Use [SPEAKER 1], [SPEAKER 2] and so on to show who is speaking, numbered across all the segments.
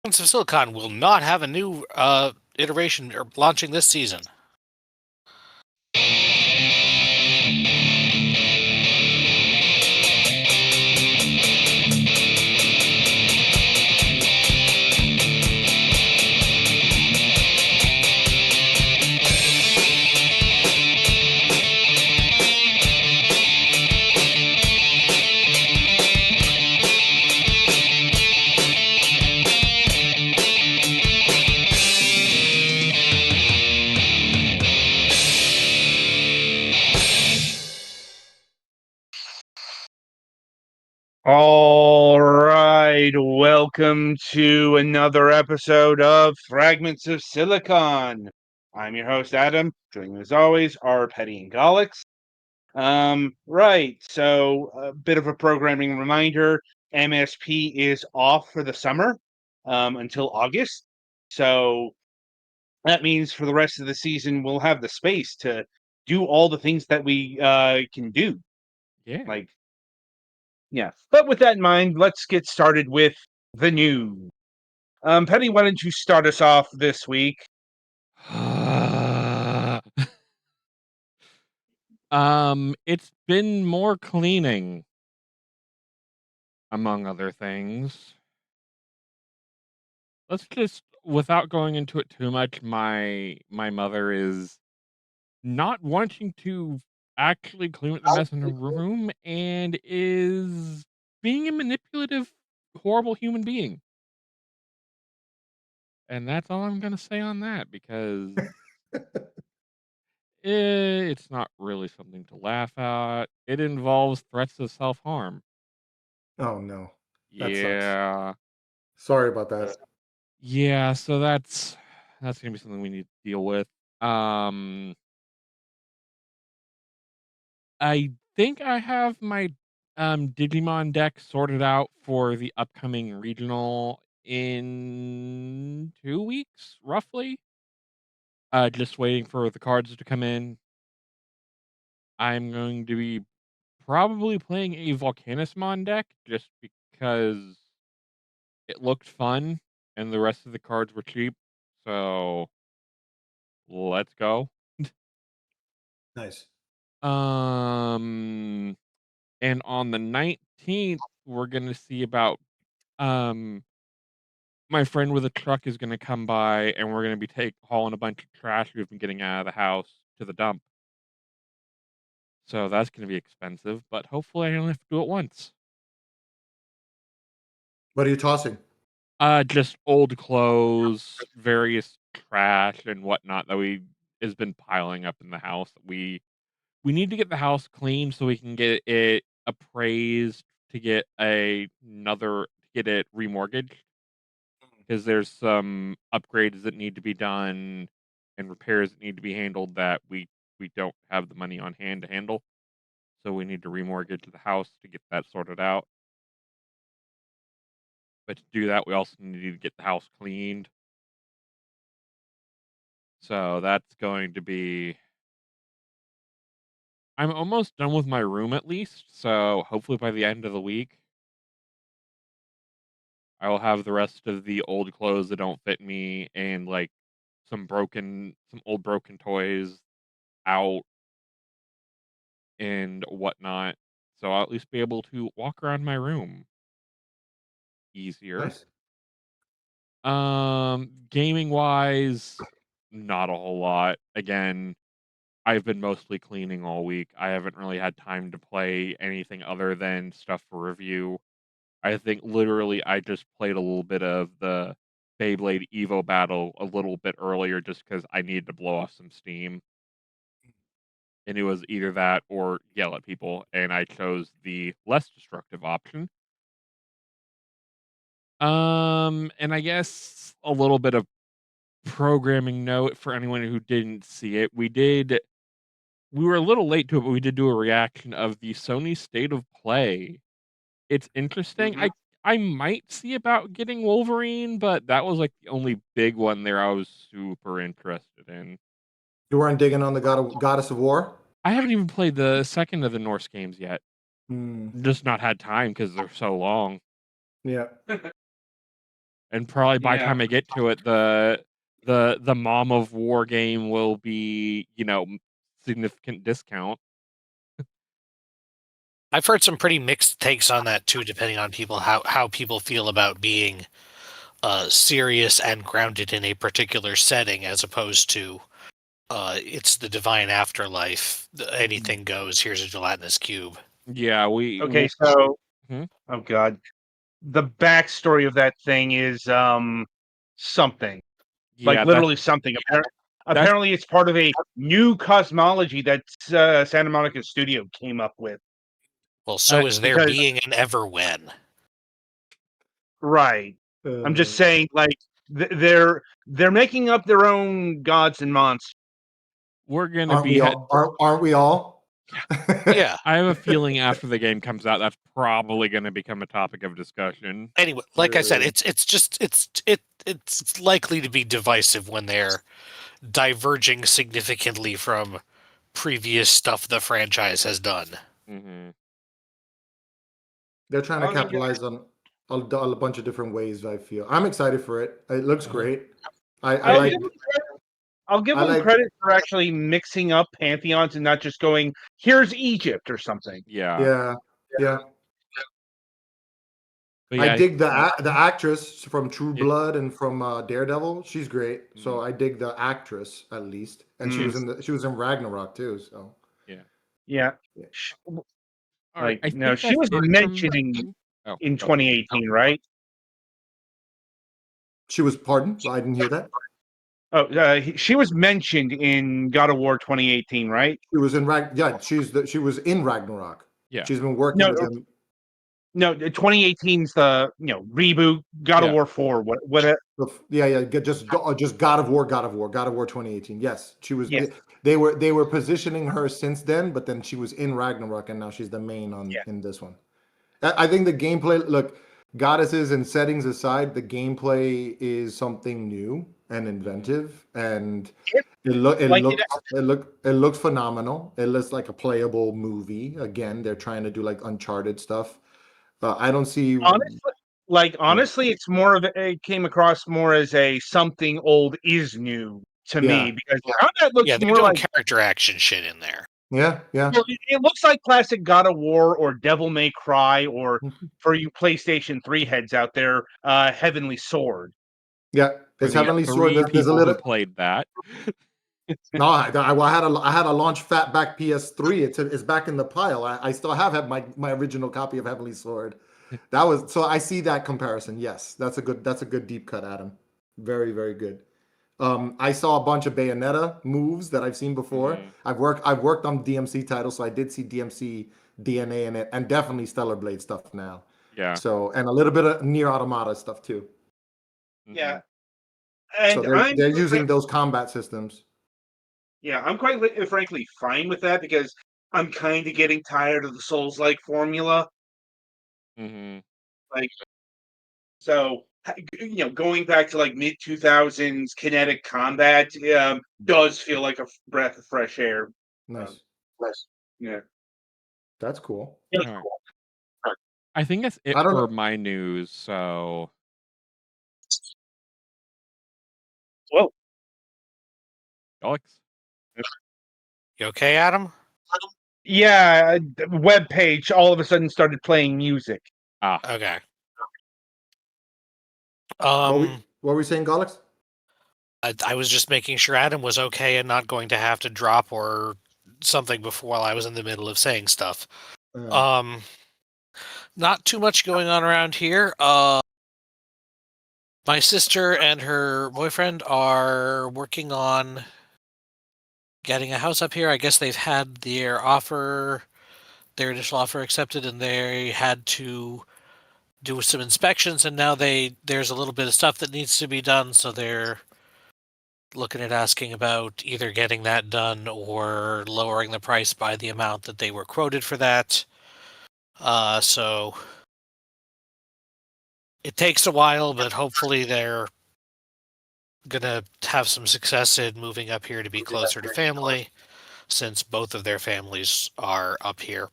[SPEAKER 1] Fragments of Silicon will not have a new iteration or launching this season.
[SPEAKER 2] All right, welcome to another episode of Fragments of Silicon. I'm your host, Adam. Joining me as always are Petty and Gollix. Right, so a bit of a programming reminder. MSP is off for the summer until August. So that means for the rest of the season, we'll have the space to do all the things that we can do.
[SPEAKER 3] Yeah.
[SPEAKER 2] Yeah. But with that in mind, let's get started with the news. Penny, why don't you start us off this week?
[SPEAKER 3] It's been more cleaning, among other things. Let's just, without going into it too much, my mother is not wanting to actually clean up the mess in her room and is being a manipulative, horrible human being. And that's all I'm gonna say on that because it's not really something to laugh at. It involves threats of self-harm.
[SPEAKER 4] Oh no, that sucks.
[SPEAKER 3] Yeah.
[SPEAKER 4] Sorry about that.
[SPEAKER 3] Yeah, so that's gonna be something we need to deal with. Um, I think I have my Digimon deck sorted out for the upcoming regional in 2 weeks, roughly. Just waiting for the cards to come in. I'm going to be probably playing a Volcanismon deck just because it looked fun and the rest of the cards were cheap. So let's go.
[SPEAKER 4] Nice.
[SPEAKER 3] And on the 19th, we're gonna see about um my friend with a truck is gonna come by and we're gonna be hauling a bunch of trash we've been getting out of the house to the dump. So that's gonna be expensive, but hopefully I only have to do it once.
[SPEAKER 4] What are you tossing?
[SPEAKER 3] Just old clothes, various trash and whatnot that we has been piling up in the house. We need to get the house cleaned so we can get it appraised to get get it remortgaged because there's some upgrades that need to be done and repairs that need to be handled that we don't have the money on hand to handle. So we need to remortgage the house to get that sorted out. But to do that, we also need to get the house cleaned. So that's going to be. I'm almost done with my room at least. So hopefully by the end of the week, I will have the rest of the old clothes that don't fit me and like some old broken toys out and whatnot. So I'll at least be able to walk around my room easier.
[SPEAKER 4] Nice.
[SPEAKER 3] Gaming wise, not a whole lot. Again, I've been mostly cleaning all week. I haven't really had time to play anything other than stuff for review. I think literally I just played a little bit of the Beyblade Evo battle a little bit earlier just because I needed to blow off some steam. And it was either that or yell at people, and I chose the less destructive option. And I guess a little bit of programming note for anyone who didn't see it. We were a little late to it, but we did do a reaction of the Sony State of Play. It's interesting.
[SPEAKER 2] Mhm.
[SPEAKER 3] I might see about getting Wolverine, but that was like the only big one there I was super interested in.
[SPEAKER 4] You weren't digging on the Goddess of War?
[SPEAKER 3] I haven't even played the second of the Norse games yet.
[SPEAKER 4] Hmm.
[SPEAKER 3] Just not had time because they're so long.
[SPEAKER 4] Yeah.
[SPEAKER 3] And probably by the
[SPEAKER 2] Yeah.
[SPEAKER 3] time I get to it, the Mom of War game will be, significant discount.
[SPEAKER 1] I've heard some pretty mixed takes on that too, depending on people how people feel about being serious and grounded in a particular setting, as opposed to it's the divine afterlife. Anything goes. Here's a gelatinous cube.
[SPEAKER 3] Yeah,
[SPEAKER 2] Okay, so
[SPEAKER 3] Hmm?
[SPEAKER 2] oh god, the backstory of that thing is something, like
[SPEAKER 3] yeah,
[SPEAKER 2] literally something. Apparently, it's part of a new cosmology that Santa Monica Studio came up with.
[SPEAKER 1] Well, so is there
[SPEAKER 2] Because
[SPEAKER 1] being an ever when.
[SPEAKER 2] right, I'm just saying, like they're making up their own gods and monsters.
[SPEAKER 3] we're gonna
[SPEAKER 4] Aren't
[SPEAKER 3] be.
[SPEAKER 4] we all? Aren't we all?
[SPEAKER 1] Yeah.
[SPEAKER 3] I have a feeling after the game comes out, that's probably going to become a topic of discussion.
[SPEAKER 1] Anyway, like I said,
[SPEAKER 4] Uh,
[SPEAKER 1] it's likely to be divisive when they're diverging significantly from previous stuff the franchise has done.
[SPEAKER 3] Hmm.
[SPEAKER 4] They're trying to
[SPEAKER 2] Oh, yeah.
[SPEAKER 4] capitalize on a bunch of different ways. I feel I'm excited for it. It looks great. I
[SPEAKER 2] I'll
[SPEAKER 4] like.
[SPEAKER 2] give them I'll give
[SPEAKER 4] I
[SPEAKER 2] them
[SPEAKER 4] like-
[SPEAKER 2] credit for actually mixing up pantheons and not just going, here's Egypt or something.
[SPEAKER 3] Yeah.
[SPEAKER 4] Yeah.
[SPEAKER 3] But
[SPEAKER 4] I
[SPEAKER 3] yeah,
[SPEAKER 4] dig the actress from True
[SPEAKER 3] Yeah.
[SPEAKER 4] Blood and from Daredevil. She's great. So
[SPEAKER 3] Mhm.
[SPEAKER 4] I dig the actress at least, and she was in Ragnarok too. So
[SPEAKER 2] Yeah.
[SPEAKER 4] Yeah.
[SPEAKER 3] all
[SPEAKER 2] Like,
[SPEAKER 3] right. I
[SPEAKER 2] no,
[SPEAKER 3] think
[SPEAKER 2] she
[SPEAKER 3] that's
[SPEAKER 2] was
[SPEAKER 3] it
[SPEAKER 2] mentioning
[SPEAKER 3] Oh,
[SPEAKER 2] in
[SPEAKER 3] go.
[SPEAKER 2] 2018, right?
[SPEAKER 4] she was. Pardon, I didn't hear that.
[SPEAKER 2] Oh, she was mentioned in God of War 2018, right?
[SPEAKER 4] She was in Yeah, she was in Ragnarok.
[SPEAKER 3] Yeah.
[SPEAKER 4] She's been working
[SPEAKER 2] No,
[SPEAKER 4] with them.
[SPEAKER 2] no, 2018's the reboot God of
[SPEAKER 3] Yeah.
[SPEAKER 2] War 4.
[SPEAKER 4] Yeah. Just God of War, God of War 2018. Yes, she was.
[SPEAKER 2] Yes.
[SPEAKER 4] They were positioning her since then, but then she was in Ragnarok, and now she's the main
[SPEAKER 2] Yeah.
[SPEAKER 4] in this one. I think the gameplay. Look, goddesses and settings aside, the gameplay is something new and inventive, and it looks phenomenal. It looks like a playable movie. Again, they're trying to do like Uncharted stuff. I don't see.
[SPEAKER 2] Honestly, it's more of it came across more as a something old is new to
[SPEAKER 4] Yeah.
[SPEAKER 2] me because combat looks
[SPEAKER 1] Yeah, they're
[SPEAKER 2] more
[SPEAKER 1] doing
[SPEAKER 2] like
[SPEAKER 1] character action shit in there.
[SPEAKER 4] Yeah.
[SPEAKER 2] well, it looks like classic God of War or Devil May Cry or for you PlayStation 3 heads out there, Heavenly Sword.
[SPEAKER 4] Yeah.
[SPEAKER 3] For
[SPEAKER 4] It's
[SPEAKER 3] the
[SPEAKER 4] Heavenly Sword.
[SPEAKER 3] 3
[SPEAKER 4] There's a
[SPEAKER 3] people
[SPEAKER 4] little.
[SPEAKER 3] who played that.
[SPEAKER 4] No, I had a launch fatback PS3. It's back in the pile. I still have my original copy of Heavenly Sword. That was so I see that comparison. Yes, that's a good deep cut, Adam. Very, very good. I saw a bunch of Bayonetta moves that I've seen before.
[SPEAKER 3] Mhm.
[SPEAKER 4] I've worked on DMC titles, so I did see DMC DNA in it, and definitely Stellar Blade stuff now.
[SPEAKER 3] Yeah.
[SPEAKER 4] So and a little bit of Near Automata stuff too.
[SPEAKER 2] Yeah.
[SPEAKER 4] So
[SPEAKER 2] And
[SPEAKER 4] they're using those combat systems.
[SPEAKER 2] yeah, I'm quite frankly fine with that because I'm kind of getting tired of the Souls-like formula.
[SPEAKER 3] Mhm.
[SPEAKER 2] Like, so going back to like mid 2000s kinetic combat does feel like a breath of fresh air.
[SPEAKER 4] Nice.
[SPEAKER 2] Yeah.
[SPEAKER 4] That's cool.
[SPEAKER 2] Yeah.
[SPEAKER 3] All right. I think that's it
[SPEAKER 4] I don't
[SPEAKER 3] for
[SPEAKER 4] know.
[SPEAKER 3] my news. So,
[SPEAKER 2] Well,
[SPEAKER 3] Alex.
[SPEAKER 1] You okay, Adam?
[SPEAKER 2] yeah, the web page all of a sudden started playing music.
[SPEAKER 3] Ah,
[SPEAKER 1] Okay.
[SPEAKER 4] What were we saying, Galax?
[SPEAKER 1] I was just making sure Adam was okay and not going to have to drop or something before while I was in the middle of saying stuff. Not too much going on around here. My sister and her boyfriend are working on getting a house up here. I guess they've had their initial offer accepted, and they had to do some inspections, and now there's a little bit of stuff that needs to be done, so they're looking at asking about either getting that done or lowering the price by the amount that they were quoted for that. So it takes a while, but hopefully they're gonna have some success in moving up here to be closer to family, since both of their families are up here.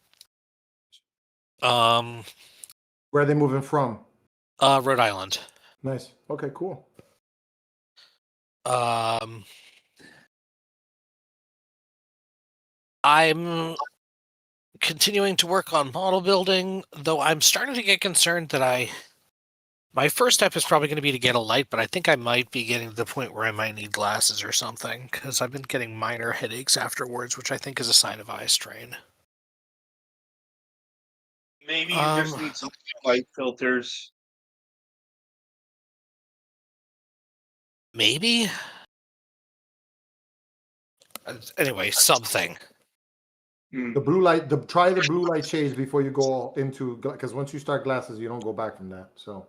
[SPEAKER 4] Where are they moving from?
[SPEAKER 1] Rhode Island.
[SPEAKER 4] Nice. Okay, cool.
[SPEAKER 1] I'm continuing to work on model building, though I'm starting to get concerned that my first step is probably going to be to get a light, but I think I might be getting to the point where I might need glasses or something, because I've been getting minor headaches afterwards, which I think is a sign of eye strain.
[SPEAKER 2] Maybe you just need some light filters.
[SPEAKER 1] Maybe? Anyway, something.
[SPEAKER 4] The blue light. Try the blue light shades before you go into, because once you start glasses, you don't go back from that. So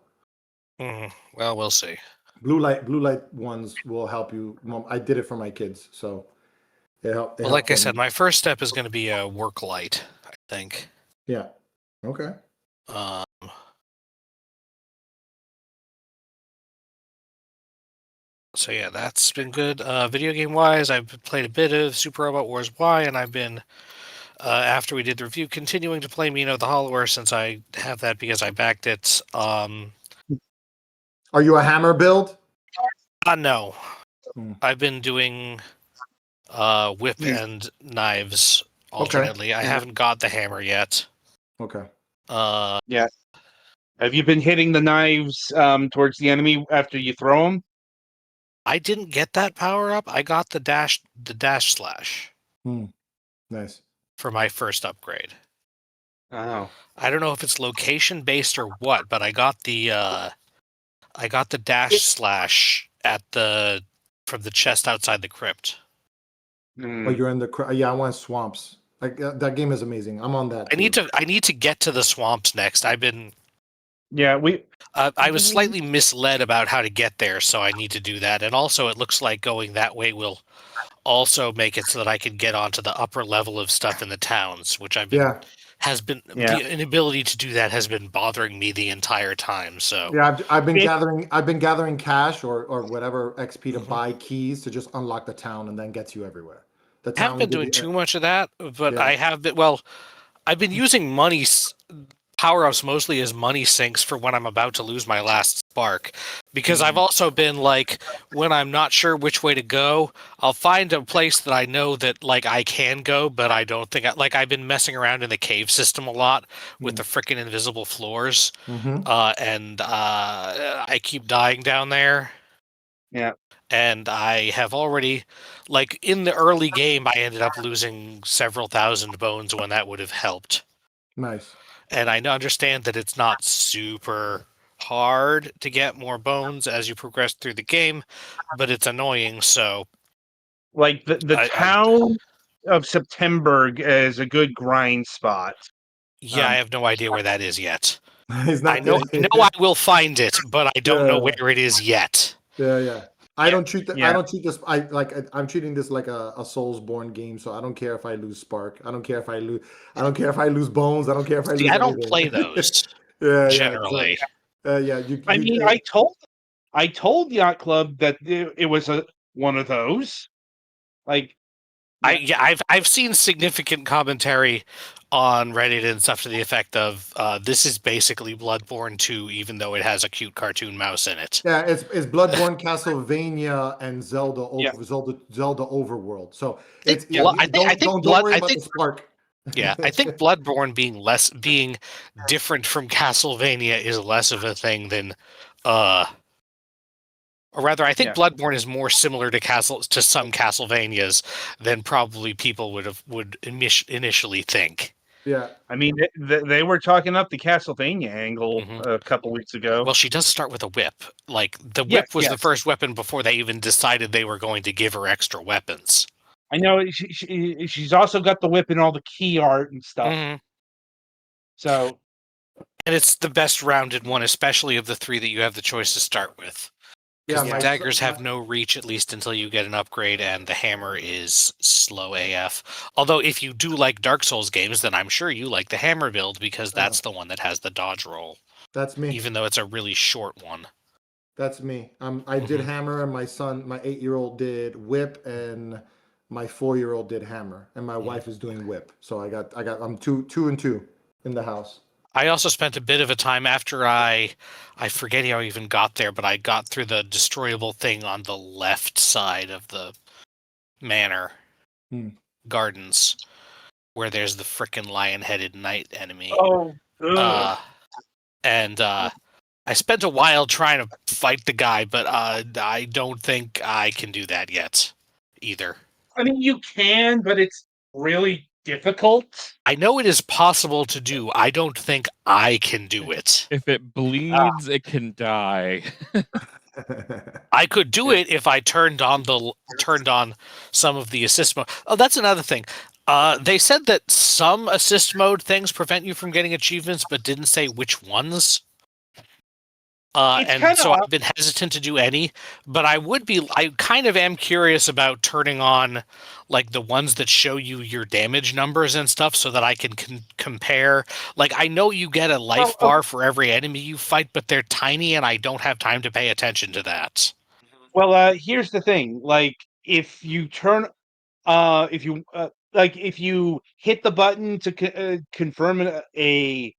[SPEAKER 1] Well, we'll see.
[SPEAKER 4] blue light ones will help you. I did it for my kids, so it helped.
[SPEAKER 1] Well, like I said, my first step is going to be a work light, I think.
[SPEAKER 4] Yeah. Okay.
[SPEAKER 1] So yeah, that's been good. Video game wise, I've played a bit of Super Robot Wars Y, and I've been, after we did the review, continuing to play Mino the Hollower since I have that because I backed it.
[SPEAKER 4] Are you a hammer build?
[SPEAKER 1] No. I've been doing whip and knives alternately. I haven't got the hammer yet.
[SPEAKER 4] Okay.
[SPEAKER 2] Yeah. Have you been hitting the knives towards the enemy after you throw them?
[SPEAKER 1] I didn't get that power up. I got the dash slash.
[SPEAKER 4] Nice.
[SPEAKER 1] For my first upgrade.
[SPEAKER 2] Oh.
[SPEAKER 1] I don't know if it's location based or what, but I got the dash slash from the chest outside the crypt.
[SPEAKER 4] Oh, you're in the yeah. I want swamps. Like that game is amazing. I'm on that.
[SPEAKER 1] I need to get to the swamps next. I've been.
[SPEAKER 2] Yeah,
[SPEAKER 1] I was slightly misled about how to get there, so I need to do that. And also, it looks like going that way will also make it so that I can get onto the upper level of stuff in the towns, which I've been the inability to do that has been bothering me the entire time. So
[SPEAKER 4] yeah, I've been gathering cash or whatever XP to buy keys to just unlock the town and then gets you everywhere. The town
[SPEAKER 1] I haven't been doing too much of that, but I have been. Well, I've been using money power-ups mostly as money sinks for when I'm about to lose my last spark, because I've also been like, when I'm not sure which way to go, I'll find a place that I know that like I can go, but I don't think I've been messing around in the cave system a lot with the frickin' invisible floors, and I keep dying down there.
[SPEAKER 2] Yeah.
[SPEAKER 1] And I have already, like, in the early game, I ended up losing several thousand bones when that would have helped.
[SPEAKER 4] Nice.
[SPEAKER 1] And I understand that it's not super hard to get more bones as you progress through the game, but it's annoying, so...
[SPEAKER 2] Like, the town of September is a good grind spot.
[SPEAKER 1] Yeah, I have no idea where that is yet.
[SPEAKER 4] I
[SPEAKER 1] know I will find it, but I don't know where it is yet.
[SPEAKER 4] Yeah. I don't treat that. I don't treat this. I'm treating this like a Soulsborne game. So I don't care if I lose spark. I don't care if I lose. I don't care if I lose bones. I don't care if I lose.
[SPEAKER 1] I don't play those. Generally.
[SPEAKER 2] I told Yacht Club that it was one of those. Like,
[SPEAKER 1] I've seen significant commentary on Reddit and stuff to the effect of this is basically Bloodborne 2, even though it has a cute cartoon mouse in it.
[SPEAKER 4] Yeah, it's Bloodborne, Castlevania, and Zelda Overworld. So it's don't worry about the spark.
[SPEAKER 1] Yeah, I think Bloodborne being different from Castlevania is less of a thing than or rather, I think Bloodborne is more similar to some Castlevanias than probably people would initially think.
[SPEAKER 4] Yeah,
[SPEAKER 2] I mean, they were talking up the Castlevania angle a couple weeks ago.
[SPEAKER 1] Well, she does start with a whip. Like, the whip was the first weapon before they even decided they were going to give her extra weapons.
[SPEAKER 2] I know she's also got the whip and all the key art and stuff. So,
[SPEAKER 1] and it's the best rounded one, especially of the three that you have the choice to start with. Because the daggers have no reach, at least until you get an upgrade, and the hammer is slow AF. Although, if you do like Dark Souls games, then I'm sure you like the hammer build, because that's the one that has the dodge roll.
[SPEAKER 4] That's me.
[SPEAKER 1] Even though it's a really short one.
[SPEAKER 4] That's me. I did hammer, and my 8-year-old did whip, and my 4-year-old did hammer, and my wife is doing whip. So I'm 2 and 2 in the house.
[SPEAKER 1] I also spent a bit of a time after I forget how I even got there, but I got through the destroyable thing on the left side of the manor gardens, where there's the frickin' lion-headed knight enemy.
[SPEAKER 2] Oh,
[SPEAKER 1] And I spent a while trying to fight the guy, but I don't think I can do that yet, either.
[SPEAKER 2] I mean, you can, but it's really difficult.
[SPEAKER 1] I know it is possible to do. I don't think I can do it.
[SPEAKER 3] If it bleeds, it can die.
[SPEAKER 1] I could do it if I turned on some of the assist mode. Oh, that's another thing. They said that some assist mode things prevent you from getting achievements, but didn't say which ones. And so I've been hesitant to do any, but I kind of am curious about turning on like the ones that show you your damage numbers and stuff so that I can compare. Like, I know you get a life bar for every enemy you fight, but they're tiny and I don't have time to pay attention to that.
[SPEAKER 2] Well, here's the thing. Like, if you turn, if you hit the button to confirm a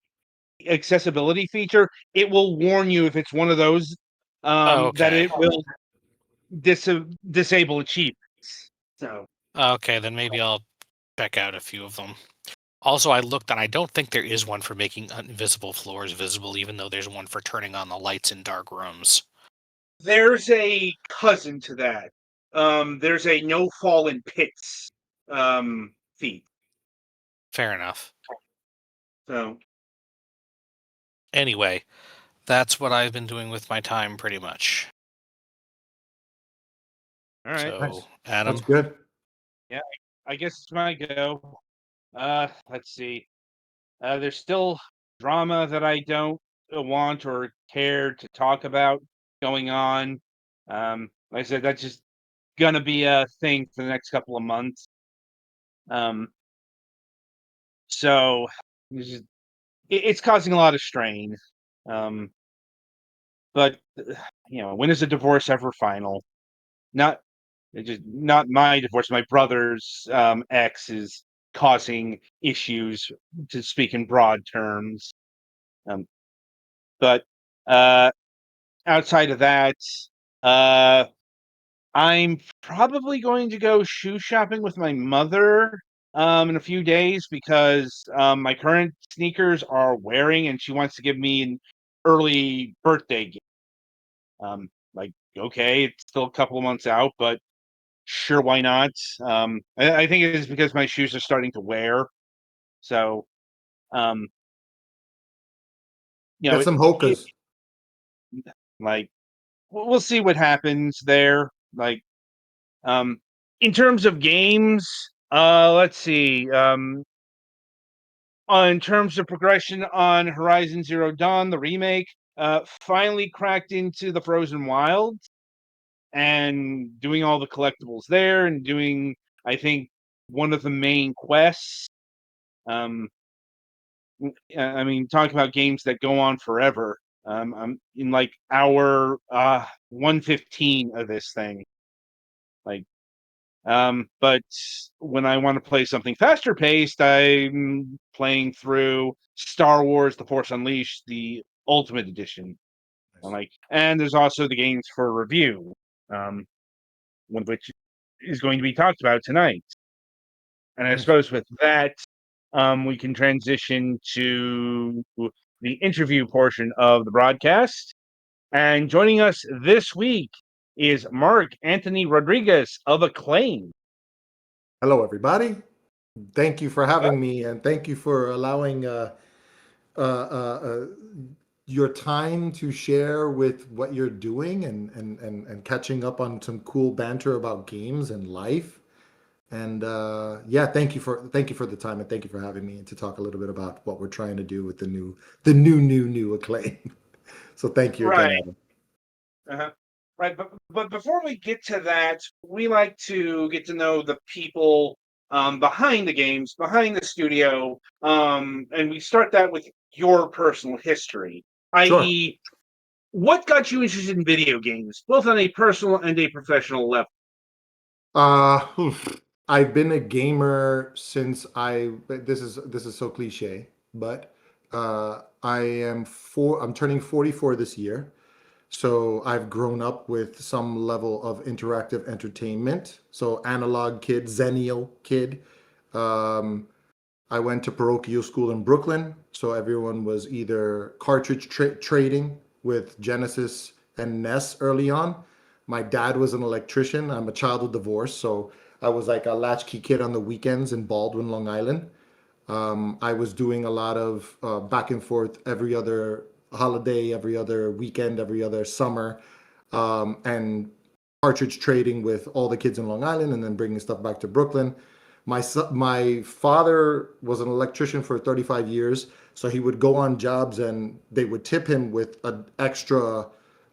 [SPEAKER 2] accessibility feature, it will warn you if it's one of those that
[SPEAKER 1] Okay.
[SPEAKER 2] it will disable achievements. So
[SPEAKER 1] Okay, then maybe I'll check out a few of them. Also, I looked and I don't think there is one for making invisible floors visible, even though there's one for turning on the lights in dark rooms.
[SPEAKER 2] there's a cousin to that. There's a no fall in pits feat.
[SPEAKER 1] Fair enough.
[SPEAKER 2] So
[SPEAKER 1] Anyway, that's what I've been doing with my time pretty much.
[SPEAKER 2] all right.
[SPEAKER 1] So,
[SPEAKER 4] Nice.
[SPEAKER 1] Adam,
[SPEAKER 4] That's good.
[SPEAKER 2] I guess it's my go. Let's see. There's still drama that I don't want or care to talk about going on. Like I said, that's just gonna be a thing for the next couple of months. So it's causing a lot of strain. But when is a divorce ever final? Not not my divorce. My brother's ex is causing issues, to speak in broad terms. But outside of that, uh, I'm probably going to go shoe shopping with my mother in a few days because my current sneakers are wearing, and she wants to give me an early birthday gift. Like, okay, it's still a couple of months out, but sure, why not? I think it is because my shoes are starting to wear. So, um,
[SPEAKER 4] Get some Hokas.
[SPEAKER 2] like, we'll see what happens there. Like, in terms of games, let's see. In terms of progression on Horizon Zero Dawn, the remake, finally cracked into the Frozen Wilds and doing all the collectibles there and doing, I think, one of the main quests. I mean, talking about games that go on forever. I'm in like hour 115 of this thing. Like, but when I want to play something faster paced, I'm playing through Star Wars: The Force Unleashed, the Ultimate Edition. And there's also the games for review, one of which is going to be talked about tonight. And I
[SPEAKER 4] Nice.
[SPEAKER 2] suppose with that, we can transition to the interview portion of the broadcast. And joining us this week is Marc Anthony Rodriguez of Acclaim.
[SPEAKER 4] Hello, everybody. Thank you for having me, and thank you for allowing your time to share with what you're doing and catching up on some cool banter about games and life. And yeah, thank you for the time, and thank you for having me and to talk a little bit about what we're trying to do with the new Acclaim. So thank you again,
[SPEAKER 2] Right.
[SPEAKER 4] Adam.
[SPEAKER 2] Uh-huh. Right, but before we get to that, we like to get to know the people behind the games, behind the studio, and we start that with your personal history,
[SPEAKER 4] Sure.
[SPEAKER 2] i.e., what got you interested in video games, both on a personal and a professional level?
[SPEAKER 4] I've been a gamer since this is so cliche, but I'm turning 44 this year. So I've grown up with some level of interactive entertainment. So analog kid, Zennial kid. Um, I went to parochial school in Brooklyn. So everyone was either cartridge trading with Genesis and NES early on. My dad was an electrician. I'm a child of divorce. So I was like a latchkey kid on the weekends in Baldwin, Long Island. I was doing a lot of back and forth every other holiday, every other weekend, every other summer, and cartridge trading with all the kids in Long Island, and then bringing stuff back to Brooklyn. My father was an electrician for 35 years, so he would go on jobs and they would tip him with an extra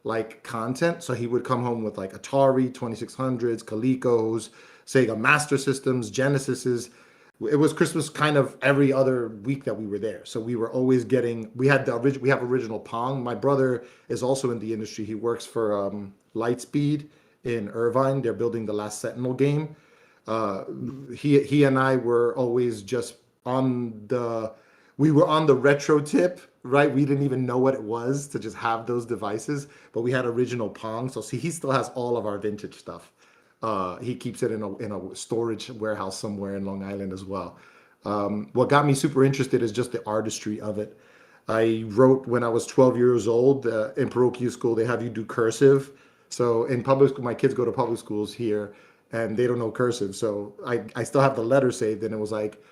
[SPEAKER 4] like content. So he would come home with like Atari 2600s, Colecos, Sega Master Systems, Genesises. It was Christmas kind of every other week that we were there. So we were always getting. We have original Pong. My brother is also in the industry. He works for Lightspeed in Irvine. They're building the Last Sentinel game. Uh, he and I were always just on the we were on the retro tip, right? We didn't even know what it was to just have those devices, but we had original Pong. So see, he still has all of our vintage stuff. He keeps it in a storage warehouse somewhere in Long Island as well. What got me super interested is just the artistry of it. I wrote when I was 12 years old in parochial school. They have you do cursive. So in public school, my kids go to public schools here, and they don't know cursive. So I still have the letter saved, and it was like,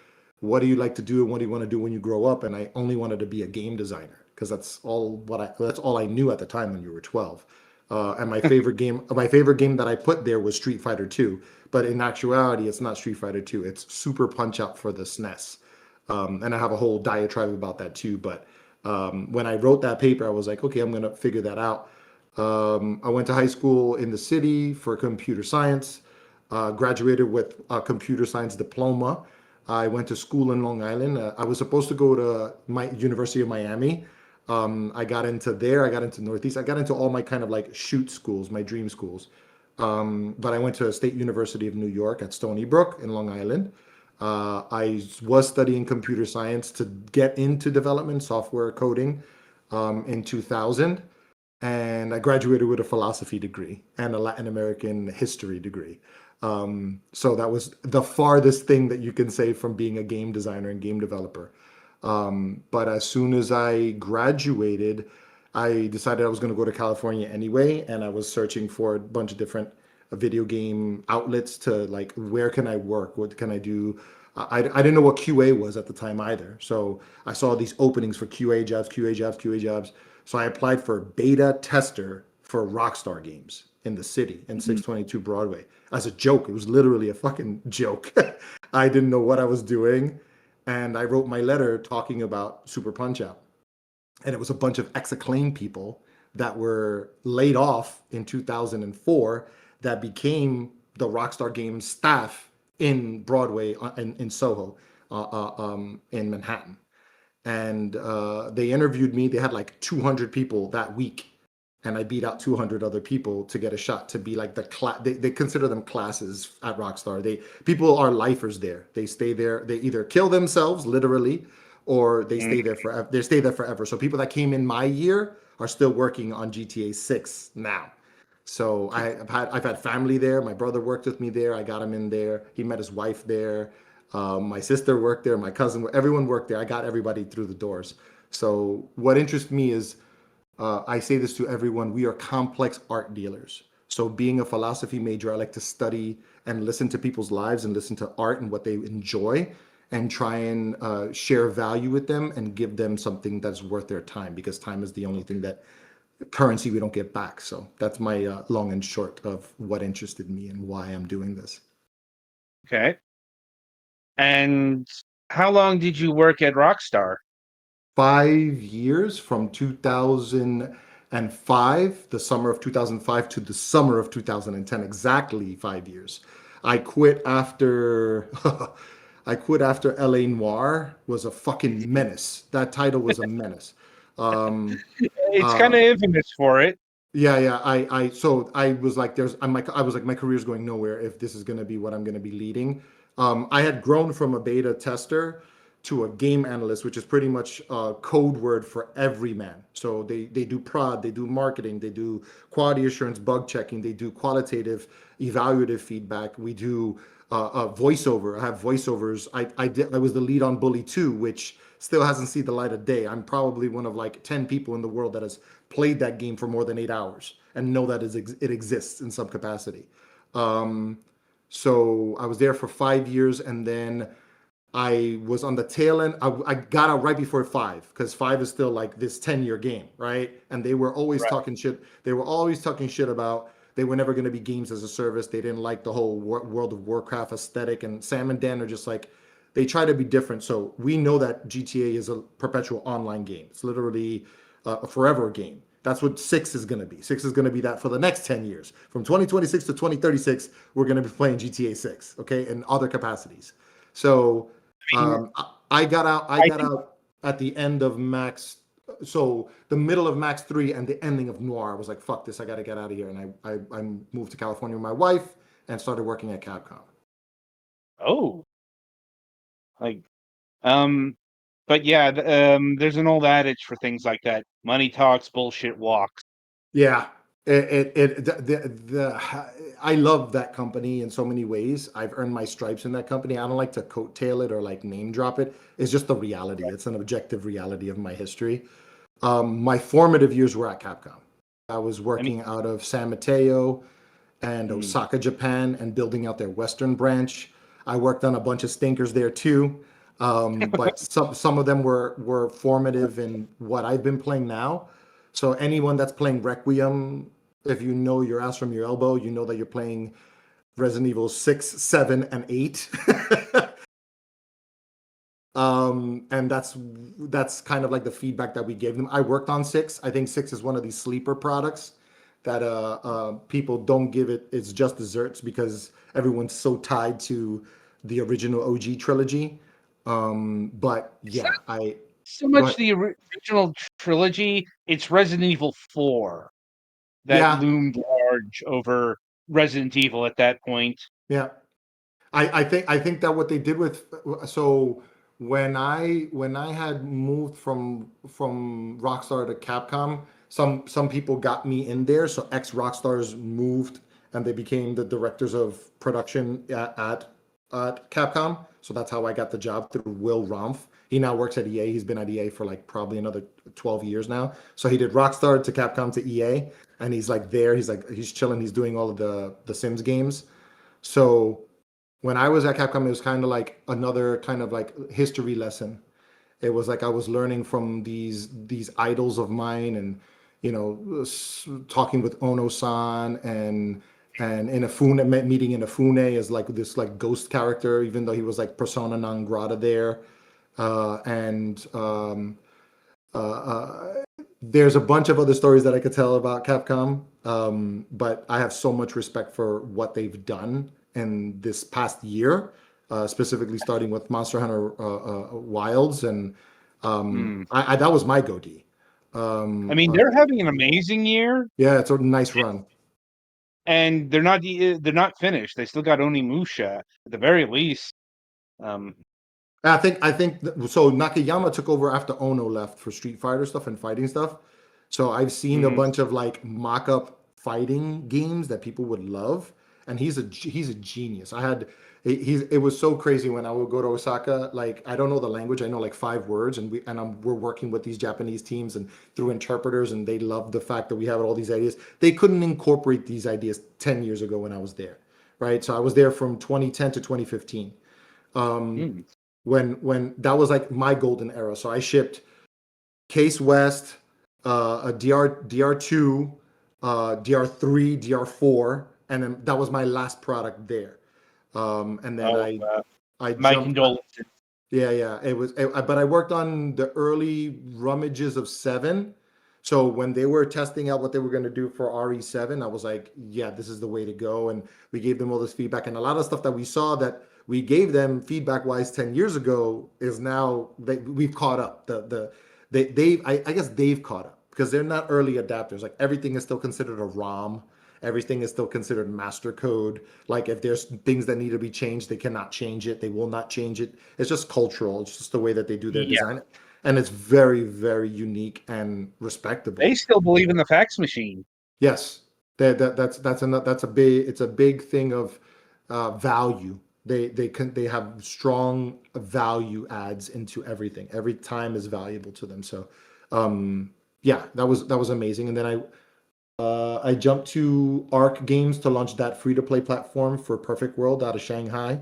[SPEAKER 4] what do you like to do, and what do you want to do when you grow up? And I only wanted to be a game designer because that's all I knew at the time when you were 12. And my favorite game that I put there was Street Fighter 2. But in actuality, it's not Street Fighter 2. It's Super Punch Out for the SNES. And I have a whole diatribe about that too. But when I wrote that paper, I was like, okay, I'm going to figure that out. I went to high school in the city for computer science, graduated with a computer science diploma. I went to school in Long Island. I was supposed to go to my University of Miami. I got into there. I got into Northeast. I got into all my kind of like shoot schools, my dream schools. But I went to State University of New York at Stony Brook in Long Island. I was studying computer science to get into development, software coding, in 2000. And I graduated with a philosophy degree and a Latin American history degree. So that was the farthest thing that you can say from being a game designer and game developer. But as soon as I graduated, I decided I was going to go to California anyway, and I was searching for a bunch of different video game outlets to like, where can I work? What can I do? I didn't know what QA was at the time either. So I saw these openings for QA jobs, QA jobs, QA jobs. So I applied for beta tester for Rockstar Games in the city in 622 Broadway as a joke. It was literally a fucking joke. I didn't know what I was doing. And I wrote my letter talking about Super Punch Out. And it was a bunch of ex-Acclaim people that were laid off in 2004 that became the Rockstar Games staff in Broadway in Soho, in Manhattan. And they interviewed me. They had like 200 people that week, and I beat out 200 other people to get a shot to be like the class. They consider them classes at Rockstar. People are lifers there. They stay there. They either kill themselves literally, or they stay there forever. They stay there forever. So people that came in my year are still working on GTA 6 now. So I've had family there. My brother worked with me there. I got him in there. He met his wife there. My sister worked there. My cousin, everyone worked there. I got everybody through the doors. So what interests me is, I say this to everyone, we are complex art dealers. So being a philosophy major, I like to study and listen to people's lives and listen to art and what they enjoy and try and share value with them and give them something that's worth their time, because time is the only thing that currency we don't get back. So that's my long and short of what interested me and why I'm doing this.
[SPEAKER 2] Okay. And how long did you work at Rockstar?
[SPEAKER 4] 5 years, from 2005, the summer of 2005 to the summer of 2010, exactly 5 years. I quit after I quit after LA Noir was a fucking menace. That title was a menace. Um,
[SPEAKER 2] It's kind
[SPEAKER 4] uh,
[SPEAKER 2] of infamous for it.
[SPEAKER 4] yeah. So I was like, I was like, my career's going nowhere if this is going to be what I'm going to be leading. I had grown from a beta tester to a game analyst, which is pretty much a code word for everyman. So they do prod, they do marketing, they do quality assurance, bug checking, they do qualitative, evaluative feedback. We do voiceover. I have voiceovers. I was the lead on Bully 2, which still hasn't seen the light of day. I'm probably one of like 10 people in the world that has played that game for more than 8 hours and know that it exists in some capacity. So I was there for 5 years, and then I was on the tail end. I got out right before 5, because 5 is still like this 10-year game, right? And they were always talking shit. They were always talking shit about they were never going to be games as a service. They didn't like the whole World of Warcraft aesthetic. And Sam and Dan are just like, they try to be different. So we know that GTA is a perpetual online game. It's literally a forever game. That's what 6 is going to be. 6 is going to be that for the next 10 years. From 2026 to 2036, we're going to be playing GTA 6, okay, in other capacities. So I got out. I got out at the end of Max. So the middle of Max 3 and the ending of Noir. I was like, "Fuck this! I got to get out of here." And I moved to California with my wife and started working at Capcom.
[SPEAKER 2] Oh, like, but yeah, there's an old adage for things like that: money talks, bullshit walks.
[SPEAKER 4] Yeah, I love that company in so many ways. I've earned my stripes in that company. I don't like to coattail it or like name drop it. It's just the reality. It's an objective reality of my history. My formative years were at Capcom. I was working out of San Mateo and Osaka, Japan, and building out their Western branch. I worked on a bunch of stinkers there too, but some of them were formative in what I've been playing now. So anyone that's playing Requiem, if you know your ass from your elbow, you know that you're playing Resident Evil 6, 7, and 8. And that's kind of like the feedback that we gave them. I worked on 6. I think 6 is one of these sleeper products that people don't give it its just desserts because everyone's so tied to the original OG trilogy. But yeah,
[SPEAKER 2] so much the original trilogy. It's Resident Evil 4 that
[SPEAKER 4] yeah,
[SPEAKER 2] loomed large over Resident Evil at that point.
[SPEAKER 4] yeah. I think that what they did with so when I had moved from Rockstar to Capcom, some people got me in there. So ex Rockstars moved and they became the directors of production at Capcom. So that's how I got the job through Will Rumpf. He now works at EA. He's been at EA for like probably another 12 years now. So he did Rockstar to Capcom to EA, and he's like there. He's chilling. He's doing all of the Sims games. So when I was at Capcom, it was kind of like another kind of like history lesson. It was like I was learning from these idols of mine, and talking with Ono-san and Inafune, meeting Inafune as like this like ghost character, even though he was like persona non grata there. And there's a bunch of other stories that I could tell about Capcom, but I have so much respect for what they've done in this past year, specifically starting with Monster Hunter Wilds, and that was my goatee.
[SPEAKER 2] I mean, they're having an amazing year.
[SPEAKER 4] Yeah, it's a nice run.
[SPEAKER 2] And they're not finished. They still got Onimusha at the very least.
[SPEAKER 4] I think so. Nakayama took over after Ono left for Street Fighter stuff and fighting stuff. So I've seen a bunch of like mock-up fighting games that people would love, and he's a genius. It was so crazy when I would go to Osaka. Like, I don't know the language. I know like 5 words, and we're working with these Japanese teams and through interpreters, and they love the fact that we have all these ideas. They couldn't incorporate these ideas 10 years ago when I was there, right? So I was there from 2010 to 2015. When that was like my golden era. So I shipped Case West, a DR2, DR3, DR4, and then that was my last product there. And then I
[SPEAKER 2] my
[SPEAKER 4] jumped.
[SPEAKER 2] condolences.
[SPEAKER 4] Yeah. But I worked on the early rummages of 7. So when they were testing out what they were going to do for RE7, I was like, yeah, this is the way to go. And we gave them all this feedback, and a lot of stuff that we saw that we gave them feedback wise 10 years ago is now we've caught up. I guess they've caught up because they're not early adapters. Like, everything is still considered a ROM. Everything is still considered master code. Like if there's things that need to be changed, they cannot change it. They will not change it. It's just cultural. It's just the way that they do their
[SPEAKER 2] Yeah,
[SPEAKER 4] design, and it's very, very unique and respectable.
[SPEAKER 2] they still believe in the fax machine.
[SPEAKER 4] Yes, that's a big, it's a big thing of value. They have strong value adds into everything. Every time is valuable to them. So yeah, that was amazing. And then I jumped to Arc Games to launch that free to play platform for Perfect World out of Shanghai.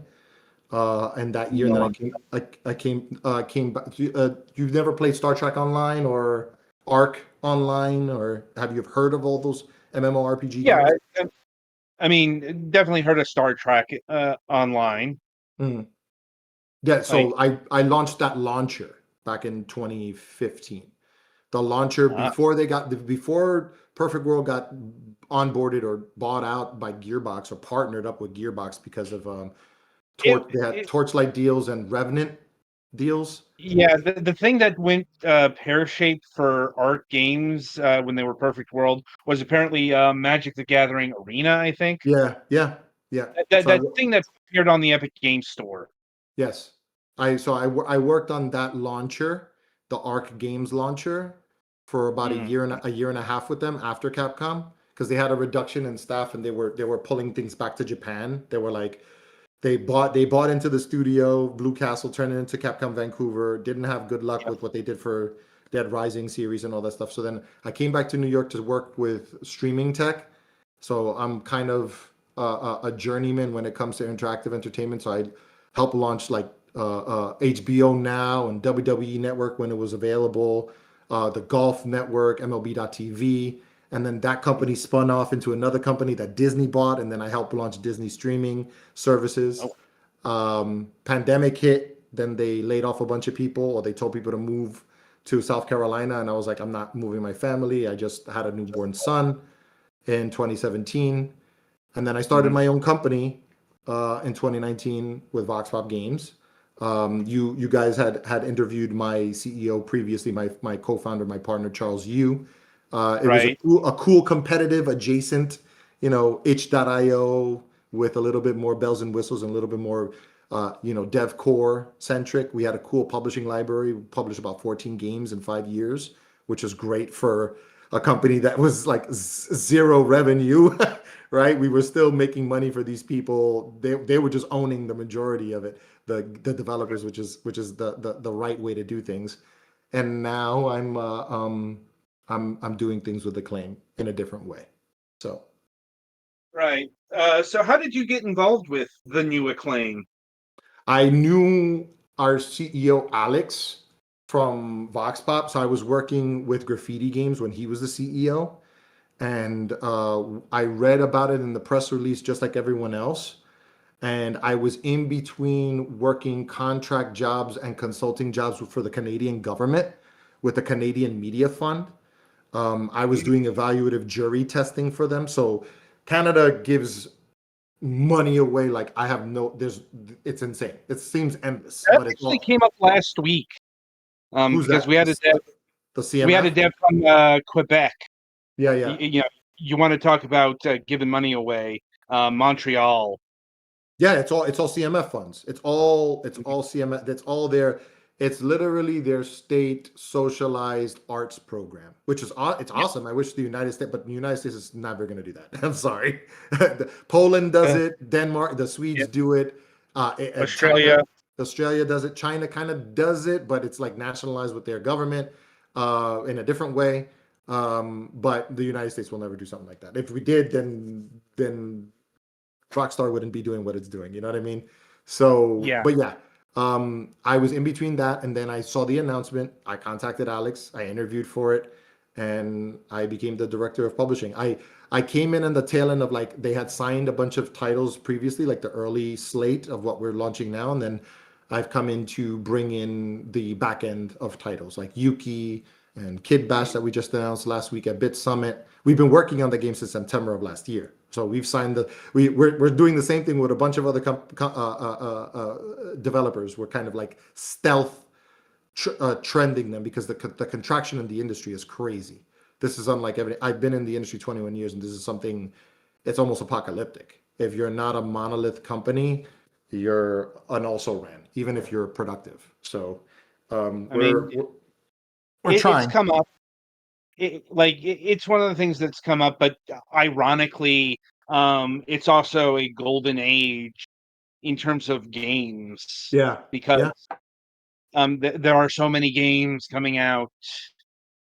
[SPEAKER 4] And that year, and then I came back. You've never played Star Trek Online or Arc Online, or have you heard of all those MMORPG
[SPEAKER 2] Yeah,
[SPEAKER 4] games?
[SPEAKER 2] I mean, definitely heard of Star Trek online.
[SPEAKER 4] Mm. Yeah,
[SPEAKER 2] Like,
[SPEAKER 4] so I launched that launcher back in 2015. The launcher
[SPEAKER 2] uh,
[SPEAKER 4] before Perfect World got onboarded or bought out by Gearbox or partnered up with Gearbox because of
[SPEAKER 2] it,
[SPEAKER 4] They had
[SPEAKER 2] it
[SPEAKER 4] Torchlight deals and Revenant deals.
[SPEAKER 2] yeah, the thing that went pear-shaped for Art Games when they were Perfect World was apparently Magic the Gathering Arena, I think.
[SPEAKER 4] Yeah, yeah, yeah.
[SPEAKER 2] That thing that appeared on the Epic Game Store.
[SPEAKER 4] Yes. I worked on that launcher, the Arc Games launcher, for about
[SPEAKER 2] Mm,
[SPEAKER 4] a year and a half with them after Capcom, because they had a reduction in staff and they were pulling things back to Japan. They were like they bought into the studio, Blue Castle turned it into Capcom Vancouver, didn't have good luck
[SPEAKER 2] yeah.
[SPEAKER 4] with what they did for Dead Rising series and all that stuff. So then I came back to New York to work with streaming tech. So I'm kind of a journeyman when it comes to interactive entertainment. So I helped launch like HBO Now and WWE Network when it was available, the Golf Network, MLB.TV. And then that company spun off into another company that Disney bought. And then I helped launch Disney streaming services.
[SPEAKER 2] Oh,
[SPEAKER 4] Pandemic hit, then they laid off a bunch of people, or they told people to move to South Carolina. And I was like, I'm not moving my family. I just had a newborn son in 2017. And then I started
[SPEAKER 2] mhm.
[SPEAKER 4] my own company in 2019 with Vox Pop Games. You guys had interviewed my CEO previously, my co-founder, my partner Charles Yu. It was
[SPEAKER 2] Right.
[SPEAKER 4] a cool competitive adjacent, itch.io with a little bit more bells and whistles and a little bit more, dev core centric. We had a cool publishing library. We published about 14 games in 5 years, which is great for a company that was like zero revenue, right? We were still making money for these people. They were just owning the majority of it, the developers, which is the right way to do things. And now I'm doing things with Acclaim in a different way. So
[SPEAKER 2] Right. So how did you get involved with the new Acclaim?
[SPEAKER 4] I knew our CEO Alex from Vox Pop, so I was working with Graffiti Games when he was the CEO, and I read about it in the press release just like everyone else. And I was in between working contract jobs and consulting jobs for the Canadian government with the Canadian Media Fund. I was doing evaluative jury testing for them. So Canada gives money away like I have no. It's insane. It seems endless,
[SPEAKER 2] That
[SPEAKER 4] but it's
[SPEAKER 2] actually
[SPEAKER 4] all.
[SPEAKER 2] came up last week.
[SPEAKER 4] Who's
[SPEAKER 2] Because
[SPEAKER 4] that? The
[SPEAKER 2] we had a
[SPEAKER 4] CMF?
[SPEAKER 2] dev from Quebec.
[SPEAKER 4] Yeah, yeah.
[SPEAKER 2] You want to talk about giving money away? Montreal.
[SPEAKER 4] Yeah, it's all CMF funds. It's all CMF. That's all their. It's literally their state socialized arts program, which is it's
[SPEAKER 2] Yeah.
[SPEAKER 4] awesome. I wish the United States, but the United States is never going to do that. I'm sorry. Poland does
[SPEAKER 2] Uh,
[SPEAKER 4] it. Denmark, the
[SPEAKER 2] yeah.
[SPEAKER 4] Swedes do it. China,
[SPEAKER 2] Australia.
[SPEAKER 4] Australia does it. China kind of does it, but it's like nationalized with their government in a different way. But the United States will never do something like that. If we did, then Rockstar wouldn't be doing what it's doing. You know what I mean? So,
[SPEAKER 2] Yeah.
[SPEAKER 4] but yeah, I was in between that, and then I saw the announcement. I contacted Alex. I interviewed for it, and I became the director of publishing. I came in on the tail end of like they had signed a bunch of titles previously, like the early slate of what we're launching now, and then I've come in to bring in the back end of titles like Yuki and Kid Bash that we just announced last week at Bit Summit. We've been working on the game since September of last year. So we've signed we're doing the same thing with a bunch of other developers. We're kind of like stealth trending them because the contraction in the industry is crazy. This is unlike everything. I've been in the industry 21 years, and this is something it's almost apocalyptic. If you're not a monolith company, you're an also ran, even if you're productive. So
[SPEAKER 2] I mean,
[SPEAKER 4] we're
[SPEAKER 2] it's
[SPEAKER 4] trying.
[SPEAKER 2] come up. It's one of the things that's come up, but ironically, it's also a golden age in terms of games
[SPEAKER 4] Yeah,
[SPEAKER 2] because
[SPEAKER 4] yeah.
[SPEAKER 2] there are so many games coming out.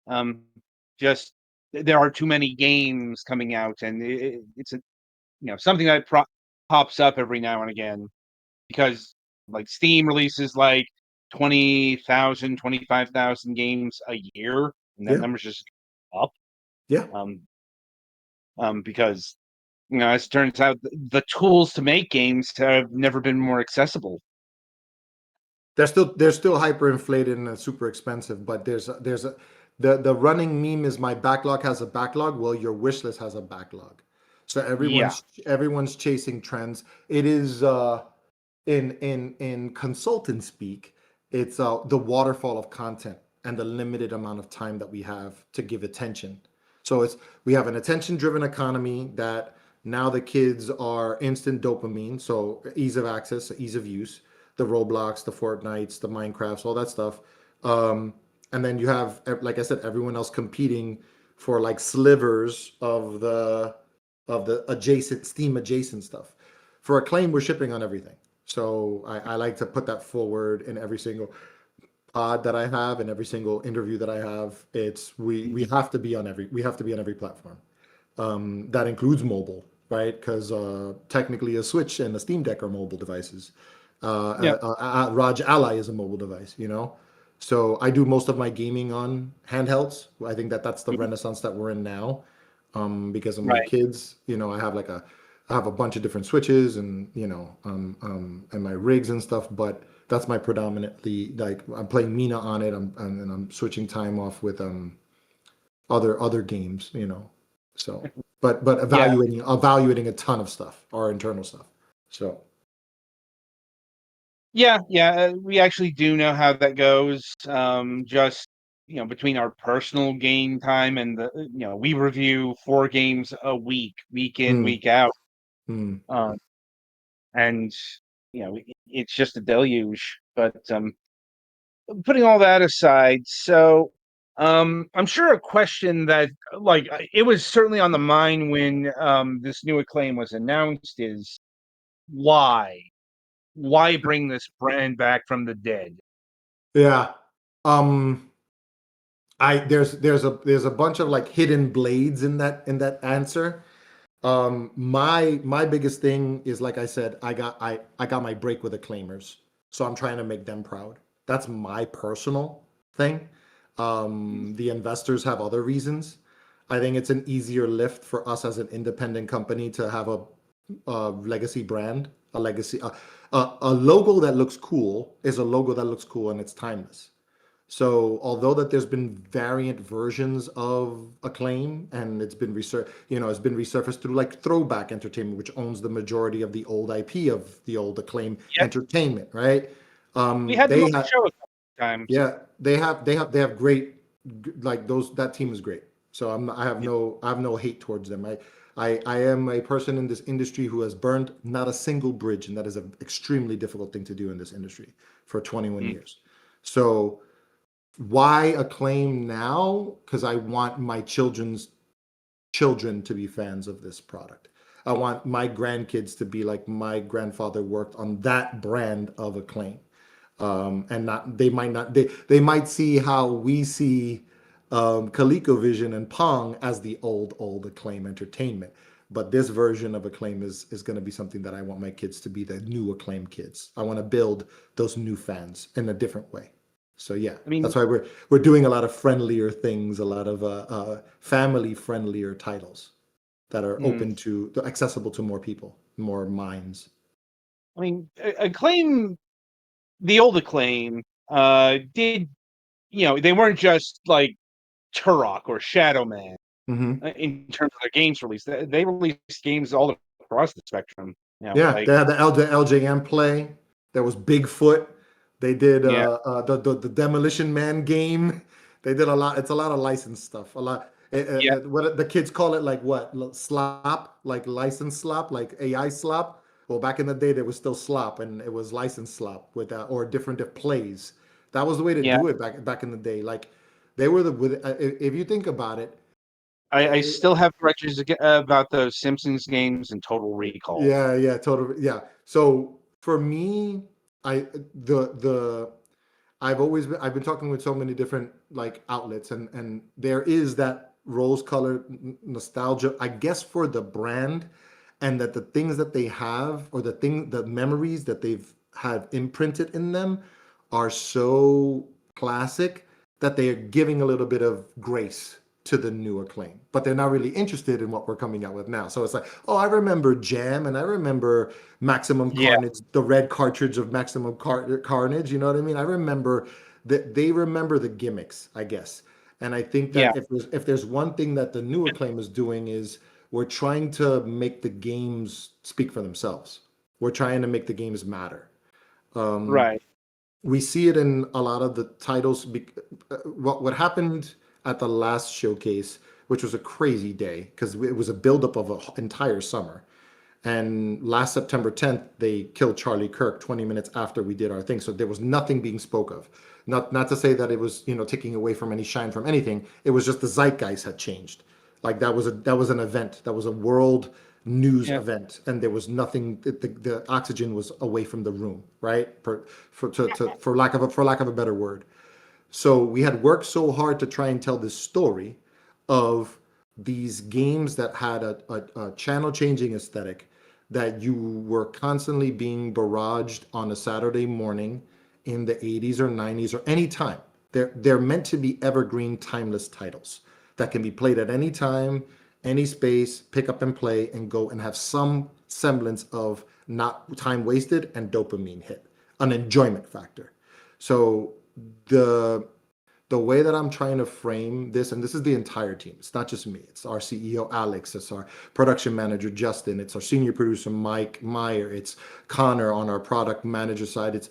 [SPEAKER 2] Um, just there are too many games coming out, and it's a something that pops up every now and again because like Steam releases like 20,000, 25,000 games a year, and that
[SPEAKER 4] Yeah,
[SPEAKER 2] number's just up.
[SPEAKER 4] yeah.
[SPEAKER 2] Um, because as it turns out, the tools to make games have never been more accessible.
[SPEAKER 4] They're still hyperinflated and super expensive, but the running meme is my backlog has a backlog. Well, your wish list has a backlog. So
[SPEAKER 2] Yeah,
[SPEAKER 4] everyone's chasing trends. It is in consultant speak, it's the waterfall of content and the limited amount of time that we have to give attention. So we have an attention driven economy that now the kids are instant dopamine, so ease of access, ease of use, the Roblox, the Fortnites, the Minecrafts, all that stuff. And then you have, like I said, everyone else competing for like slivers of the adjacent Steam adjacent stuff. For Acclaim, we're shipping on everything. So I like to put that forward in every single pod that I have and every single interview that I have. It's we have to be on every platform. That includes mobile, right? Because technically a Switch and a Steam Deck are mobile devices.
[SPEAKER 2] yeah,
[SPEAKER 4] Raj Ally is a mobile device, So I do most of my gaming on handhelds. I think that's the
[SPEAKER 2] mhm,
[SPEAKER 4] renaissance that we're in now. Because of my
[SPEAKER 2] right,
[SPEAKER 4] kids, I have a bunch of different switches and and my rigs and stuff. But that's my predominantly like I'm playing Mina on it. And I'm switching time off with other games, So, but
[SPEAKER 2] yeah,
[SPEAKER 4] evaluating a ton of stuff, our internal stuff. So,
[SPEAKER 2] yeah, yeah. We actually do know how that goes. Just between our personal game time and we review 4 games a week, week in,
[SPEAKER 4] mm,
[SPEAKER 2] week out.
[SPEAKER 4] mm.
[SPEAKER 2] Um, and it's just a deluge. But putting all that aside, so I'm sure a question that it was certainly on the mind when this new Acclaim was announced is why? Why bring this brand back from the dead?
[SPEAKER 4] Yeah. Um, there's a bunch of like hidden blades in that answer. My biggest thing is like I said, I got my break with the claimers, so I'm trying to make them proud. That's my personal thing. The investors have other reasons. I think it's an easier lift for us as an independent company to have a legacy brand, a legacy, a logo that looks cool is a logo that looks cool and it's timeless. So although that there's been variant versions of Acclaim and it's been resurfaced through like Throwback Entertainment, which owns the majority of the old IP of the old Acclaim
[SPEAKER 2] Yeah,
[SPEAKER 4] Entertainment, right?
[SPEAKER 2] we had them on
[SPEAKER 4] They
[SPEAKER 2] the
[SPEAKER 4] have,
[SPEAKER 2] show a couple times.
[SPEAKER 4] yeah, they have great, like that team is great. So
[SPEAKER 2] Yeah.
[SPEAKER 4] I have no hate towards them. I am a person in this industry who has burned not a single bridge, and that is an extremely difficult thing to do in this industry for 21
[SPEAKER 2] Mm,
[SPEAKER 4] years. So why Acclaim now? Because I want my children's children to be fans of this product. I want my grandkids to be like my grandfather worked on that brand of Acclaim. And not they might see how we see ColecoVision and Pong as the old Acclaim Entertainment. But this version of Acclaim is going to be something that I want my kids to be the new Acclaim kids. I want to build those new fans in a different way. So yeah,
[SPEAKER 2] I mean,
[SPEAKER 4] that's why we're doing a lot of friendlier things, a lot of family friendlier titles that are
[SPEAKER 2] mm,
[SPEAKER 4] accessible to more people, more minds.
[SPEAKER 2] Acclaim, the old Acclaim, did they weren't just like Turok or Shadow Man
[SPEAKER 4] Hmm.
[SPEAKER 2] in terms of their games release. They released games all across the spectrum.
[SPEAKER 4] Yeah,
[SPEAKER 2] Like
[SPEAKER 4] they had the LJM play. There was Bigfoot. They did
[SPEAKER 2] yeah,
[SPEAKER 4] the Demolition Man game. They did a lot. It's a lot of licensed stuff. A lot.
[SPEAKER 2] Yeah,
[SPEAKER 4] What the kids call it, like what slop, like license slop, like AI slop. Well, back in the day, there was still slop, and it was license slop with or different plays. That was the way to
[SPEAKER 2] yeah.
[SPEAKER 4] do it back in the day. Like they were the with if you think about it,
[SPEAKER 2] I
[SPEAKER 4] eh,
[SPEAKER 2] still have corrections about those Simpsons games and Total Recall.
[SPEAKER 4] yeah, totally, yeah. So for me, I the I've been talking with so many different like outlets, and there is that rose colored nostalgia, I guess, for the brand, and that the things that they have, or the memories that they've had imprinted in them are so classic that they are giving a little bit of grace to the new Acclaim, but they're not really interested in what we're coming out with now. So it's like, oh, I remember Jam, and I remember Maximum
[SPEAKER 2] Yeah,
[SPEAKER 4] Carnage, the red cartridge of Maximum Carnage. You know what I mean? I remember that they remember the gimmicks, I guess. And I think
[SPEAKER 2] yeah,
[SPEAKER 4] that if there's one thing that the new Acclaim is doing is we're trying to make the games speak for themselves. We're trying to make the games matter. Um,
[SPEAKER 2] right.
[SPEAKER 4] we see it in a lot of the titles. What happened at the last showcase, which was a crazy day because it was a buildup of an entire summer. And last September 10th, they killed Charlie Kirk 20 minutes after we did our thing. So there was nothing being spoke of. Not to say that it was, taking away from any shine from anything. It was just the zeitgeist had changed. Like that was an event. That was a world news
[SPEAKER 2] Yeah,
[SPEAKER 4] event, and there was nothing. The oxygen was away from the room, right? For lack of a better word. So we had worked so hard to try and tell this story of these games that had a channel changing aesthetic, that you were constantly being barraged on a Saturday morning in the 80s or 90s or any time. They're meant to be evergreen, timeless titles that can be played at any time, any space, pick up and play, and go and have some semblance of not time wasted and dopamine hit, an enjoyment factor. So the the way that I'm trying to frame this, and this is the entire team, it's not just me, it's our CEO Alex, it's our production manager Justin, it's our senior producer Mike Meyer, it's Connor on our product manager side, it's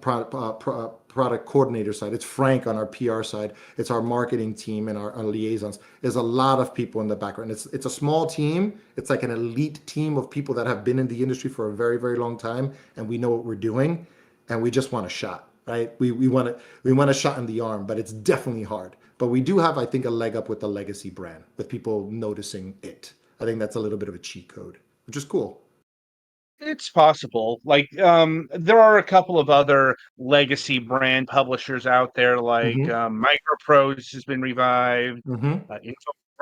[SPEAKER 4] product coordinator side, it's Frank on our PR side, it's our marketing team and our liaisons. There's a lot of people in the background. It's a small team. It's like an elite team of people that have been in the industry for a very, very long time, and we know what we're doing, and we just want a shot, right? We want a shot in the arm, but it's definitely hard. But we do have, I think, a leg up with the legacy brand, with people noticing it. I think that's a little bit of a cheat code, which is cool.
[SPEAKER 2] it's possible. Like, there are a couple of other legacy brand publishers out there, like
[SPEAKER 4] Mm-hmm.
[SPEAKER 2] Microprose has been revived.
[SPEAKER 4] Mm-hmm.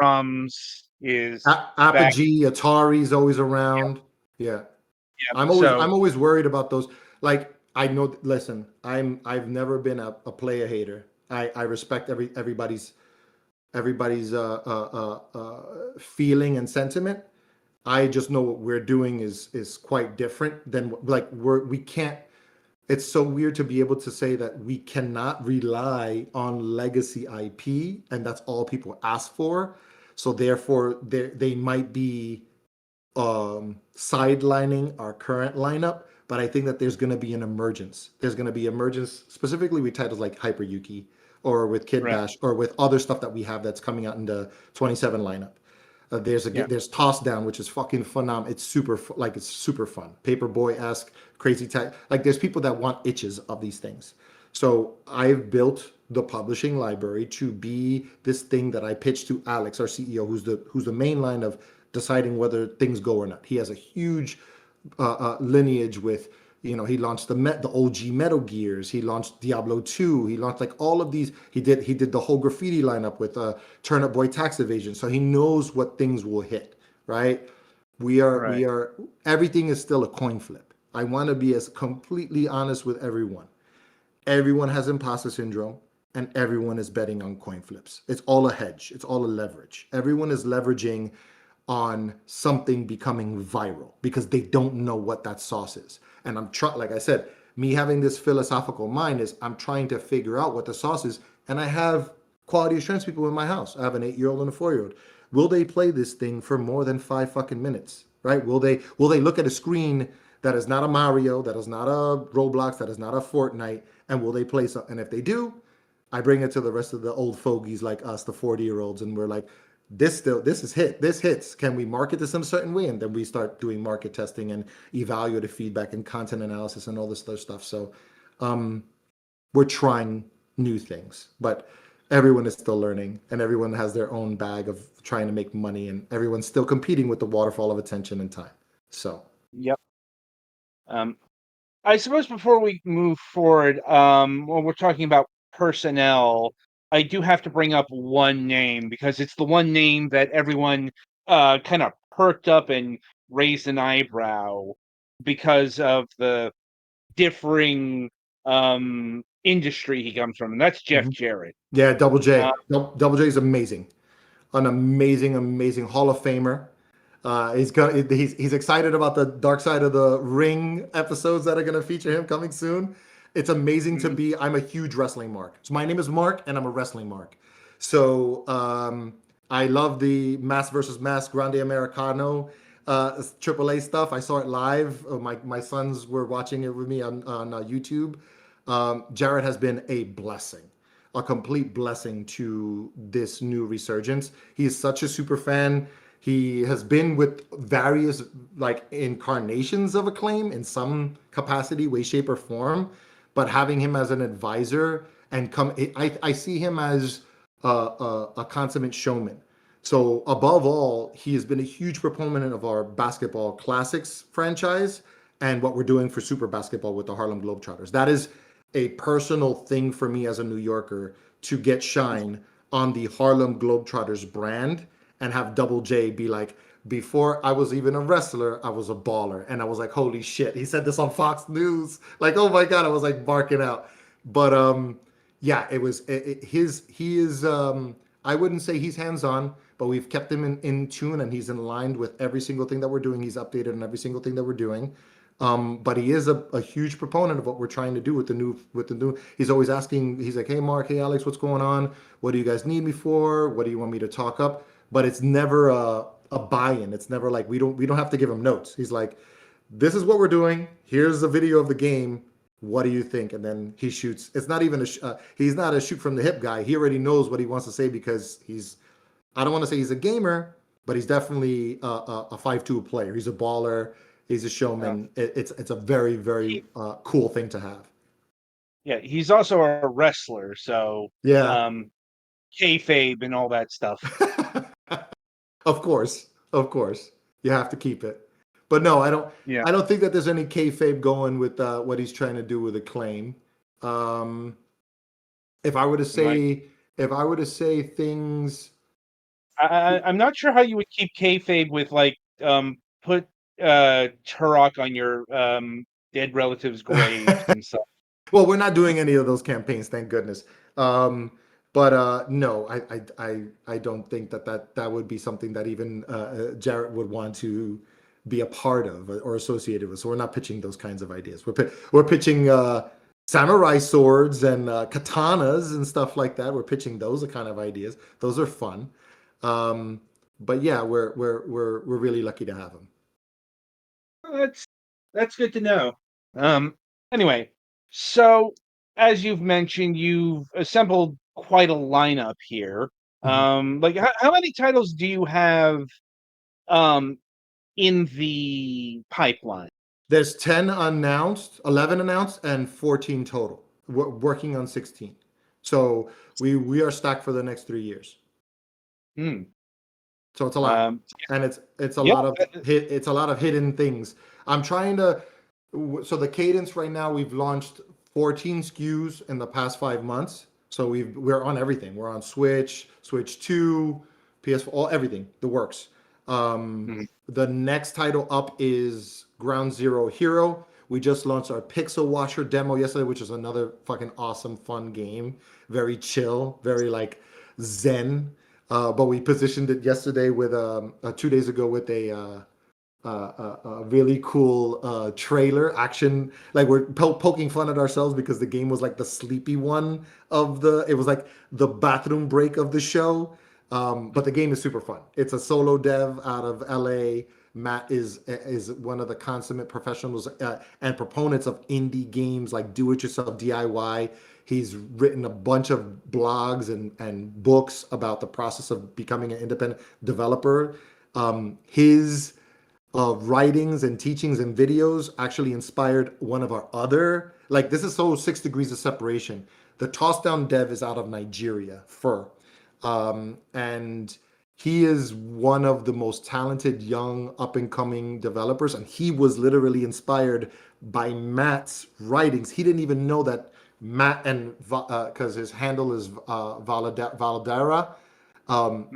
[SPEAKER 2] Infocrums is back.
[SPEAKER 4] Apogee, Atari's always around. Yeah.
[SPEAKER 2] Yeah,
[SPEAKER 4] I'm
[SPEAKER 2] so
[SPEAKER 4] always worried about those. Like I know, listen, I've never been a player hater. I respect everybody's feeling and sentiment. I just know what we're doing is quite different than like we can't. It's so weird to be able to say that we cannot rely on legacy IP, and that's all people ask for. So therefore, they might be sidelining our current lineup, but I think that there's going to be an emergence. There's going to be emergence specifically with titles like Hyper Yuki, or with Kid
[SPEAKER 2] right,
[SPEAKER 4] Bash, or with other stuff that we have that's coming out in the 27 lineup.
[SPEAKER 2] yeah,
[SPEAKER 4] There's Toss Down, which is fucking phenomenal. It's it's super fun. Paperboy esque, crazy tech. Like there's people that want itches of these things. So I've built the publishing library to be this thing that I pitch to Alex, our CEO, who's the main line of deciding whether things go or not. He has a huge lineage with, he launched the OG Metal Gears. He launched Diablo 2. He launched like all of these. He did the whole graffiti lineup with Turnip Boy Tax Evasion. So he knows what things will hit, right? We
[SPEAKER 2] right,
[SPEAKER 4] are Everything is still a coin flip. I want to be as completely honest with everyone. Everyone has imposter syndrome, and everyone is betting on coin flips. It's all a hedge. It's all a leverage. Everyone is leveraging on something becoming viral because they don't know what that sauce is. And I'm trying, like I said, me having this philosophical mind is I'm trying to figure out what the sauce is. And I have quality assurance people in my house. I have an 8-year-old and a 4-year-old. Will they play this thing for more than 5 fucking minutes? Right? Will they look at a screen that is not a Mario, that is not a Roblox, that is not a Fortnite, and will they play something? And if they do, I bring it to the rest of the old fogies like us, the 40-year-olds, and we're like, this hits. Can we market this in a certain way? And then we start doing market testing and evaluative feedback and content analysis and all this other stuff. So we're trying new things, but everyone is still learning and everyone has their own bag of trying to make money, and everyone's still competing with the waterfall of attention and time. So
[SPEAKER 2] Yep. I suppose before we move forward, when we're talking about personnel, I do have to bring up one name because it's the one name that everyone kind of perked up and raised an eyebrow because of the differing industry he comes from, and that's Jeff Jarrett.
[SPEAKER 4] yeah, Double
[SPEAKER 2] Uh,
[SPEAKER 4] J. Double J is amazing. An amazing Hall of Famer. He's excited about the Dark Side of the Ring episodes that are going to feature him coming soon. It's amazing to
[SPEAKER 2] mhm.
[SPEAKER 4] be. I'm a huge wrestling Mark. So my name is Mark, and I'm a wrestling Mark. So I love the Mass versus Mass Grande Americano AAA stuff. I saw it live. My sons were watching it with me on YouTube. Jared has been a blessing, a complete blessing to this new resurgence. He is such a super fan. He has been with various like incarnations of Acclaim in some capacity, way, shape, or form. But having him as an advisor and I see him as a consummate showman. So above all, he has been a huge proponent of our basketball classics franchise and what we're doing for Super Basketball with the Harlem Globetrotters. That is a personal thing for me as a New Yorker to get shine on the Harlem Globetrotters brand and have Double J be like, before I was even a wrestler, I was a baller. And I was like, holy shit. He said this on Fox News. Like, oh my God, I was like barking out. But yeah, it was he is I wouldn't say he's hands-on, but we've kept him in tune and he's in line with every single thing that we're doing. He's updated on every single thing that we're doing. But he is a huge proponent of what we're trying to do with the new. He's always asking. He's like, "Hey, Mark. Hey, Alex. What's going on? What do you guys need me for? What do you want me to talk up?" But it's never a buy-in. It's never like we don't have to give him notes. He's like, "This is what we're doing. Here's a video of the game. What do you think?" And then he shoots. It's not even he's not a shoot from the hip guy. He already knows what he wants to say because he's. I don't want to say he's a gamer, but he's definitely a 5'2" player. He's a baller. He's a
[SPEAKER 2] Uh,
[SPEAKER 4] showman. It's a very
[SPEAKER 2] he,
[SPEAKER 4] cool thing to have.
[SPEAKER 2] yeah, he's also a wrestler, so
[SPEAKER 4] Yeah,
[SPEAKER 2] um, kayfabe and all that stuff.
[SPEAKER 4] of course, you have to keep it. But no, I don't.
[SPEAKER 2] Yeah,
[SPEAKER 4] I don't think that there's any kayfabe going with what he's trying to do with Acclaim. Um, if I were to
[SPEAKER 2] like
[SPEAKER 4] say, things,
[SPEAKER 2] I'm not sure how you would keep kayfabe with like put Turok on your dead relatives' graves and stuff.
[SPEAKER 4] well, we're not doing any of those campaigns, thank goodness. But no, I don't think that would be something that even Jarrett would want to be a part of or associated with. So we're not pitching those kinds of ideas. We're pitching samurai swords and katanas and stuff like that. We're pitching those kind of ideas. Those are fun. Um, but yeah, we're really lucky to have them.
[SPEAKER 2] Well, that's good to know. Um, anyway, so as you've mentioned, you've assembled quite a lineup here.
[SPEAKER 4] Mhm.
[SPEAKER 2] Like how many titles do you have um in the pipeline?
[SPEAKER 4] There's 10 announced, 11 announced, and 14 total. We're working on 16. So we are stacked for the next 3 years.
[SPEAKER 2] Hmm.
[SPEAKER 4] So it's a lot,
[SPEAKER 2] Um,
[SPEAKER 4] and it's a
[SPEAKER 2] yeah.
[SPEAKER 4] lot of it's a lot of hidden things. I'm trying to. So the cadence right now, we've launched 14 SKUs in the past 5 months. So we're on everything. We're on Switch, Switch 2, PS4, all everything, the works. Um,
[SPEAKER 2] Mhm.
[SPEAKER 4] the next title up is Ground Zero Hero. We just launched our Pixel Washer demo yesterday, which is another fucking awesome, fun game. Very chill, very like zen. But we positioned it yesterday with 2 days ago with a really cool trailer action. Like we're poking fun at ourselves because the game was like the sleepy one of the. It was like the bathroom break of the show. But the game is super fun. It's a solo dev out of LA. Matt is one of the consummate professionals and proponents of indie games like do it yourself DIY. He's written a bunch of blogs and books about the process of becoming an independent developer. His writings and teachings and videos actually inspired one of our other, like, this is so 6 degrees of separation. The toss down dev is out of Nigeria, and he is one of the most talented young up and coming developers, and he was literally inspired by Matt's writings. He didn't even know that Matt, and because his handle is Valadara,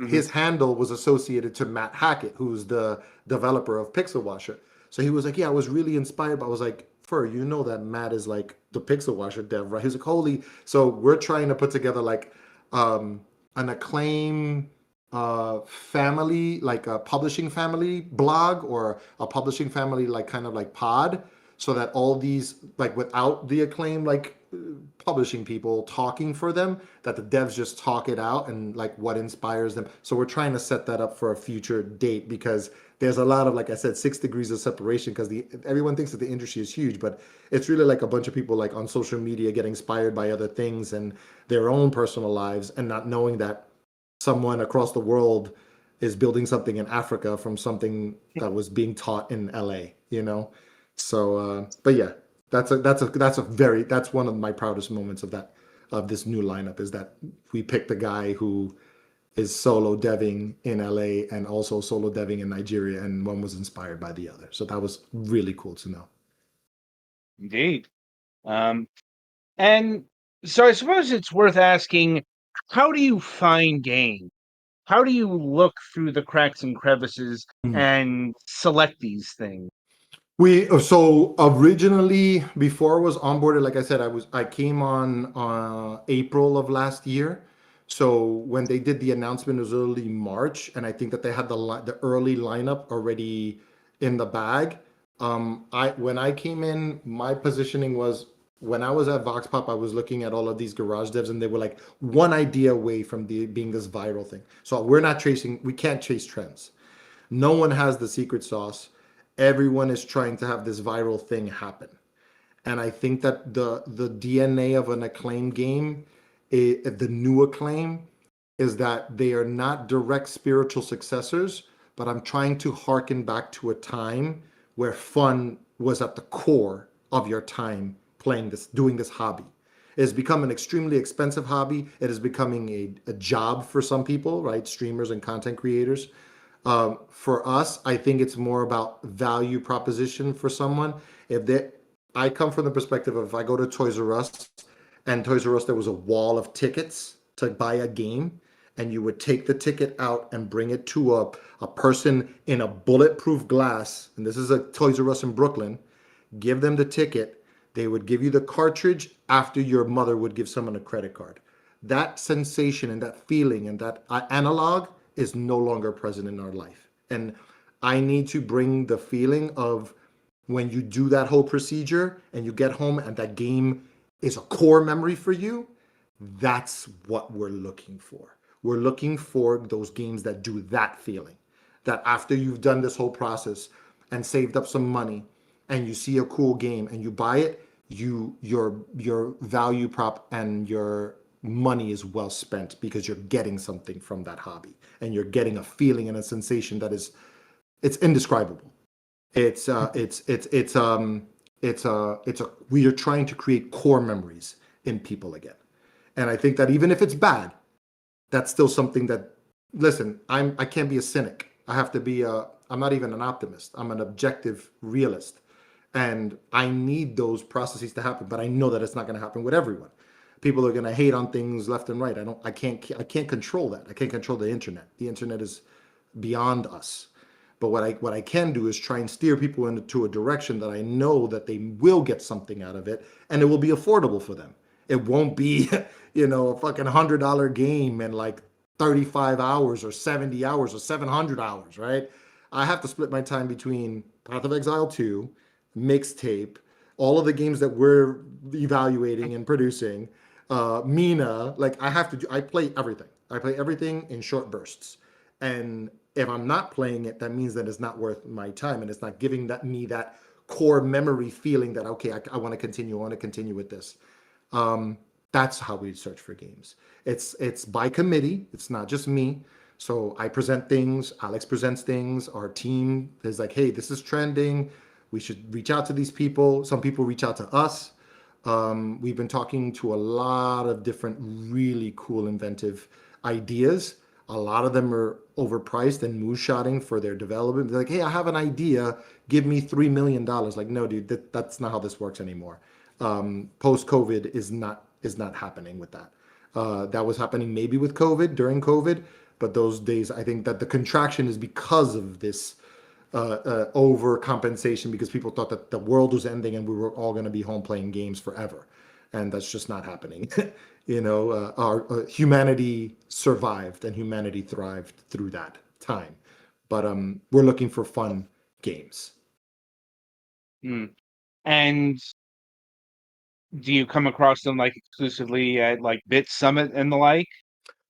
[SPEAKER 4] his handle was associated to Matt Hackett, who's the developer of Pixel Washer. So he was like, yeah, I was really inspired. But I was like, you know that Matt is like the Pixel Washer dev, right? He's like, holy. So we're trying to put together like an Acclaim family, like a publishing family blog, or a publishing family, like kind of like pod, so that all these, like, without the Acclaim, like publishing people talking for them, that the devs just talk it out and like what inspires them. So we're trying to set that up for a future date, because there's a lot of, like I said, 6 degrees of separation, because the everyone thinks that the industry is huge, but it's really like a bunch of people like on social media get inspired by other things and their own personal lives, and not knowing that someone across the world is building something in Africa from something that was being taught in LA, you know? So, but yeah, that's one of my proudest moments of this new lineup, is that we picked a guy who is solo deving in LA and also solo deving in Nigeria, and one was inspired by the other. So that was really cool to know.
[SPEAKER 2] Indeed. And so I suppose it's worth asking, how do you find game? How do you look through the cracks and crevices and select these things?
[SPEAKER 4] So originally, before I was onboarded, like I said, I came on April of last year. So when they did the announcement, it was early March, and I think that they had the early lineup already in the bag. I When I came in, my positioning was, when I was at Vox Pop, I was looking at all of these garage devs, and they were like one idea away from being this viral thing. So we can't chase trends. No one has the secret sauce. Everyone is trying to have this viral thing happen. And I think that the DNA of an Acclaim game, the new Acclaim, is that they are not direct spiritual successors, but I'm trying to harken back to a time where fun was at the core of your time playing this, doing this hobby. It has become an extremely expensive hobby. It is becoming a job for some people, right? Streamers and content creators. For us, I think it's more about value proposition for someone. I come from the perspective of, if I go to Toys R Us, and Toys R Us, there was a wall of tickets to buy a game, and you would take the ticket out and bring it to a person in a bulletproof glass, and this is a Toys R Us in Brooklyn, give them the ticket, they would give you the cartridge after your mother would give someone a credit card. That sensation and that feeling and that analog is no longer present in our life. And I need to bring the feeling of when you do that whole procedure and you get home and that game is a core memory for you. That's what we're looking for. We're looking for those games that do that feeling. That after you've done this whole process and saved up some money and you see a cool game and you buy it, your value prop and your money is well spent, because you're getting something from that hobby and you're getting a feeling and a sensation that is, it's indescribable. We are trying to create core memories in people again. And I think that even if it's bad, that's still something that, listen, I can't be a cynic. I have to be I'm not even an optimist. I'm an objective realist. And I need those processes to happen, but I know that it's not going to happen with everyone. People are going to hate on things left and right. I can't control that. I can't control the internet. The internet is beyond us. But what I can do is try and steer people into a direction that I know that they will get something out of it, and it will be affordable for them. It won't be, a fucking $100 game in like 35 hours or 70 hours or 700 hours, right? I have to split my time between Path of Exile 2, Mixtape, all of the games that we're evaluating and producing, Mina. Like, I play everything. I play everything in short bursts. And if I'm not playing it, that means that it's not worth my time, and it's not giving me that core memory feeling that, okay, I want to continue with this. That's how we search for games. It's by committee. It's not just me. So I present things, Alex presents things, our team is like, hey, this is trending. We should reach out to these people. Some people reach out to us. We've been talking to a lot of different really cool, inventive ideas. A lot of them are overpriced and moonshotting for their development. They're like, hey, I have an idea. Give me $3 million. Like, no, dude, that's not how this works anymore. Post COVID is not happening with that. That was happening maybe with COVID during COVID, but those days I think that the contraction is because of this overcompensation because people thought that the world was ending and we were all going to be home playing games forever, and that's just not happening. Our humanity survived and humanity thrived through that time, but we're looking for fun games.
[SPEAKER 2] And do you come across them like exclusively at like Bit Summit and the like?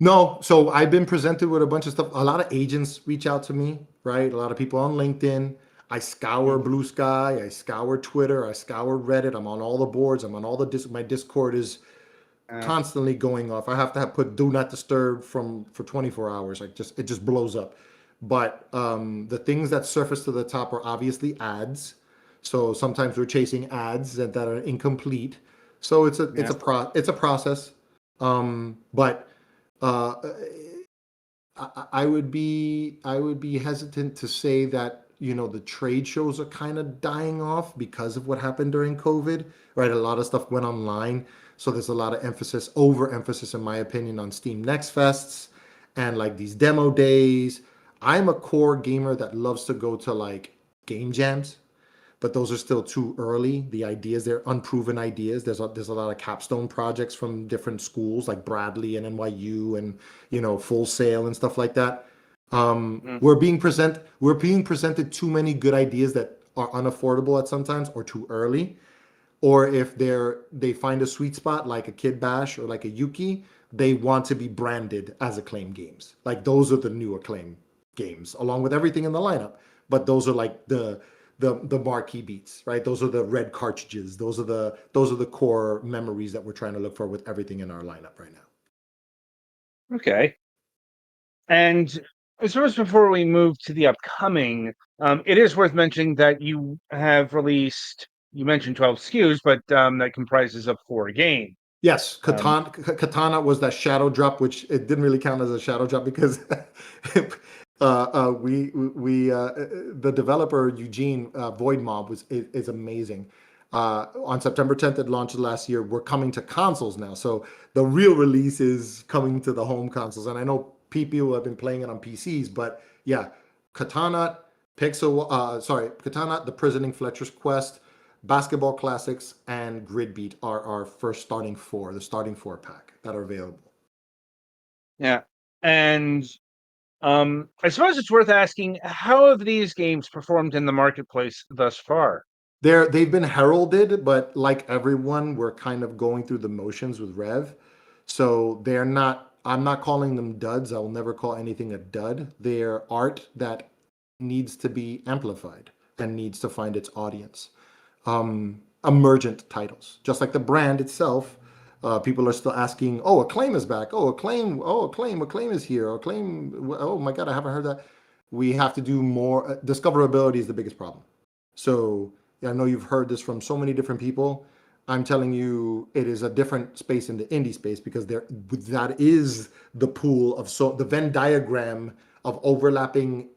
[SPEAKER 4] No, so I've been presented with a bunch of stuff. A lot of agents reach out to me, right? A lot of people on LinkedIn. I scour Blue Sky, I scour Twitter, I scour Reddit. I'm on all the boards. I'm on all the my Discord is constantly going off. I have to put do not disturb for 24 hours. Like it just blows up. But the things that surface to the top are obviously ads. So sometimes we're chasing ads that are incomplete. So it's a process. But uh, I would be hesitant to say that the trade shows are kind of dying off because of what happened during COVID, right? A lot of stuff went online, so there's a lot of overemphasis, in my opinion, on Steam Next Fests and like these demo days. I'm a core gamer that loves to go to like game jams, but those are still too early. The ideas, they're unproven ideas. There's a lot of capstone projects from different schools like Bradley and NYU and Full Sail and stuff like that. We're being presented too many good ideas that are unaffordable at sometimes or too early, or if they find a sweet spot like a Kid Bash or like a Yuki, they want to be branded as Acclaim games. Like those are the new Acclaim games, along with everything in the lineup. But those are like the marquee beats, right? Those are the red cartridges. Those are the core memories that we're trying to look for with everything in our lineup right now.
[SPEAKER 2] Okay. And I suppose before we move to the upcoming, it is worth mentioning that you have released, you mentioned 12 SKUs, but that comprises of 4 games.
[SPEAKER 4] Yes, Katana was that shadow drop, which it didn't really count as a shadow drop because the developer Eugene Void Mob is amazing. On September 10th, it launched last year. We're coming to consoles now, so the real release is coming to the home consoles. And I know people have been playing it on PCs, but yeah, Katana, Katana, The Prisoning Fletcher's Quest, Basketball Classics, and Grid Beat are our first the starting 4 pack that are available.
[SPEAKER 2] Yeah, and I suppose it's worth asking, how have these games performed in the marketplace thus far?
[SPEAKER 4] They've been heralded, but like everyone, we're kind of going through the motions with Rev. So they're not, I'm not calling them duds. I will never call anything a dud. They're art that needs to be amplified and needs to find its audience. Emergent titles, just like the brand itself. People are still asking, "Oh, Acclaim is back. Oh, Acclaim. Oh, Acclaim is here. Acclaim. Oh my God, I haven't heard that." We have to do more. Discoverability is the biggest problem. So I know you've heard this from so many different people. I'm telling you, it is a different space in the indie space because that is the pool of the Venn diagram of overlapping,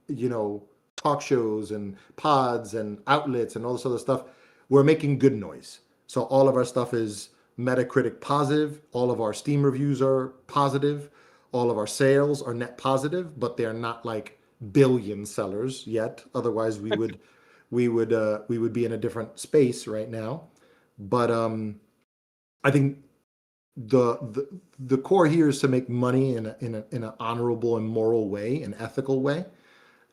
[SPEAKER 4] talk shows and pods and outlets and all this other stuff. We're making good noise. So all of our stuff is Metacritic positive. All of our Steam reviews are positive. All of our sales are net positive, but they're not like billion sellers yet. Otherwise, we would be in a different space right now. But I think the core here is to make money in an honorable and moral way, an ethical way.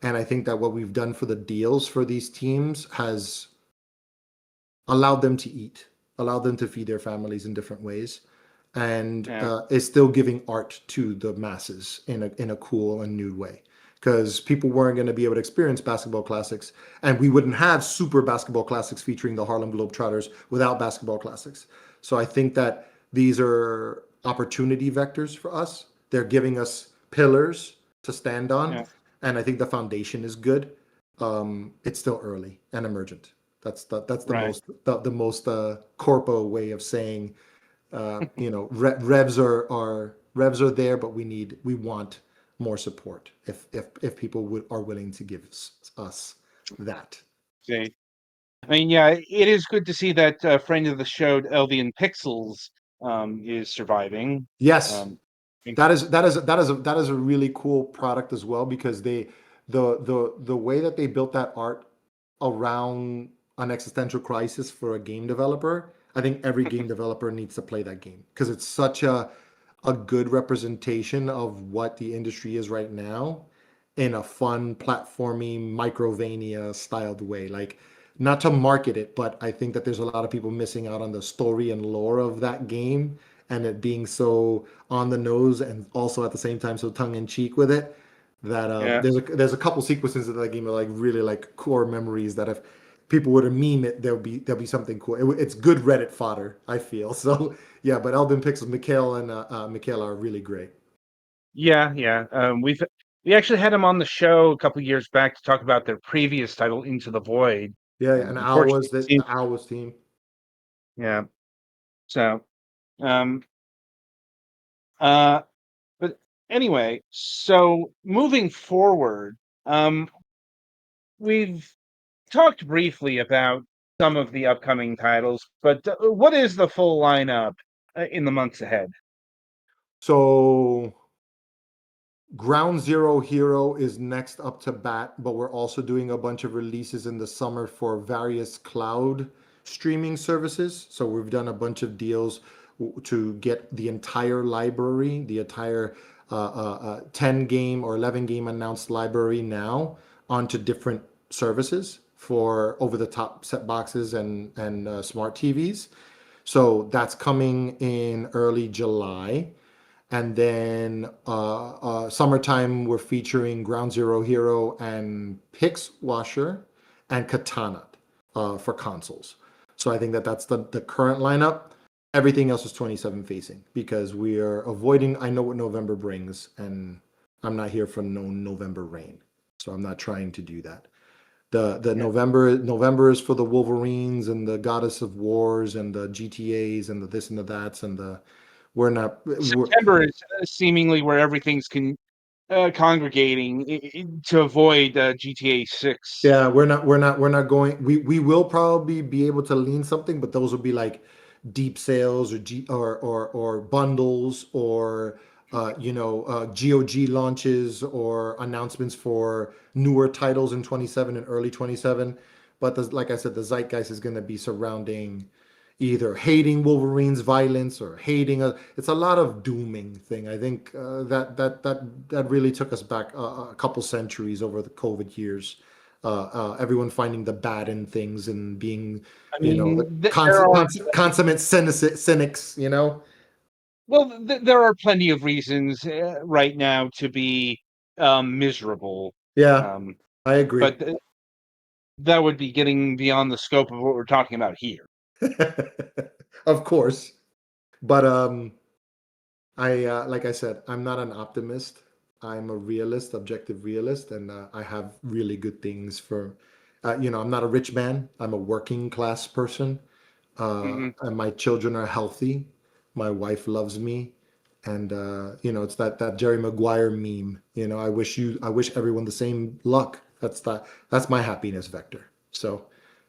[SPEAKER 4] And I think that what we've done for the deals for these teams has allowed them to eat, allowed them to feed their families in different ways, and is still giving art to the masses in a cool and new way. Because people weren't going to be able to experience Basketball Classics, and we wouldn't have Super Basketball Classics featuring the Harlem Globetrotters without Basketball Classics. So I think that these are opportunity vectors for us. They're giving us pillars to stand on,
[SPEAKER 2] Yeah.
[SPEAKER 4] and I think the foundation is good. It's still early and emergent. That's the
[SPEAKER 2] Right.
[SPEAKER 4] most corpo way of saying, revs are there, but we want more support if people are willing to give us that.
[SPEAKER 2] See. I mean, yeah, it is good to see that friend of the show, Elvian Pixels, is surviving.
[SPEAKER 4] Yes,
[SPEAKER 2] Um, and-
[SPEAKER 4] that is a really cool product as well, because the way that they built that art around an existential crisis for a game developer, I think every game developer needs to play that game, because it's such a good representation of what the industry is right now in a fun, platformy, microvania styled way. Like, not to market it, but I think that there's a lot of people missing out on the story and lore of that game, and it being so on the nose and also at the same time so tongue in cheek with it, that
[SPEAKER 2] yeah.
[SPEAKER 4] there's a couple sequences of that game that are like really like core memories that if people were to meme it, there'll be something cool. It's good Reddit fodder, I feel. So yeah, but Elden Pixels, Mikhail and Michaela are really great.
[SPEAKER 2] Yeah, yeah. We actually had him on the show a couple years back to talk about their previous title, Into the Void.
[SPEAKER 4] Yeah, and Al was
[SPEAKER 2] Unfortunately, it
[SPEAKER 4] the
[SPEAKER 2] seems,
[SPEAKER 4] Al was team.
[SPEAKER 2] yeah. So, um, uh, but anyway, so moving forward, um, we've talked briefly about some of the upcoming titles, but what is the full lineup in the months ahead?
[SPEAKER 4] So Ground Zero Hero is next up to bat, but we're also doing a bunch of releases in the summer for various cloud streaming services. So we've done a bunch of deals to get the entire library, the entire 10 game or 11 game announced library now onto different services for over the top set boxes and smart TVs. So that's coming in early July. And then summertime, we're featuring Ground Zero Hero and Pix Washer and Katana for consoles. So I think that that's the current lineup. Everything else is 27 facing, because we are avoiding. I know what November brings, and I'm not here for no November rain. So I'm not trying to do that. The
[SPEAKER 2] Yeah.
[SPEAKER 4] November is for the Wolverines and the Goddess of Wars and the GTAs and the this and the that's and the we're not we're,
[SPEAKER 2] September is seemingly where everything's congregating to avoid GTA 6.
[SPEAKER 4] Yeah, we're not going. We will probably be able to lean something, but those will be like deep sales or bundles or GOG launches or announcements for newer titles in 27 and early 27. But like I said, the zeitgeist is going to be surrounding either hating Wolverine's violence or hating it's a lot of dooming thing. I think that really took us back a couple centuries over the COVID years. Everyone finding the bad in things and being,
[SPEAKER 2] I
[SPEAKER 4] the
[SPEAKER 2] mean, there are
[SPEAKER 4] consummate cynics.
[SPEAKER 2] there are plenty of reasons right now to be miserable,
[SPEAKER 4] Yeah,
[SPEAKER 2] um,
[SPEAKER 4] I agree.
[SPEAKER 2] but that would be getting beyond the scope of what we're talking about here.
[SPEAKER 4] Of course, but I like I said, I'm not an optimist. I'm a realist, objective realist, and I have really good things for. I'm not a rich man. I'm a working class person,
[SPEAKER 2] Hmm.
[SPEAKER 4] and my children are healthy. My wife loves me, and it's that Jerry Maguire meme. I wish everyone the same luck. That's my happiness vector. So.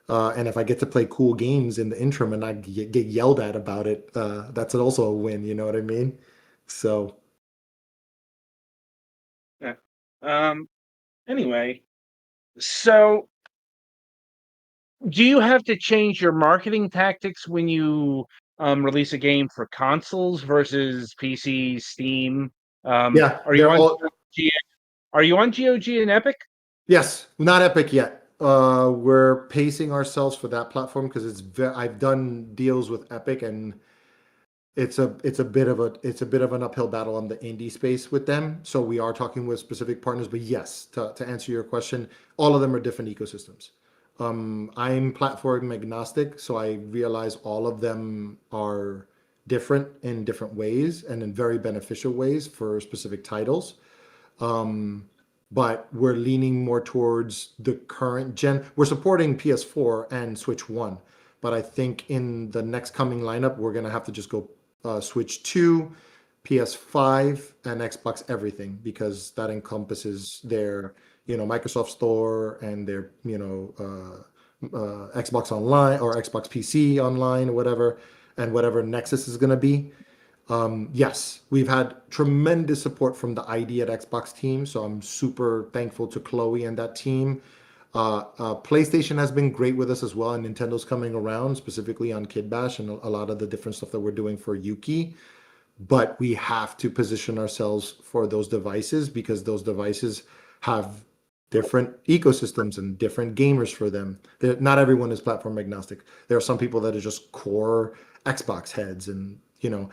[SPEAKER 4] And if I get to play cool games in the interim and I get yelled at about it, that's also a win. You know what I mean? So
[SPEAKER 2] Yeah. Um, anyway, so do you have to change your marketing tactics when you release a game for consoles versus PC, Steam?
[SPEAKER 4] yeah,
[SPEAKER 2] Are you
[SPEAKER 4] they're
[SPEAKER 2] on
[SPEAKER 4] all
[SPEAKER 2] GOG? Are you on GOG and Epic?
[SPEAKER 4] yes, not Epic yet. We're pacing ourselves for that platform because I've done deals with Epic and it's a bit of an uphill battle on the indie space with them. So we are talking with specific partners, but yes, to answer your question, all of them are different ecosystems. I'm platform agnostic, so I realize all of them are different in different ways and in very beneficial ways for specific titles. Um, but we're leaning more towards the current gen. We're supporting PS4 and Switch One, but I think in the next coming lineup, we're gonna have to just go Switch 2, PS5, and Xbox everything because that encompasses their, Microsoft Store and their, Xbox Online or Xbox PC Online or whatever, and whatever Nexus is gonna be. Yes, we've had tremendous support from the ID at Xbox team, so I'm super thankful to Chloe and that team. PlayStation has been great with us as well, and Nintendo's coming around specifically on Kid Bash and a lot of the different stuff that we're doing for Yuki. But we have to position ourselves for those devices because those devices have different ecosystems and different gamers for them. Not everyone is platform agnostic. There are some people that are just core Xbox heads, and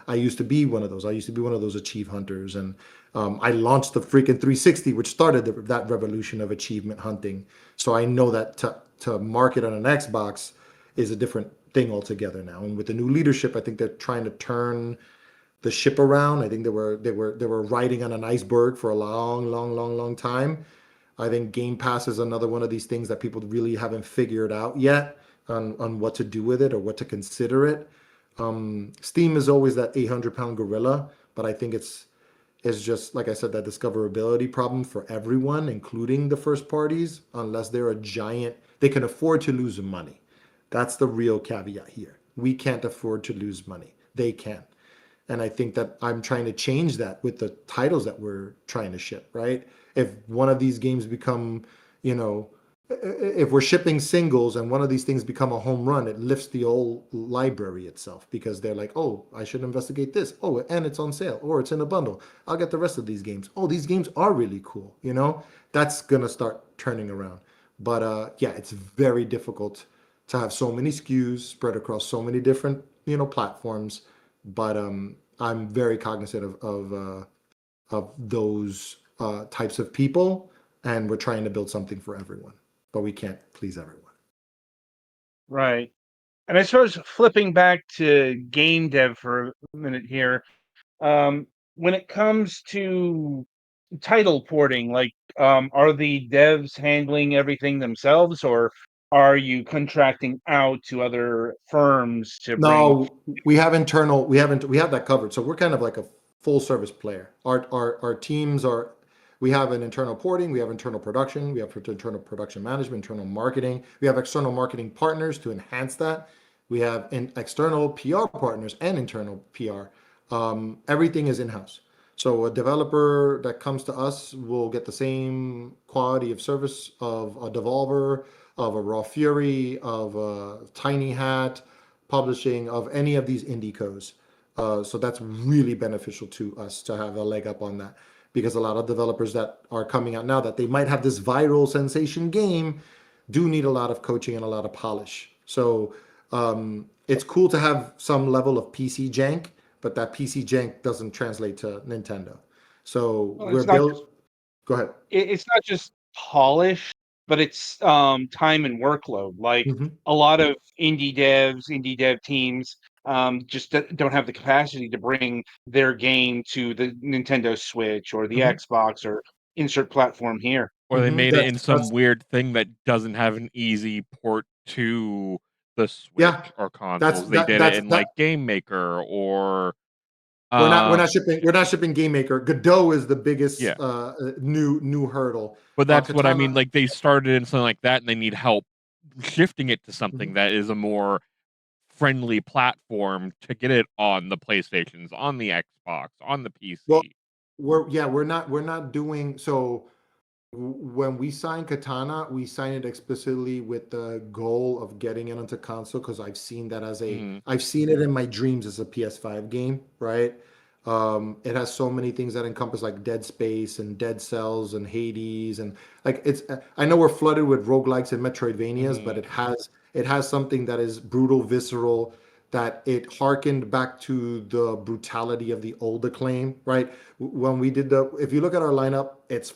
[SPEAKER 4] I used to be one of those. I used to be one of those achieve hunters, and I launched the freaking 360, which started that revolution of achievement hunting. So I know that to market on an Xbox is a different thing altogether now. And with the new leadership, I think they're trying to turn the ship around. I think they were riding on an iceberg for a long, long, long, long time. I think Game Pass is another one of these things that people really haven't figured out yet on what to do with it or what to consider it. Steam is always that 800-pound gorilla, but I think it's just like I said, that discoverability problem for everyone, including the first parties, unless they're a giant, they can afford to lose money. That's the real caveat here. We can't afford to lose money. They can. And I think that I'm trying to change that with the titles that we're trying to ship, right? If one of these games become, you know, if we're shipping singles and one of these things become a home run, it lifts the old library itself because they're like, oh, I should investigate this. Oh, and it's on sale or it's in a bundle. I'll get the rest of these games. Oh, these games are really cool. That's going to start turning around. But yeah, it's very difficult to have so many SKUs spread across so many different, platforms. But I'm very cognizant of those types of people, and we're trying to build something for everyone, but we can't please everyone.
[SPEAKER 2] Right. And I suppose flipping back to game dev for a minute here, when it comes to title porting, like, are the devs handling everything themselves, or are you contracting out to other firms to bring?
[SPEAKER 4] No, we have internal. We have that covered. So we're kind of like a full service player. Our teams are. We have an internal porting. We have internal production. We have internal production management, internal marketing. We have external marketing partners to enhance that. We have external PR partners and internal PR. Everything is in house. So a developer that comes to us will get the same quality of service of a Devolver, of a Raw Fury, of a Tiny Hat, publishing, of any of these indie so that's really beneficial to us to have a leg up on that because a lot of developers that are coming out now that they might have this viral sensation game do need a lot of coaching and a lot of polish. So it's cool to have some level of PC jank, but that PC jank doesn't translate to Nintendo. So
[SPEAKER 2] Well,
[SPEAKER 4] we're
[SPEAKER 2] it's not just
[SPEAKER 4] built. Go ahead.
[SPEAKER 2] it's not just polish, but it's time and workload. Like
[SPEAKER 4] Hmm.
[SPEAKER 2] a lot of indie dev teams just don't have the capacity to bring their game to the Nintendo Switch or the
[SPEAKER 4] Hmm.
[SPEAKER 2] Xbox or insert platform here.
[SPEAKER 3] Or they made it in some
[SPEAKER 4] That's
[SPEAKER 3] weird thing that doesn't have an easy port to the
[SPEAKER 4] yeah.
[SPEAKER 3] Switch or
[SPEAKER 4] That's
[SPEAKER 3] consoles. They
[SPEAKER 4] that
[SPEAKER 3] did it
[SPEAKER 4] that's
[SPEAKER 3] in
[SPEAKER 4] that
[SPEAKER 3] like Game Maker or
[SPEAKER 4] we're
[SPEAKER 3] uh
[SPEAKER 4] not shipping Game Maker. Godot is the biggest
[SPEAKER 3] yeah.
[SPEAKER 4] new hurdle.
[SPEAKER 3] But that's what I
[SPEAKER 4] Katana.
[SPEAKER 3] mean. Like they started in something like that and they need help shifting it to something
[SPEAKER 4] Mhm.
[SPEAKER 3] that is a more friendly platform to get it on the PlayStations, on the Xbox, on the
[SPEAKER 4] Well,
[SPEAKER 3] PC.
[SPEAKER 4] we're not doing so. When we signed Katana, we signed it explicitly with the goal of getting it onto console because
[SPEAKER 3] Mhm.
[SPEAKER 4] I've seen it in my dreams as a PS5 game, right? It has so many things that encompass like Dead Space and Dead Cells and Hades and like I know we're flooded with roguelikes and Metroidvanias, but
[SPEAKER 3] Mhm.
[SPEAKER 4] it has something that is brutal, visceral, that it harkened back to the brutality of the old Acclaim, right? When we did if you look at our lineup, it's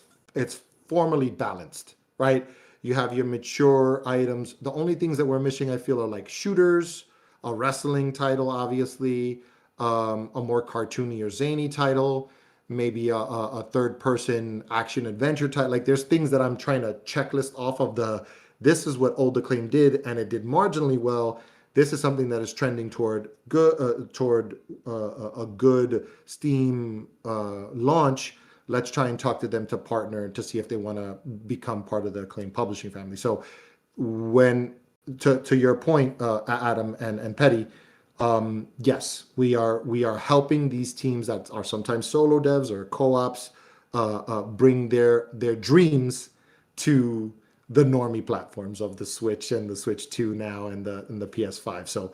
[SPEAKER 4] formally balanced, right? You have your mature items. The only things that we're missing, I feel, are like shooters, a wrestling title, obviously, a more cartoony or zany title, maybe a third person action adventure title. Like there's things that I'm trying to checklist off of the, this is what Old Acclaim did and it did marginally well. This is something that is trending toward a good Steam launch. Let's try and talk to them to partner to see if they want to become part of the Acclaim publishing family. So when to your point, Adam and Petty, yes, we are helping these teams that are sometimes solo devs or co-ops bring their dreams to the normie platforms of the Switch and the Switch 2 now and the PS5. So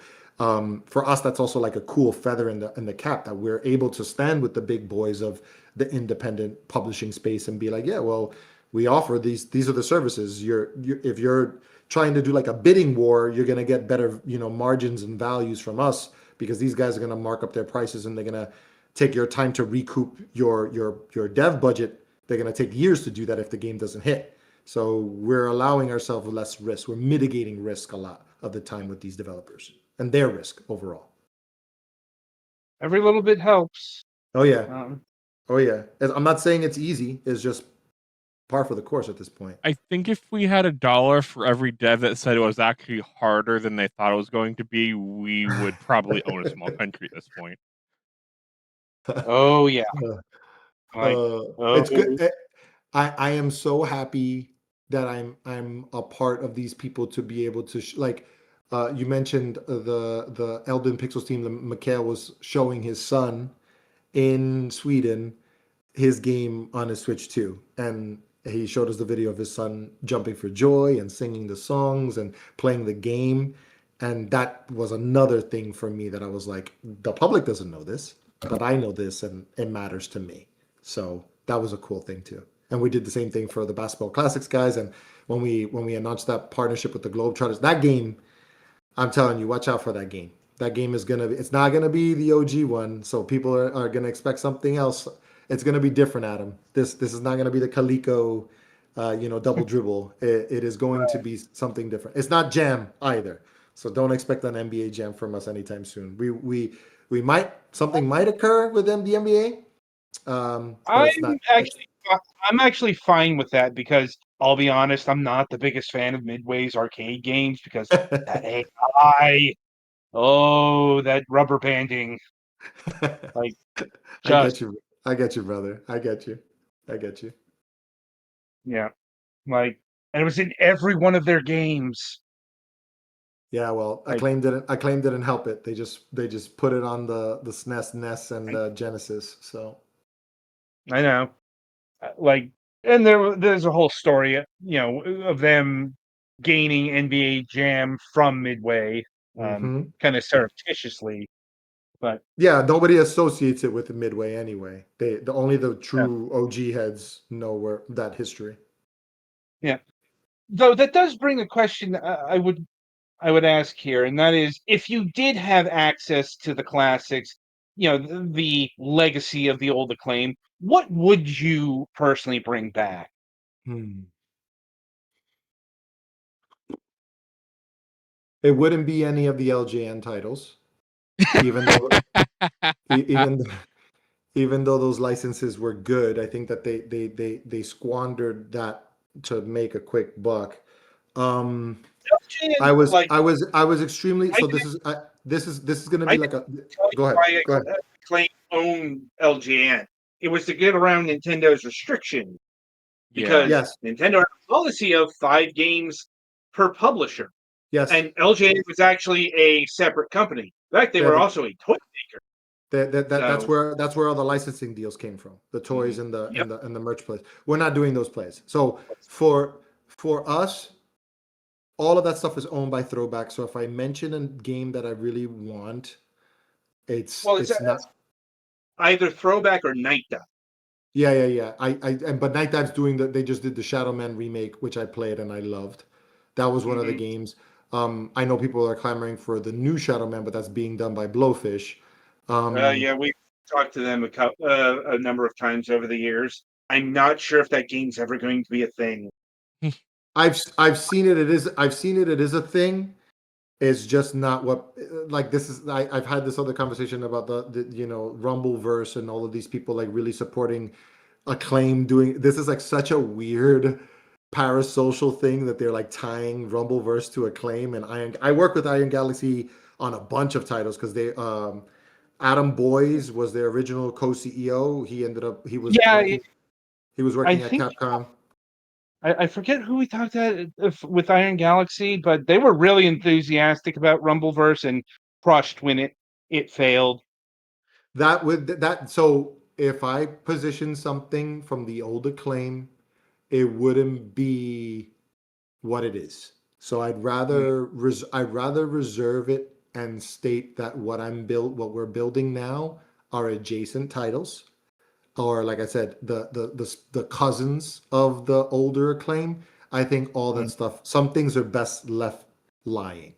[SPEAKER 4] for us, that's also like a cool feather in the cap that we're able to stand with the big boys of the independent publishing space and be like, yeah, well, we offer these are the services. If you're trying to do like a bidding war, you're going to get better, margins and values from us because these guys are going to mark up their prices and they're going to take your time to recoup your dev budget. They're going to take years to do that if the game doesn't hit. So we're allowing ourselves less risk. We're mitigating risk a lot of the time with these developers and their risk overall.
[SPEAKER 2] Every little bit helps.
[SPEAKER 4] Oh yeah.
[SPEAKER 2] Um,
[SPEAKER 4] Oh yeah. I'm not saying it's easy. It's just par for the course at this point.
[SPEAKER 3] I think if we had $1 for every dev that said it was actually harder than they thought it was going to be, we would probably own a small country at this point.
[SPEAKER 2] oh yeah. Like,
[SPEAKER 4] It's good. I am so happy that I'm a part of these people to be able to like you mentioned the Elden Pixels team. Mikael was showing his son in Sweden his game on his Switch 2, and he showed us the video of his son jumping for joy and singing the songs and playing the game. And that was another thing for me that I was like, the public doesn't know this, but I know this and it matters to me. So that was a cool thing too. And we did the same thing for the Basketball Classics guys. And when we announced that partnership with the Globetrotters, that game, I'm telling you, watch out for that game. That game is it's not gonna be the OG one. So people are gonna expect something else. It's gonna be different, Adam. This is not gonna be the Calico, double dribble. It is going to be something different. It's not Jam either. So don't expect an NBA Jam from us anytime soon. We might, something might occur with the NBA. But it's not.
[SPEAKER 2] I'm actually fine with that because I'll be honest, I'm not the biggest fan of Midway's arcade games because that AI, that rubber banding, like
[SPEAKER 4] I get
[SPEAKER 2] just
[SPEAKER 4] you. I get you, brother. I get you. I get you.
[SPEAKER 2] yeah, like, and it was in every one of their games.
[SPEAKER 4] Yeah, well,
[SPEAKER 2] Like
[SPEAKER 4] Acclaim didn't help it. They just put it on the SNES, NES, and Genesis. So
[SPEAKER 2] I know, like, and there's a whole story, of them gaining NBA Jam from Midway,
[SPEAKER 4] hmm
[SPEAKER 2] kind of surreptitiously, but
[SPEAKER 4] yeah, nobody associates it with the Midway anyway. Only the
[SPEAKER 2] yeah,
[SPEAKER 4] true OG heads know where that history.
[SPEAKER 2] yeah. Though that does bring a question I would ask here, and that is, if you did have access to the classics, the legacy of the old Acclaim, what would you personally bring back?
[SPEAKER 4] Hmm. It wouldn't be any of the LJN titles, even though e- even even though those licenses were good. I think that they squandered that to make a quick buck. Um, I was
[SPEAKER 2] Like,
[SPEAKER 4] I was I was extremely
[SPEAKER 2] I
[SPEAKER 4] so
[SPEAKER 2] can
[SPEAKER 4] this is going to
[SPEAKER 2] I
[SPEAKER 4] be
[SPEAKER 2] can
[SPEAKER 4] like a
[SPEAKER 2] tell
[SPEAKER 4] go
[SPEAKER 2] you
[SPEAKER 4] ahead.
[SPEAKER 2] why
[SPEAKER 4] Go ahead.
[SPEAKER 2] Acclaim owned LGN. It was to get around Nintendo's restriction
[SPEAKER 3] Yeah.
[SPEAKER 2] because
[SPEAKER 4] Yes.
[SPEAKER 2] Nintendo had a policy of 5 games per publisher,
[SPEAKER 4] Yes.
[SPEAKER 2] and LGN was actually a separate company. In fact, they
[SPEAKER 4] Yeah,
[SPEAKER 2] were also a toy maker.
[SPEAKER 4] that's
[SPEAKER 2] So,
[SPEAKER 4] where all the licensing deals came from. The toys and the
[SPEAKER 2] yep.
[SPEAKER 4] and the and the merch plays. We're not doing those plays. So for us, all of that stuff is owned by Throwback. So if I mention a game that I really want, it's
[SPEAKER 2] Well, it's
[SPEAKER 4] it's not.
[SPEAKER 2] either Throwback or Night Dive.
[SPEAKER 4] Yeah. But Night Dive's doing they just did the Shadow Man remake, which I played and I loved. That was one of the
[SPEAKER 2] Hmm.
[SPEAKER 4] games. I know people are clamoring for the new Shadow Man, but that's being done by Blowfish. Um,
[SPEAKER 2] Yeah, we've talked to them a number of times over the years. I'm not sure if that game's ever going to be a thing.
[SPEAKER 4] I've seen it. It is I've seen it. It is a thing. It's just not what like this is. I've had this other conversation about the Rumbleverse and all of these people like really supporting Acclaim doing this is like such a weird parasocial thing that they're like tying Rumbleverse to Acclaim and Iron. I work with Iron Galaxy on a bunch of titles because they Adam Boyes was their original co-CEO. He ended up
[SPEAKER 2] Yeah,
[SPEAKER 4] he was
[SPEAKER 2] I
[SPEAKER 4] working at
[SPEAKER 2] think
[SPEAKER 4] Capcom.
[SPEAKER 2] I forget who we talked to with Iron Galaxy, but they were really enthusiastic about Rumbleverse and crushed when it failed.
[SPEAKER 4] That would that so if I position something from the old Acclaim, it wouldn't be what it is. So
[SPEAKER 2] Mm.
[SPEAKER 4] I'd rather reserve it and state that what we're building now are adjacent titles, or like I said, the cousins of the older Acclaim. I think all that
[SPEAKER 2] Mm.
[SPEAKER 4] stuff, some things are best left lying.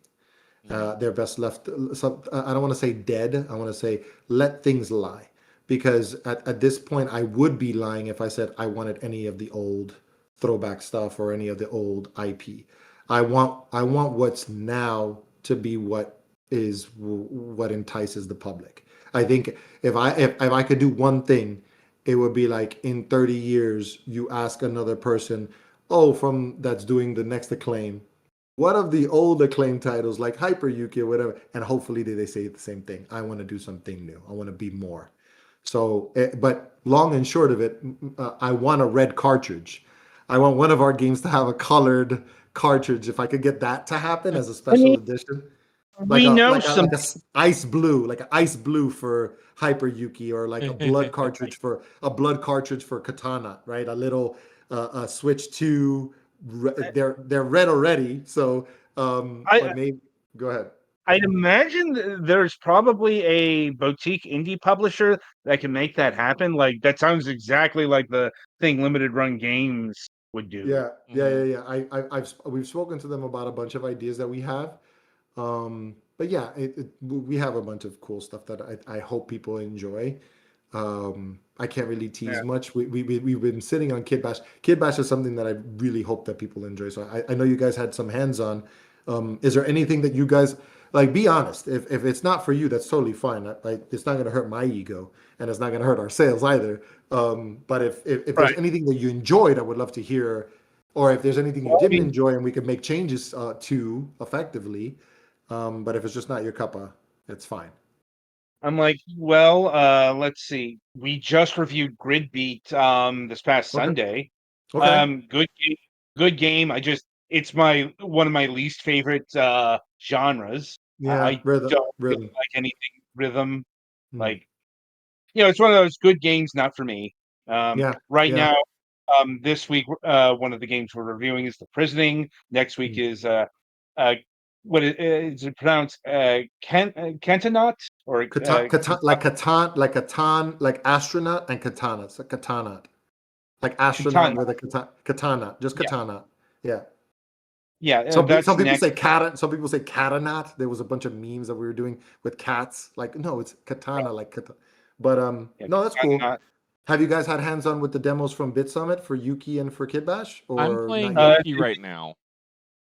[SPEAKER 3] Mhm.
[SPEAKER 4] They're best left. I don't want to say dead. I want to say let things lie, because at this point I would be lying if I said I wanted any of the old throwback stuff or any of the old IP. I want what's now to be what entices the public. I think if I could do one thing, it would be like in 30 years you ask another person, oh, from that's doing the next Acclaim, what of the old Acclaim titles like Hyper Yuki or whatever, and hopefully they say the same thing. I want to do something new. I want to be more. So, but long and short of it, I want a red cartridge. I want one of our games to have a colored cartridge. If I could get that to happen as a
[SPEAKER 2] I
[SPEAKER 4] special
[SPEAKER 2] mean,
[SPEAKER 4] edition,
[SPEAKER 2] we know some.
[SPEAKER 4] like a ice blue for Hyper Yuki, or like a blood cartridge for Katana, right? A little Switch 2. They're red already, so
[SPEAKER 2] I
[SPEAKER 4] but maybe go ahead.
[SPEAKER 2] I'd imagine there's probably a boutique indie publisher that can make that happen. Like that sounds exactly like the thing Limited Run Games would do.
[SPEAKER 3] Mhm.
[SPEAKER 4] Yeah. We've spoken to them about a bunch of ideas that we have. But yeah, we have a bunch of cool stuff that I hope people enjoy. I can't really tease
[SPEAKER 2] Yeah.
[SPEAKER 4] much. We've been sitting on Kid Bash. Kid Bash is something that I really hope that people enjoy. So I know you guys had some hands on. Is there anything that you guys like? Be honest. If it's not for you, that's totally fine. It's not going to hurt my ego, and it's not going to hurt our sales either. But if there's
[SPEAKER 2] Right.
[SPEAKER 4] anything that you enjoyed, I would love to hear. Or if there's anything you
[SPEAKER 2] Well, I
[SPEAKER 4] didn't
[SPEAKER 2] mean,
[SPEAKER 4] enjoy and we could make changes to effectively. But if it's just not your cuppa, it's fine.
[SPEAKER 2] I'm like, well, let's see. We just reviewed Grid Beat this past
[SPEAKER 4] Okay.
[SPEAKER 2] Sunday.
[SPEAKER 4] Okay.
[SPEAKER 2] Good game, good game. It's my one of my least favorite genres.
[SPEAKER 4] Yeah.
[SPEAKER 2] I
[SPEAKER 4] Rhythm.
[SPEAKER 2] don't really
[SPEAKER 4] Rhythm.
[SPEAKER 2] like anything rhythm.
[SPEAKER 4] Hmm.
[SPEAKER 2] Like, it's one of those good games, not for me.
[SPEAKER 4] Yeah.
[SPEAKER 2] Right
[SPEAKER 4] Yeah.
[SPEAKER 2] now, this week, one of the games we're reviewing is The Prisoning. Next week
[SPEAKER 4] Hmm.
[SPEAKER 2] is uh, is it pronounced? Cantonaut or
[SPEAKER 4] Like astronaut and katana. So katana. Like astronaut
[SPEAKER 2] Katana?
[SPEAKER 4] with a katana. Just
[SPEAKER 2] Yeah,
[SPEAKER 4] katana. Yeah.
[SPEAKER 2] yeah.
[SPEAKER 4] Some
[SPEAKER 2] That's
[SPEAKER 4] people
[SPEAKER 2] next.
[SPEAKER 4] say cat. Some people say catanat. There was a bunch of memes that we were doing with cats. Like no, it's katana. Like katana. But
[SPEAKER 2] Yeah,
[SPEAKER 4] no, that's cool.
[SPEAKER 2] Cantonaut.
[SPEAKER 4] Have you guys had hands on with the demos from Bit Summit for Yuki and for Kid Bash,
[SPEAKER 3] I'm
[SPEAKER 4] or not
[SPEAKER 3] playing
[SPEAKER 4] yet?
[SPEAKER 3] Yuki right now,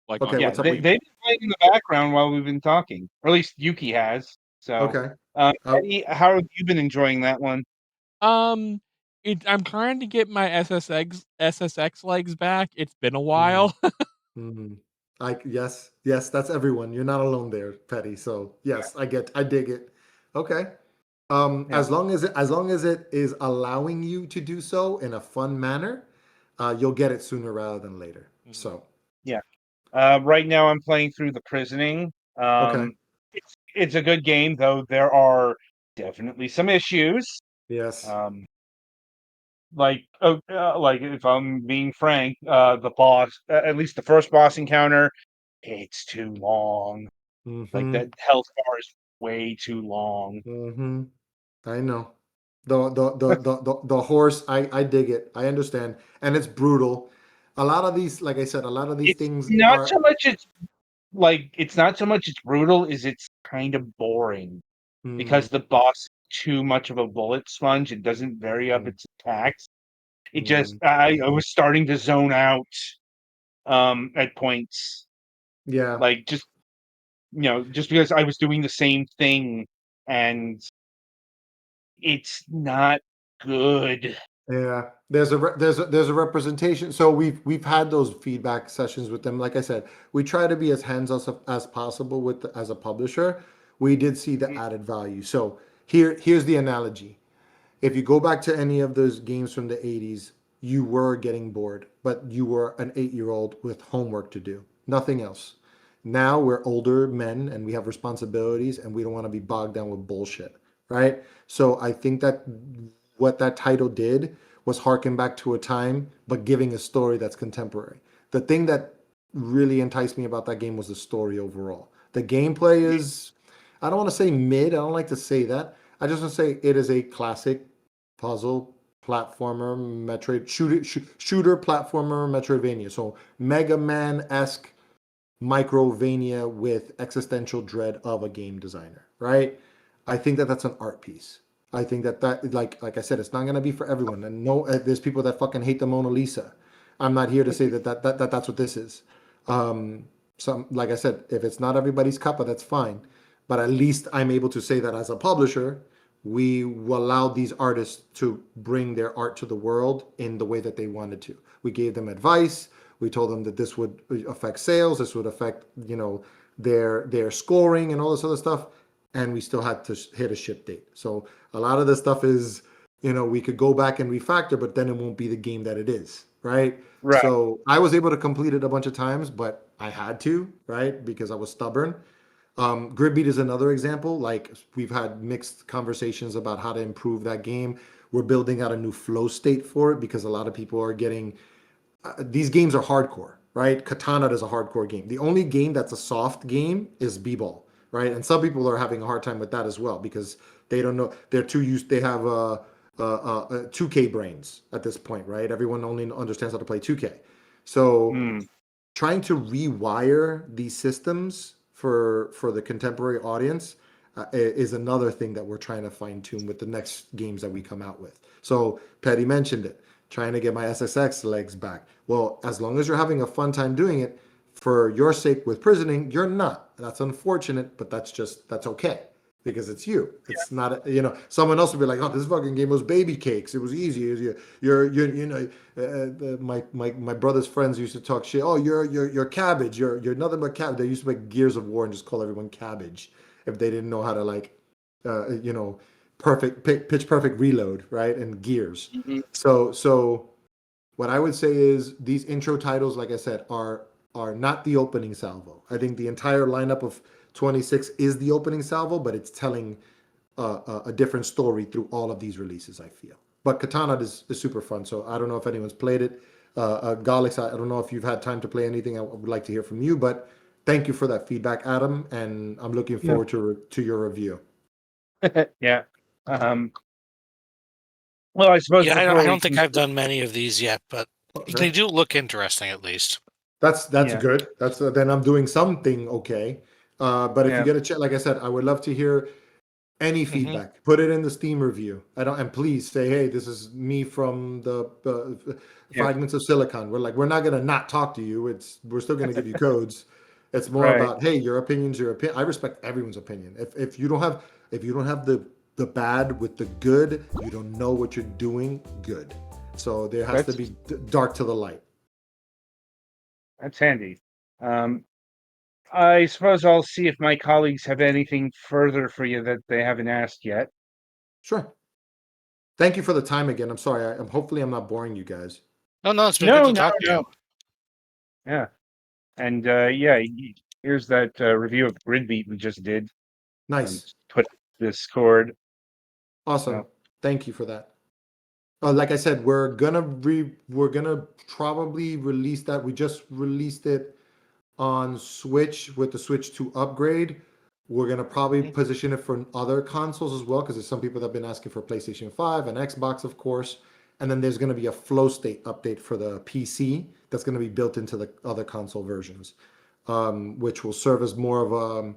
[SPEAKER 3] like
[SPEAKER 4] Okay,
[SPEAKER 3] on
[SPEAKER 2] Yeah,
[SPEAKER 4] what's up
[SPEAKER 2] they've
[SPEAKER 4] with?
[SPEAKER 3] stream.
[SPEAKER 2] been playing in the background while we've been talking, or at least Yuki has. So,
[SPEAKER 4] Okay. Uh,
[SPEAKER 2] Eddie, how have you been enjoying that one?
[SPEAKER 3] Um, I'm trying to get my SSX legs back. It's been a
[SPEAKER 4] mm,
[SPEAKER 3] while.
[SPEAKER 4] mm. Yes, that's everyone. You're not alone there, Petty. So yes, I dig it. Okay.
[SPEAKER 2] Yeah,
[SPEAKER 4] As long as it is allowing you to do so in a fun manner, you'll get it sooner rather than later.
[SPEAKER 3] Mhm.
[SPEAKER 4] So
[SPEAKER 2] yeah. Right now, I'm playing through the Prisoning.
[SPEAKER 4] okay.
[SPEAKER 2] It's a good game, though there are definitely some issues.
[SPEAKER 4] Yes.
[SPEAKER 2] Um, like if I'm being frank, the boss, at least the first boss encounter, it's too long. Like
[SPEAKER 4] Mm-hmm.
[SPEAKER 2] that health bar is way too long.
[SPEAKER 4] Mm-hmm. I know. The horse, I dig it. I understand. And it's brutal. A lot of these, like I said, a lot of these
[SPEAKER 2] It's
[SPEAKER 4] things
[SPEAKER 2] not so
[SPEAKER 4] are
[SPEAKER 2] much it's not so much it's brutal, is it's kind of boring
[SPEAKER 4] mm,
[SPEAKER 2] because the boss is too much of a bullet sponge. It doesn't vary up
[SPEAKER 4] mm,
[SPEAKER 2] its attacks. It just
[SPEAKER 4] mm.
[SPEAKER 2] I was starting to zone out at points.
[SPEAKER 4] Yeah.
[SPEAKER 2] Like just just because I was doing the same thing, and it's not good.
[SPEAKER 4] Yeah, there's a representation. So we've had those feedback sessions with them. Like I said, we try to be as hands-on as possible as a publisher. We did see the
[SPEAKER 2] Mhm.
[SPEAKER 4] added value. So here's the analogy. If you go back to any of those games from the 80s, you were getting bored, but you were an 8-year-old with homework to do, nothing else. Now we're older men and we have responsibilities and we don't want to be bogged down with bullshit, right? So I think that what that title did was harken back to a time, but giving a story that's contemporary. The thing that really enticed me about that game was the story overall. The gameplay is, I don't want to say mid, I don't like to say that. I just want to say it is a classic puzzle platformer, shooter platformer, Metroidvania. So Mega Man esque Microvania with existential dread of a game designer, right? I think that that's an art piece. I think that like I said, it's not gonna be for everyone. And no, there's people that fucking hate the Mona Lisa. I'm not here to say that's what this is. Some like I said, if it's not everybody's cuppa, that's fine. But at least I'm able to say that as a publisher, we allowed these artists to bring their art to the world in the way that they wanted to. We gave them advice. We told them that this would affect sales, this would affect, their scoring and all this other stuff, and we still had to hit a ship date. So a lot of this stuff is, we could go back and refactor, but then it won't be the game that it is, right?
[SPEAKER 2] Right.
[SPEAKER 4] So I was able to complete it a bunch of times, but I had to, right? Because I was stubborn. Gridbeat is another example. Like we've had mixed conversations about how to improve that game. We're building out a new flow state for it because a lot of people are getting these games are hardcore, right? Katana is a hardcore game. The only game that's a soft game is b-ball, right? And some people are having a hard time with that as well because they don't know. They're too used. They have 2K brains at this point, right? Everyone only understands how to play 2K. So
[SPEAKER 2] Mm.
[SPEAKER 4] trying to rewire these systems for the contemporary audience is another thing that we're trying to fine tune with the next games that we come out with. So Petty mentioned it, trying to get my SSX legs back. Well, as long as you're having a fun time doing it, for your sake with prisoning, you're not. That's unfortunate, but that's okay because it's you. It's not, someone else would be like, oh, this fucking game was baby cakes. It was easy. My brother's friends used to talk shit. Oh, you're cabbage. You're nothing but cabbage. They used to make Gears of War and just call everyone cabbage if they didn't know how to uh, you know, pitch perfect reload, right? And Gears.
[SPEAKER 2] Mhm.
[SPEAKER 4] So what I would say is these intro titles, like I said, are not the opening salvo. I think the entire lineup of 26 is the opening salvo, but it's telling a different story through all of these releases, I feel. But Katana is super fun, so I don't know if anyone's played it. Galix, I don't know if you've had time to play anything. I would like to hear from you, but thank you for that feedback, Adam, and I'm looking
[SPEAKER 2] No.
[SPEAKER 4] forward to your review.
[SPEAKER 2] Yeah. Um, well, I suppose
[SPEAKER 1] Yeah,
[SPEAKER 2] before
[SPEAKER 1] I
[SPEAKER 2] we
[SPEAKER 1] don't think I've done many of these yet, but they
[SPEAKER 4] Okay.
[SPEAKER 1] do look interesting at least.
[SPEAKER 4] That's
[SPEAKER 2] Yeah.
[SPEAKER 4] good. That's then I'm doing something okay. But if you
[SPEAKER 2] Yeah.
[SPEAKER 4] get a chat, like I said, I would love to hear any
[SPEAKER 1] Hmm.
[SPEAKER 4] feedback. Put it in the Steam review. I don't, and please say, hey, this is me from the
[SPEAKER 2] Yeah.
[SPEAKER 4] Fragments of Silicon. We're not gonna not talk to you. We're still gonna give you codes. It's more
[SPEAKER 2] Right.
[SPEAKER 4] about, hey, your opinion's your opinion. I respect everyone's opinion. If you don't have the bad with the good, you don't know what you're doing good. So there has to
[SPEAKER 2] That's
[SPEAKER 4] be dark to the light.
[SPEAKER 2] that's handy. Um, I suppose I'll see if my colleagues have anything further for you that they haven't asked yet.
[SPEAKER 4] Sure. Thank you for the time again. I'm sorry. Hopefully I'm not boring you guys.
[SPEAKER 1] No, it's been good
[SPEAKER 2] No,
[SPEAKER 1] to
[SPEAKER 2] no,
[SPEAKER 1] talk to you.
[SPEAKER 2] no. Yeah. And here's that review of Gridbeat we just did.
[SPEAKER 4] Nice.
[SPEAKER 2] Put Discord.
[SPEAKER 4] Awesome.
[SPEAKER 2] No.
[SPEAKER 4] Thank you for that. Like I said, we're gonna probably release that. We just released it on Switch with the Switch 2 upgrade. We're gonna probably
[SPEAKER 1] Mhm.
[SPEAKER 4] position it for other consoles as well, because there's some people that have been asking for PlayStation 5 and Xbox, of course. And then there's gonna be a flow state update for the PC that's gonna be built into the other console versions, which will serve as more of a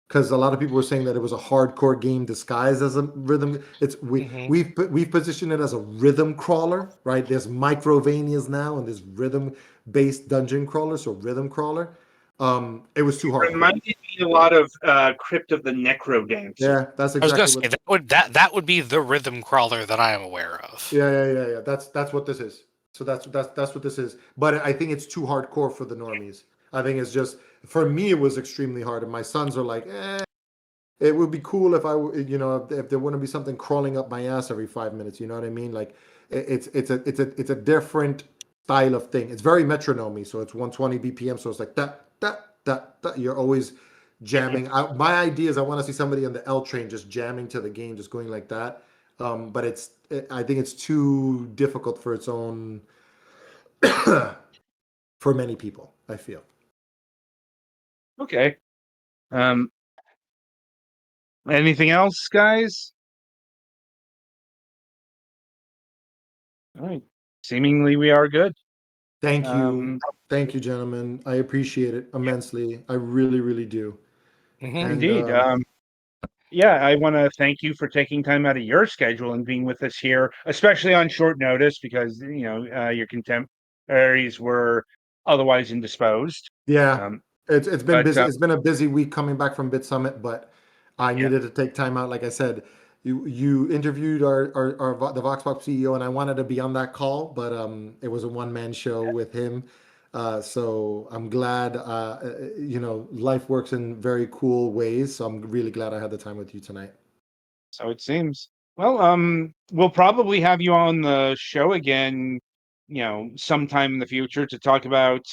[SPEAKER 4] because a lot of people were saying that it was a hardcore game disguised as a rhythm.
[SPEAKER 1] Mhm.
[SPEAKER 4] We've positioned it as a rhythm crawler, right? There's microvanias now, and there's rhythm based dungeon crawler, so rhythm crawler. It was too hardcore.
[SPEAKER 2] Reminded me a lot of Crypt of the Necro Dancer.
[SPEAKER 4] Yeah, that's
[SPEAKER 1] I was gonna
[SPEAKER 4] exactly
[SPEAKER 1] say
[SPEAKER 4] what.
[SPEAKER 1] that would be the rhythm crawler that I am aware of.
[SPEAKER 4] Yeah. That's what this is. So that's what this is. But I think it's too hardcore for the normies. I think it's just for me it was extremely hard, and my sons are like, it would be cool if if there wouldn't be something crawling up my ass every 5 minutes. You know what I mean? Like it's a different style of thing. It's very metronomy, so it's 120 BPM. So it's like that. You're always jamming. My idea is I want to see somebody on the L train just jamming to the game, just going like that. But I think it's too difficult for its own for many people. I feel.
[SPEAKER 2] Okay. Anything else, guys? All right. Seemingly we are good.
[SPEAKER 4] Thank you, gentlemen. I appreciate it immensely. I really, really do.
[SPEAKER 1] Mm-hmm.
[SPEAKER 4] And
[SPEAKER 2] Indeed. Yeah, I want to thank you for taking time out of your schedule and being with us here, especially on short notice because your contemporaries were otherwise indisposed.
[SPEAKER 4] yeah,
[SPEAKER 2] Um,
[SPEAKER 4] it's been
[SPEAKER 2] but
[SPEAKER 4] busy. It's been a busy week coming back from Bit Summit, but I
[SPEAKER 2] yeah,
[SPEAKER 4] needed to take time out. Like I said, you interviewed the Voxbox CEO, and I wanted to be on that call, but it was a one man show with him. So I'm glad. Life works in very cool ways. So I'm really glad I had the time with you tonight.
[SPEAKER 2] so it seems. Well, we'll probably have you on the show again, sometime in the future to talk about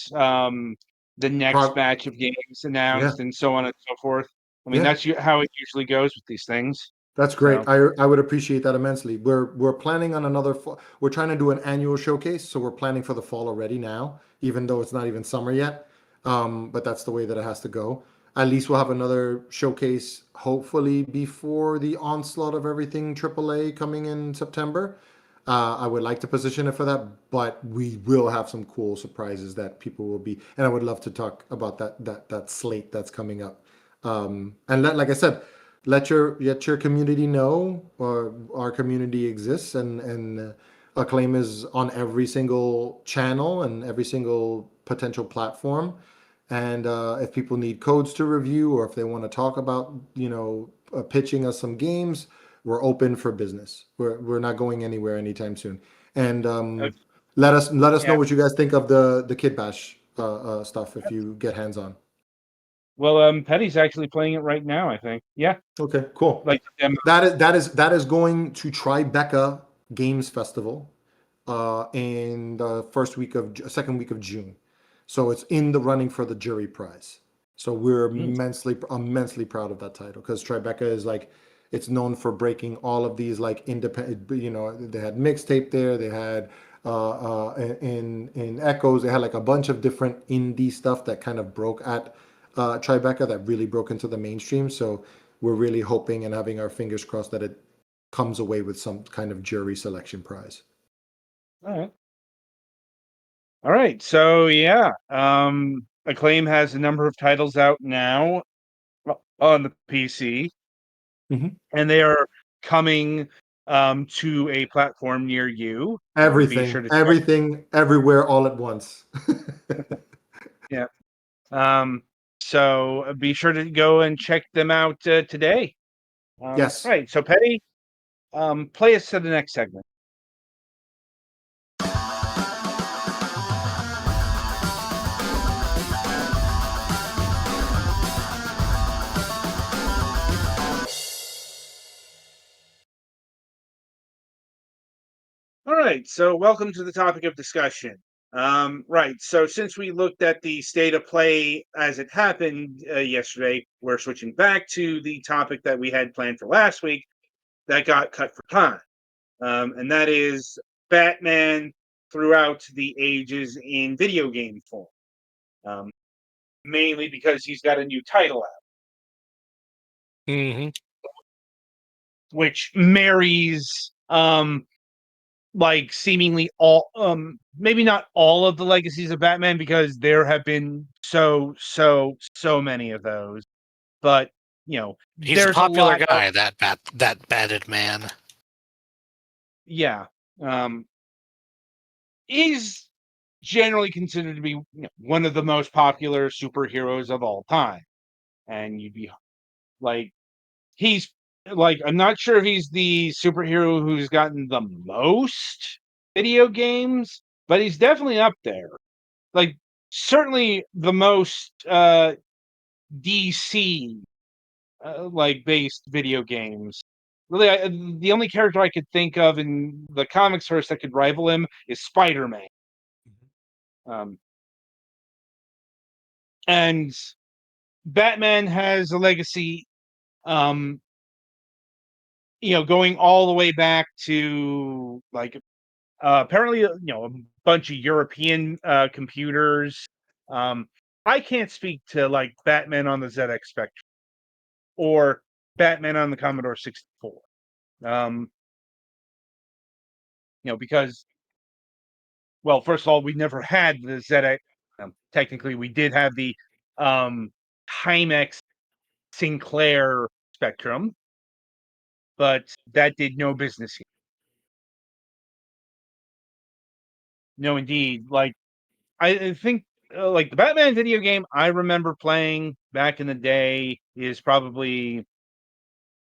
[SPEAKER 2] the next
[SPEAKER 4] Pro-
[SPEAKER 2] batch of games
[SPEAKER 4] yeah,
[SPEAKER 2] announced and so on and so forth. I mean,
[SPEAKER 4] yeah.
[SPEAKER 2] that's how it usually goes with these things.
[SPEAKER 4] That's great.
[SPEAKER 2] So,
[SPEAKER 4] I would appreciate that immensely. We're planning on another fall. We're trying to do an annual showcase, so we're planning for the fall already now, even though it's not even summer yet. But that's the way that it has to go. At least we'll have another showcase, hopefully before the onslaught of everything AAA coming in September. I would like to position it for that, but we will have some cool surprises that people will be, and I would love to talk about that slate that's coming up. Like I said, let your community know, or our community exists, and Acclaim is on every single channel and every single potential platform. And if people need codes to review, or if they want to talk about pitching us some games, we're open for business. We're not going anywhere anytime soon. And
[SPEAKER 2] uh,
[SPEAKER 4] let us know
[SPEAKER 2] yeah.
[SPEAKER 4] what you guys think of the Kid Bash stuff if you get hands on.
[SPEAKER 2] Well, Petty's actually playing it right now, I think. Yeah,
[SPEAKER 4] Okay, cool.
[SPEAKER 2] like the demo.
[SPEAKER 4] That is going to Tribeca Games Festival in the second week of June. So it's in the running for the jury prize. So we're
[SPEAKER 2] Mm,
[SPEAKER 4] immensely proud of that title, because Tribeca is like, it's known for breaking all of these like independent. They had mixtape there. They had in Echoes. They had like a bunch of different indie stuff that kind of broke at Tribeca, that really broke into the mainstream. So we're really hoping and having our fingers crossed that it comes away with some kind of jury selection prize.
[SPEAKER 2] all right. All right. So yeah, Acclaim has a number of titles out now on the PC,
[SPEAKER 4] Mhm.
[SPEAKER 2] and they are coming to a platform near you. Be sure
[SPEAKER 4] Everything,
[SPEAKER 2] to check.
[SPEAKER 4] everything, everywhere, all at once.
[SPEAKER 2] Yeah. So be sure to go and check them out today.
[SPEAKER 4] Yes.
[SPEAKER 2] Right. So Petty, play us to the next segment. All right, so welcome to the topic of discussion. Right, so since we looked at the state of play as it happened yesterday, we're switching back to the topic that we had planned for last week that got cut for time. And that is Batman throughout the ages in video game form, um, mainly because he's got a new title out,
[SPEAKER 1] Mm-hmm.
[SPEAKER 2] which marries like seemingly all maybe not all of the legacies of Batman, because there have been so many of those, but
[SPEAKER 1] He's a
[SPEAKER 2] there's a
[SPEAKER 1] popular
[SPEAKER 2] lot of,
[SPEAKER 1] guy, that batted man.
[SPEAKER 2] yeah. um he's generally considered to be one of the most popular superheroes of all time. And you'd be like, he's like, I'm not sure if he's the superhero who's gotten the most video games, but he's definitely up there. Like, certainly the most DC like based video games. Really, the only character I could think of in the comics first that could rival him is Spider-Man. Um, and Batman has a legacy, um, going all the way back to like apparently, a bunch of European computers. Um, I can't speak to like Batman on the ZX Spectrum or Batman on the Commodore 64. Because, well, first of all, we never had the ZX. Technically, we did have the Timex Sinclair Spectrum, but that did no business here. No, indeed. Like, I think, like, the Batman video game I remember playing back in the day is probably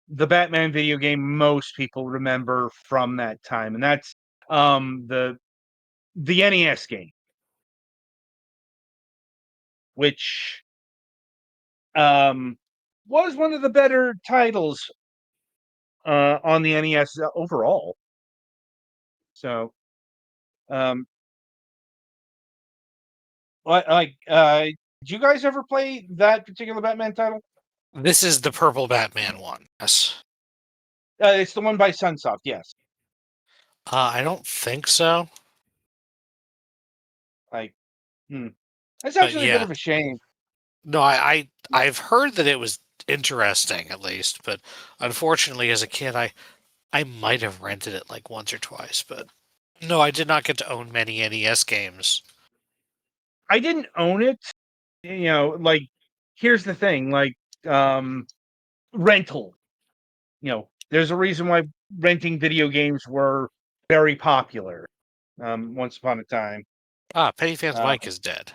[SPEAKER 2] the Batman video game most people remember from that time, and that's the NES game, which was one of the better titles on the NES overall. So, um, did you guys ever play that particular Batman title?
[SPEAKER 1] This is the purple Batman one. Yes.
[SPEAKER 2] It's the one by Sunsoft, yes.
[SPEAKER 1] I don't think so.
[SPEAKER 2] Like, that's
[SPEAKER 1] But
[SPEAKER 2] actually a bit
[SPEAKER 1] yeah.
[SPEAKER 2] of a shame.
[SPEAKER 1] No, I've heard that it was interesting at least, but unfortunately as a kid I might have rented it like once or twice, but no, I did not get to own many NES games.
[SPEAKER 2] I didn't own it. Like, here's the thing, like, rental. There's a reason why renting video games were very popular once upon a time.
[SPEAKER 1] Ah, Pennyfan's
[SPEAKER 2] Uh,
[SPEAKER 1] mic is dead.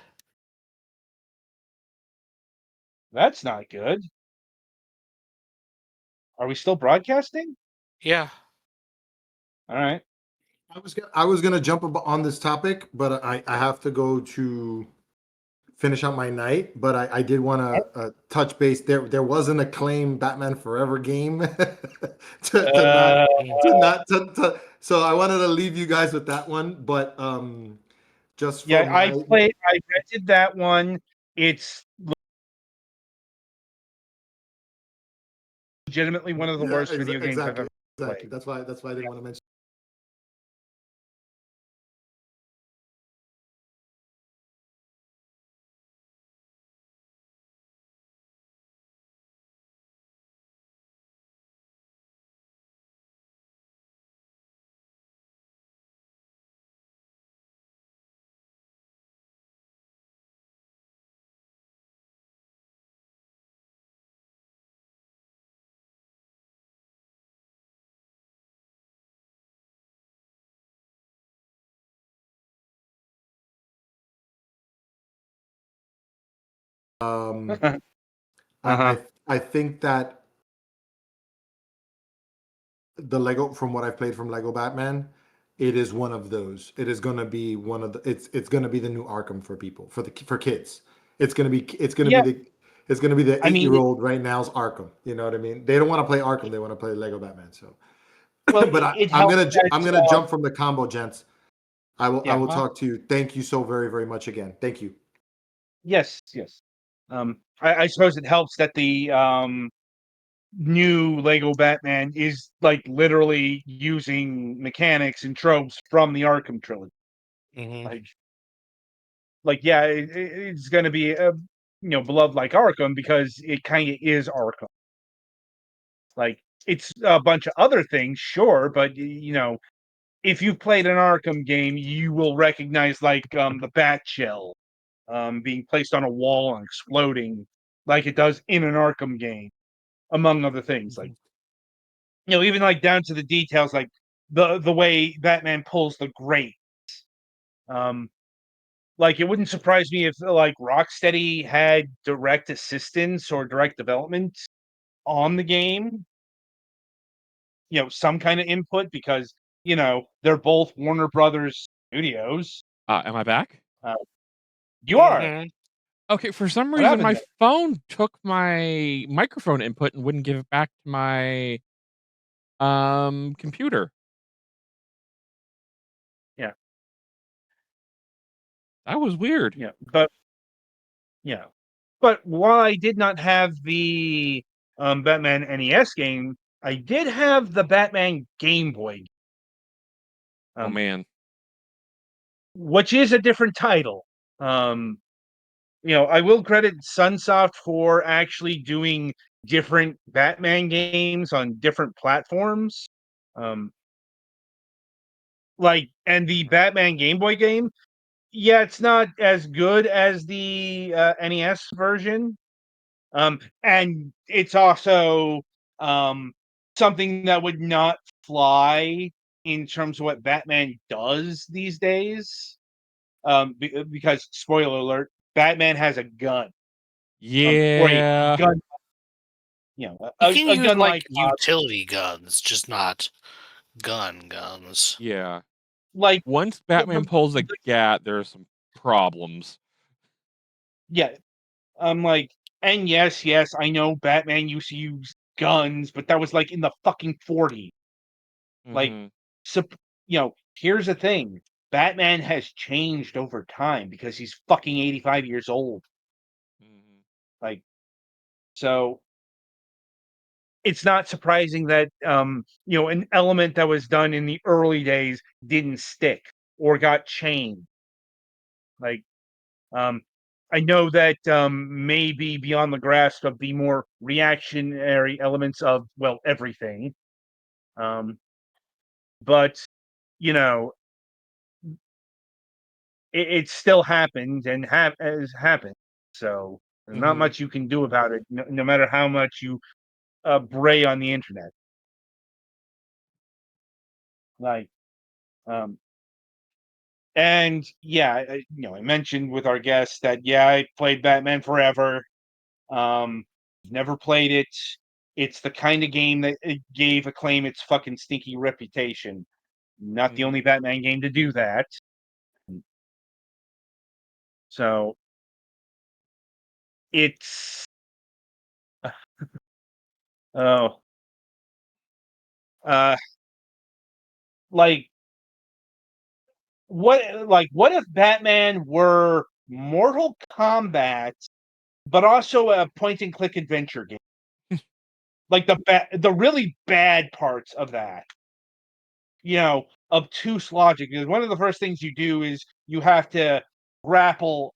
[SPEAKER 2] that's not good. Are we still broadcasting?
[SPEAKER 1] Yeah.
[SPEAKER 2] All right.
[SPEAKER 4] I was gonna jump on this topic, but I have to go to finish out my night. But I did want to touch base. There was an Acclaim Batman Forever game to not
[SPEAKER 1] Mm.
[SPEAKER 4] so I wanted to leave you guys with that one. But just for
[SPEAKER 2] Yeah, I
[SPEAKER 4] my
[SPEAKER 2] rented that one. It's legitimately one of the
[SPEAKER 4] yeah,
[SPEAKER 2] worst video games I've ever
[SPEAKER 4] exactly.
[SPEAKER 2] played.
[SPEAKER 4] That's why I didn't want to mention. I,
[SPEAKER 2] Uh-huh.
[SPEAKER 4] I think that the Lego, from what I've played from Lego Batman, it is one of those. It is going to be one of the. It's going to be the new Arkham for people, for kids. It's going to be
[SPEAKER 2] Yeah,
[SPEAKER 4] the
[SPEAKER 2] I mean,
[SPEAKER 4] 8-year-old right now's Arkham. You know what I mean? They don't want to play Arkham. They want to play Lego Batman. So,
[SPEAKER 2] well,
[SPEAKER 4] but
[SPEAKER 2] it
[SPEAKER 4] I'm
[SPEAKER 2] helps that
[SPEAKER 4] I'm gonna jump from the combo, gents. I
[SPEAKER 2] yeah,
[SPEAKER 4] will
[SPEAKER 2] huh?
[SPEAKER 4] talk to you. Thank you so very very much again. Thank you.
[SPEAKER 2] Yes, yes. I suppose it helps that the new Lego Batman is like literally using mechanics and tropes from the Arkham trilogy.
[SPEAKER 1] Hmm.
[SPEAKER 2] Like, yeah, it's going to be beloved like Arkham because it kind of is Arkham. Like, it's a bunch of other things, sure, but if you've played an Arkham game, you will recognize like the bat shell being placed on a wall and exploding like it does in an Arkham game, among other things. Like, even like down to the details, like the way Batman pulls the grate. Um, Like, it wouldn't surprise me if like Rocksteady had direct assistance or direct development on the game. Some kind of input because they're both Warner Brothers studios.
[SPEAKER 3] Am I back?
[SPEAKER 2] Uh, you are.
[SPEAKER 1] Hmm.
[SPEAKER 3] Okay, for some
[SPEAKER 2] What
[SPEAKER 3] reason,
[SPEAKER 2] happened
[SPEAKER 3] my
[SPEAKER 2] there?
[SPEAKER 3] phone took my microphone input and wouldn't give it back to my computer.
[SPEAKER 2] Yeah,
[SPEAKER 3] That was weird.
[SPEAKER 2] yeah, but yeah, but while I did not have the Batman NES game, I did have the Batman Game Boy,
[SPEAKER 3] Oh
[SPEAKER 2] um,
[SPEAKER 3] man.
[SPEAKER 2] which is a different title. Um, I will credit Sunsoft for actually doing different Batman games on different platforms. Um, and the Batman Game Boy game, yeah, it's not as good as the NES version. And it's also um, something that would not fly in terms of what Batman does these days. Because spoiler alert, Batman has a gun. Or a
[SPEAKER 3] Yeah.
[SPEAKER 2] gun,
[SPEAKER 1] He can
[SPEAKER 2] a
[SPEAKER 1] use
[SPEAKER 2] gun
[SPEAKER 1] like
[SPEAKER 2] like
[SPEAKER 1] utility guns, just not guns.
[SPEAKER 3] Yeah.
[SPEAKER 2] like
[SPEAKER 3] Once
[SPEAKER 2] the,
[SPEAKER 3] Batman pulls a gat, there's some problems.
[SPEAKER 2] yeah. Like, and yes, I know Batman used to use guns, but that was like in the fucking 40s. Like,
[SPEAKER 3] Mhm.
[SPEAKER 2] sup here's the thing. Batman has changed over time because he's fucking 85 years old.
[SPEAKER 3] Mhm.
[SPEAKER 2] Like, so it's not surprising that an element that was done in the early days didn't stick or got changed. Like, um I know that maybe beyond the grasp of the more reactionary elements of, well, everything. Um but you know it still happened and has happened. So there's not
[SPEAKER 3] Mhm.
[SPEAKER 2] much you can do about it, no matter how much you bray on the internet. Like, um, and yeah, I mentioned with our guest that yeah, I played Batman Forever. Um, Never played it. It's the kind of game that it gave Acclaim its fucking stinky reputation. Not the only
[SPEAKER 3] Mhm.
[SPEAKER 2] Batman game to do that. So it's oh uh like what if Batman were Mortal Kombat, but also a point and click adventure game? Like the really bad parts of that, obtuse logic. Because one of the first things you do is you have to grapple.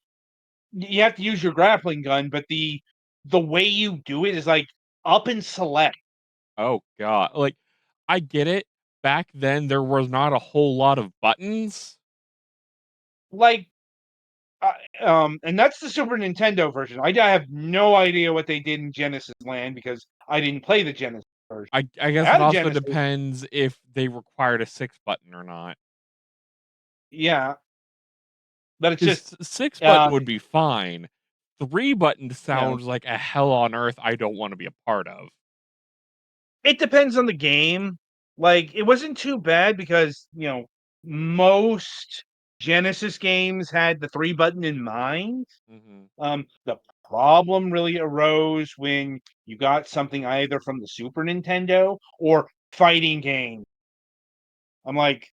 [SPEAKER 2] You have to use your grappling gun, but the way you do it is like up and select.
[SPEAKER 3] Oh god. Like, I get it. Back then there was not a whole lot of buttons.
[SPEAKER 2] Like, and that's the Super Nintendo version. I have no idea what they did in Genesis Land because I didn't play the Genesis version.
[SPEAKER 3] I
[SPEAKER 2] I
[SPEAKER 3] guess it
[SPEAKER 2] had a
[SPEAKER 3] also
[SPEAKER 2] Genesis,
[SPEAKER 3] depends if they required a 6 button or not.
[SPEAKER 2] yeah, but it's just,
[SPEAKER 3] 'Cause 6 button
[SPEAKER 2] um,
[SPEAKER 3] would be fine. 3 button
[SPEAKER 2] you know,
[SPEAKER 3] sounds like a hell on earth I don't wanna be a part of.
[SPEAKER 2] it depends on the game. Like, it wasn't too bad because most Genesis games had the 3 button in mind.
[SPEAKER 3] Mhm.
[SPEAKER 2] The problem really arose when you got something either from the Super Nintendo or fighting game. I'm like,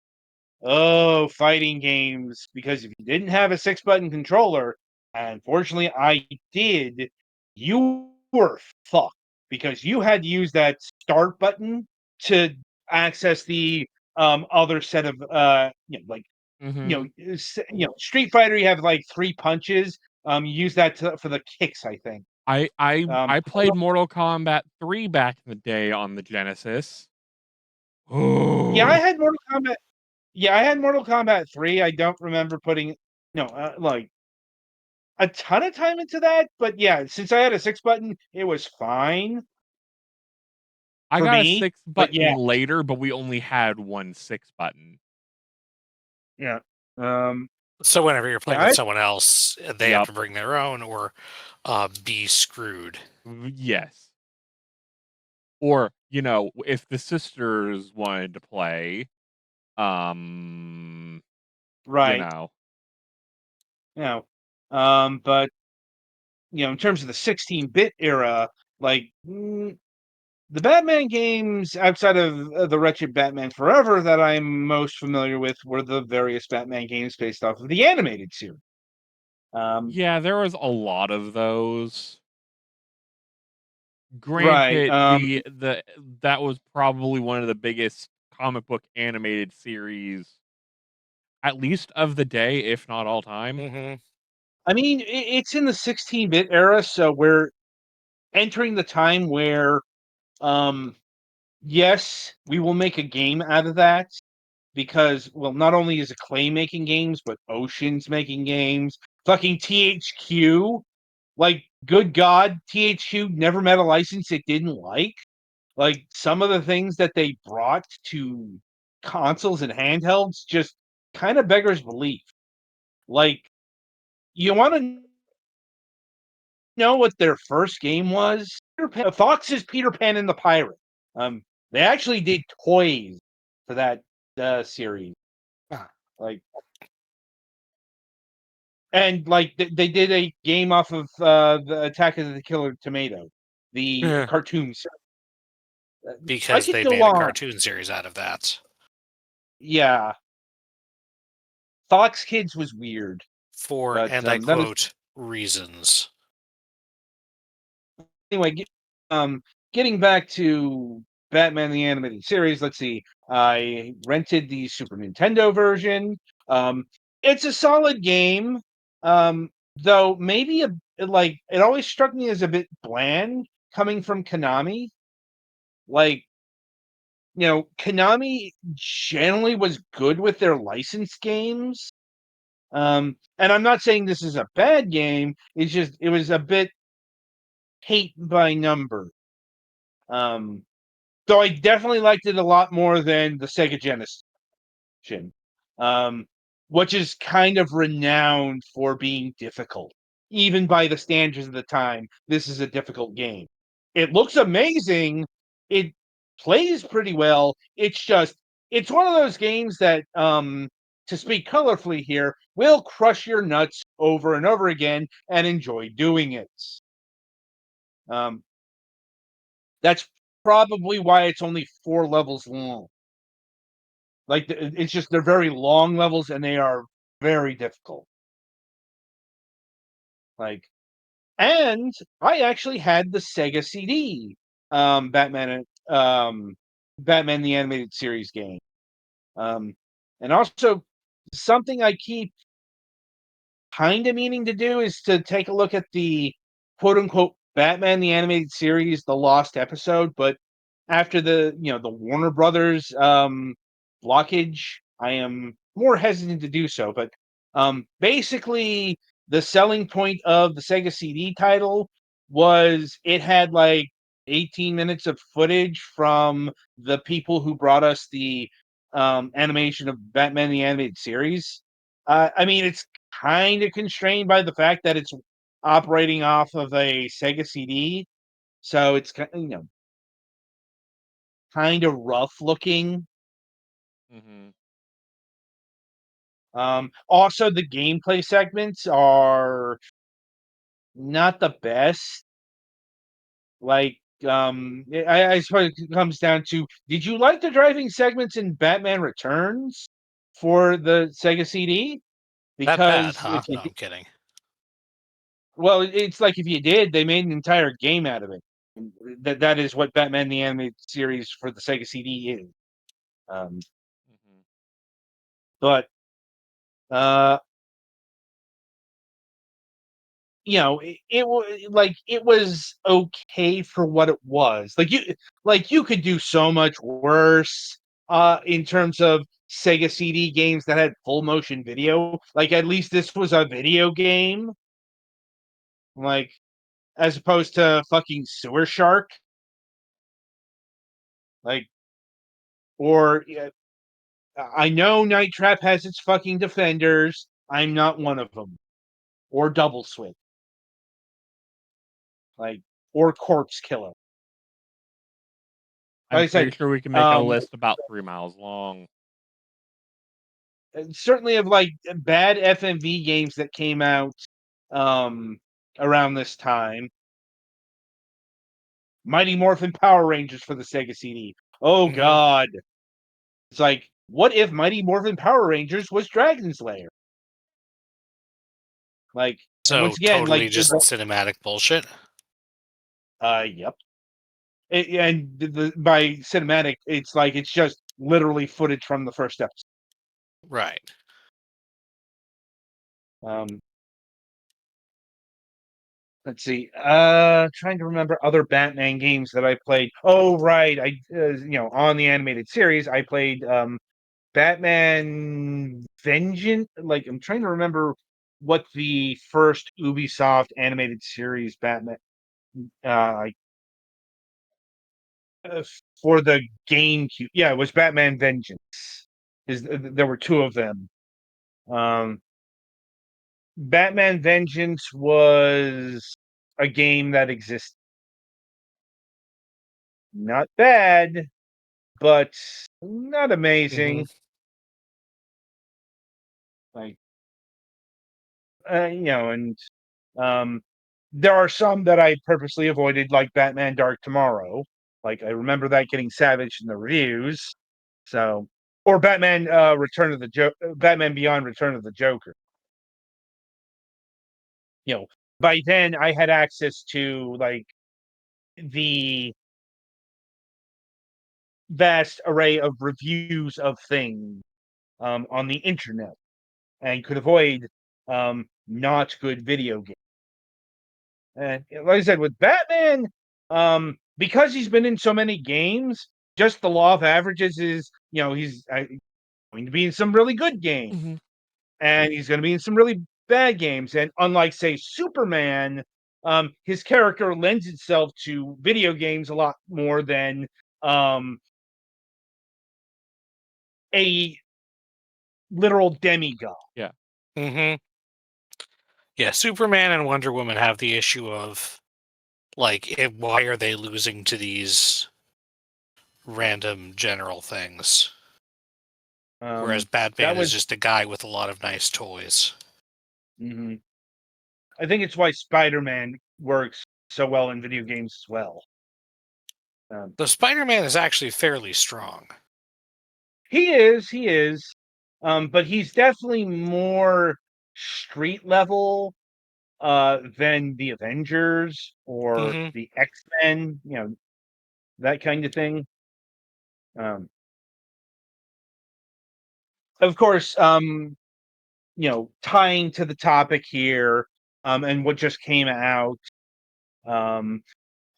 [SPEAKER 2] oh, fighting games. Because if you didn't have a 6 button controller, and fortunately I did, you were fucked because you had to use that start button to access the other set of
[SPEAKER 3] Mhm.
[SPEAKER 2] Street Fighter. You have like 3 punches. You use that for the kicks, I think.
[SPEAKER 3] I I
[SPEAKER 2] Um,
[SPEAKER 3] I played Mortal Kombat 3 back in the day on the Genesis.
[SPEAKER 2] yeah, I
[SPEAKER 3] Oh,
[SPEAKER 2] had Mortal Kombat. Yeah, I had Mortal Kombat 3. I don't remember putting like a ton of time into that, but yeah, since I had a 6 button, it was fine
[SPEAKER 3] I
[SPEAKER 2] for
[SPEAKER 3] got a
[SPEAKER 2] me.
[SPEAKER 3] 6
[SPEAKER 2] But yeah,
[SPEAKER 3] button later, but we only had one 6 button.
[SPEAKER 2] yeah.
[SPEAKER 1] So whenever you're playing
[SPEAKER 2] Yeah,
[SPEAKER 1] with someone else, they have
[SPEAKER 3] Yep.
[SPEAKER 1] to bring their own or be screwed.
[SPEAKER 3] Yes. Or, if the sisters wanted to play, um, you
[SPEAKER 2] right.
[SPEAKER 3] know.
[SPEAKER 2] You know, but in terms of the 16-bit era, like the Batman games outside of the Wretched Batman Forever that I'm most familiar with were the various Batman games based off of the animated series.
[SPEAKER 3] Yeah, there was a lot of those.
[SPEAKER 2] Right.
[SPEAKER 3] Granted, the that was probably one of the biggest comic book animated series, at least of the day, if not all time.
[SPEAKER 1] Hmm.
[SPEAKER 2] I mean, it's in the 16-bit era, so we're entering the time where, um, yes, we will make a game out of that because, well, not only is Acclaim making games, but Ocean's making games. Fucking THQ, like, good God, THQ never met a license it didn't like. Like, some of the things that they brought to consoles and handhelds just kind of beggars belief. Like, you want to know what their first game was? Fox's Peter Pan and the Pirate. They actually did toys for that series.
[SPEAKER 1] Ah.
[SPEAKER 2] Like, and like they did a game off of the Attack of the Killer Tomato, the
[SPEAKER 1] Yeah.
[SPEAKER 2] cartoons. I
[SPEAKER 1] Because
[SPEAKER 2] could
[SPEAKER 1] they
[SPEAKER 2] go
[SPEAKER 1] made a
[SPEAKER 2] on.
[SPEAKER 1] cartoon series out of that
[SPEAKER 2] Yeah, Fox Kids was weird,
[SPEAKER 1] for,
[SPEAKER 2] but
[SPEAKER 1] and I
[SPEAKER 2] that is
[SPEAKER 1] quote, reasons.
[SPEAKER 2] anyway. Getting back to Batman the Animated Series. Let's see. I rented the Super Nintendo version. Um, it's a solid game, though maybe like it always struck me as a bit bland coming from Konami. Like, Konami generally was good with their licensed games. And I'm not saying this is a bad game. It's just it was a bit hate by number. Um, so I definitely liked it a lot more than the Sega Genesis, um, which is kind of renowned for being difficult. Even by the standards of the time, this is a difficult game. It looks amazing. It plays pretty well. It's one of those games that, to speak colorfully here, will crush your nuts over and over again and enjoy doing it. Um, that's probably why it's only 4 levels long. Like it's just they're very long levels and they are very difficult. Like, and I actually had the Sega CD, Batman, Batman the Animated Series game, um, and also something I keep kind of meaning to do is to take a look at the quote unquote Batman the Animated Series, the lost episode. But after the Warner Brothers blockage, I am more hesitant to do so. But basically, the selling point of the Sega CD title was it had like 18 minutes of footage from the people who brought us the animation of Batman the Animated Series. I mean, it's kind of constrained by the fact that it's operating off of a Sega CD, so it's kind of rough looking.
[SPEAKER 3] Hmm.
[SPEAKER 2] Also, the gameplay segments are not the best. Like, I suppose it comes down to: did you like the driving segments in Batman Returns for the Sega CD?
[SPEAKER 1] That bad,
[SPEAKER 2] Because
[SPEAKER 1] huh?
[SPEAKER 2] if you
[SPEAKER 1] No, I'm kidding.
[SPEAKER 2] Well, it's like if you did, they made an entire game out of it. That is what Batman the Animated Series for the Sega CD is. Um,
[SPEAKER 3] Hmm.
[SPEAKER 2] but uh, it was okay for what it was. Like you could do so much worse. In terms of Sega CD games that had full motion video, like at least this was a video game, like as opposed to fucking Sewer Shark, like or I know Night Trap has its fucking defenders. I'm not one of them. Or Double Switch. Or Corpse Killer.
[SPEAKER 3] I'm
[SPEAKER 2] Like I
[SPEAKER 3] pretty
[SPEAKER 2] said,
[SPEAKER 3] sure we can make a list about 3 miles long.
[SPEAKER 2] certainly of bad FMV games that came out around this time. Mighty Morphin Power Rangers for the Sega CD. Oh
[SPEAKER 1] Mhm.
[SPEAKER 2] God. It's like, what if Mighty Morphin Power Rangers was Dragon's Lair? And once
[SPEAKER 1] So
[SPEAKER 2] again,
[SPEAKER 1] totally just cinematic bullshit.
[SPEAKER 2] Yep. By cinematic, it's just literally footage from the first episode.
[SPEAKER 1] Right.
[SPEAKER 2] Let's see. Trying to remember other Batman games that I played. Oh, right. On the animated series, I played Batman Vengeance. I'm trying to remember what the first Ubisoft animated series Batman uh, for the GameCube. Yeah, it was Batman Vengeance. There were two of them. Batman Vengeance was a game that existed. Not bad, but not amazing.
[SPEAKER 1] Mhm.
[SPEAKER 2] Like, and there are some that I purposely avoided, like Batman Dark Tomorrow. I remember that getting savaged in the reviews. So, or Batman Batman Beyond Return of the Joker. By then I had access to the vast array of reviews of things on the internet and could avoid not good video games. And like I said, with Batman, because he's been in so many games, just the law of averages is, he's going to be in some really good games,
[SPEAKER 3] Mhm.
[SPEAKER 2] and he's going to be in some really bad games. And unlike, say, Superman, his character lends itself to video games a lot more than a literal demigod.
[SPEAKER 3] Yeah.
[SPEAKER 1] Mhm. Yeah, Superman and Wonder Woman have the issue of why are they losing to these random general things? Whereas
[SPEAKER 2] That
[SPEAKER 1] Batman is
[SPEAKER 2] was,
[SPEAKER 1] just a guy with a lot of nice toys.
[SPEAKER 2] mhm. I think it's why Spider-Man works so well in video games as well.
[SPEAKER 1] The Spider-Man is actually fairly strong.
[SPEAKER 2] He is, but he's definitely more street level than the Avengers or
[SPEAKER 1] Mhm.
[SPEAKER 2] the X-Men, that kind of thing. Um, of course, tying to the topic here, and what just came out, um,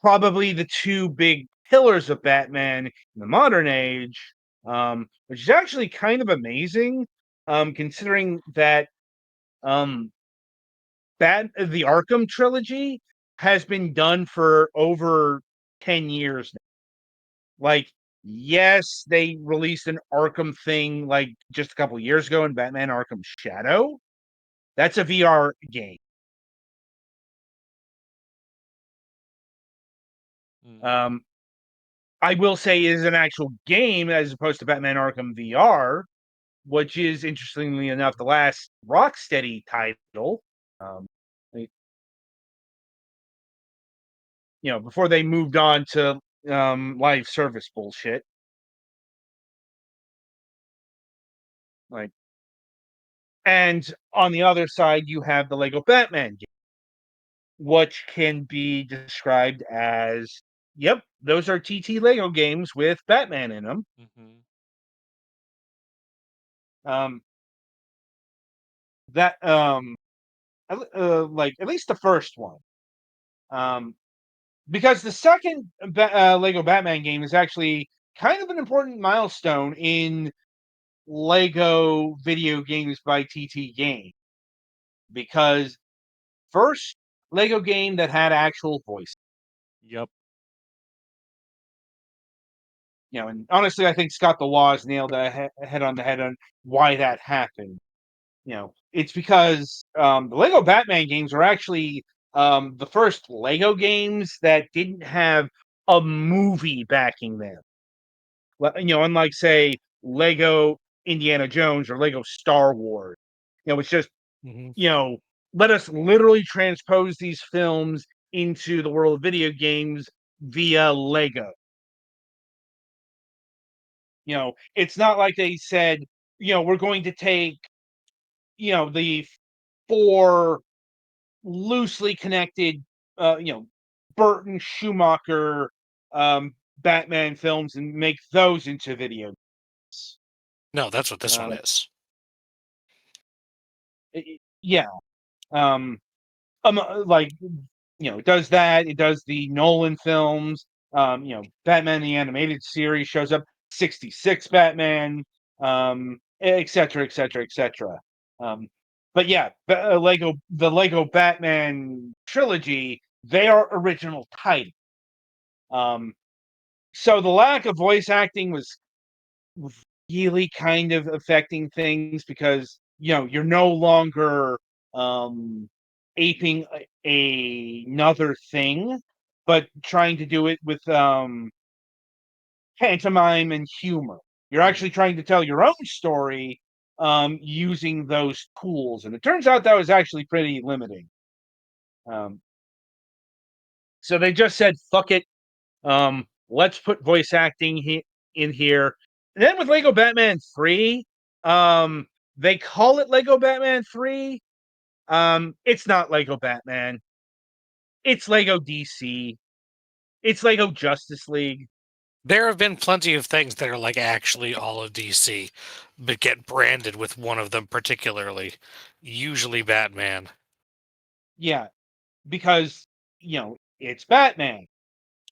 [SPEAKER 2] probably the two big pillars of Batman in the modern age, which is actually kind of amazing, considering that the Arkham trilogy has been done for over 10 years now. Yes, they released an Arkham thing just a couple years ago in Batman Arkham Shadow. That's a VR game.
[SPEAKER 3] Mhm.
[SPEAKER 2] Um, I will say it is an actual game as opposed to Batman Arkham VR, which is interestingly enough the last Rocksteady title. Um, before they moved on to live service bullshit. And on the other side, you have the Lego Batman game, which can be described as, yep, those are TT Lego games with Batman in them.
[SPEAKER 3] Mhm.
[SPEAKER 2] That at least the first one. Because the second Lego Batman game is actually kind of an important milestone in Lego video games by TT Game, because first Lego game that had actual voice.
[SPEAKER 3] Yep.
[SPEAKER 2] And honestly, I think Scott the Laws nailed the head on the head on why that happened. it's because the Lego Batman games were actually the first Lego games that didn't have a movie backing them. Unlike say Lego Indiana Jones or Lego Star Wars. It's just
[SPEAKER 1] Hmm.
[SPEAKER 2] let us literally transpose these films into the world of video games via Lego. It's not like they said, we're going to take, the 4 loosely connected, Burton Schumacher Batman films and make those into video games.
[SPEAKER 1] No, that's what this one
[SPEAKER 2] Um,
[SPEAKER 1] is.
[SPEAKER 2] yeah. Um, like, it does that. It does the Nolan films. Batman the Animated Series shows up. 66 Batman, et cetera, et cetera, et cetera. But yeah, the Lego Batman trilogy, they are original titles. So the lack of voice acting was really kind of affecting things because you're no longer aping another thing, but trying to do it with pantomime and humor. You're actually trying to tell your own story using those tools, and it turns out that was actually pretty limiting. Um, so they just said, "Fuck it, let's put voice acting in here." And then with Lego Batman 3, they call it Lego Batman 3. It's not Lego Batman. It's Lego DC. It's Lego Justice League.
[SPEAKER 1] There have been plenty of things that are like actually all of DC, but get branded with one of them particularly, usually Batman.
[SPEAKER 2] Yeah, because it's Batman.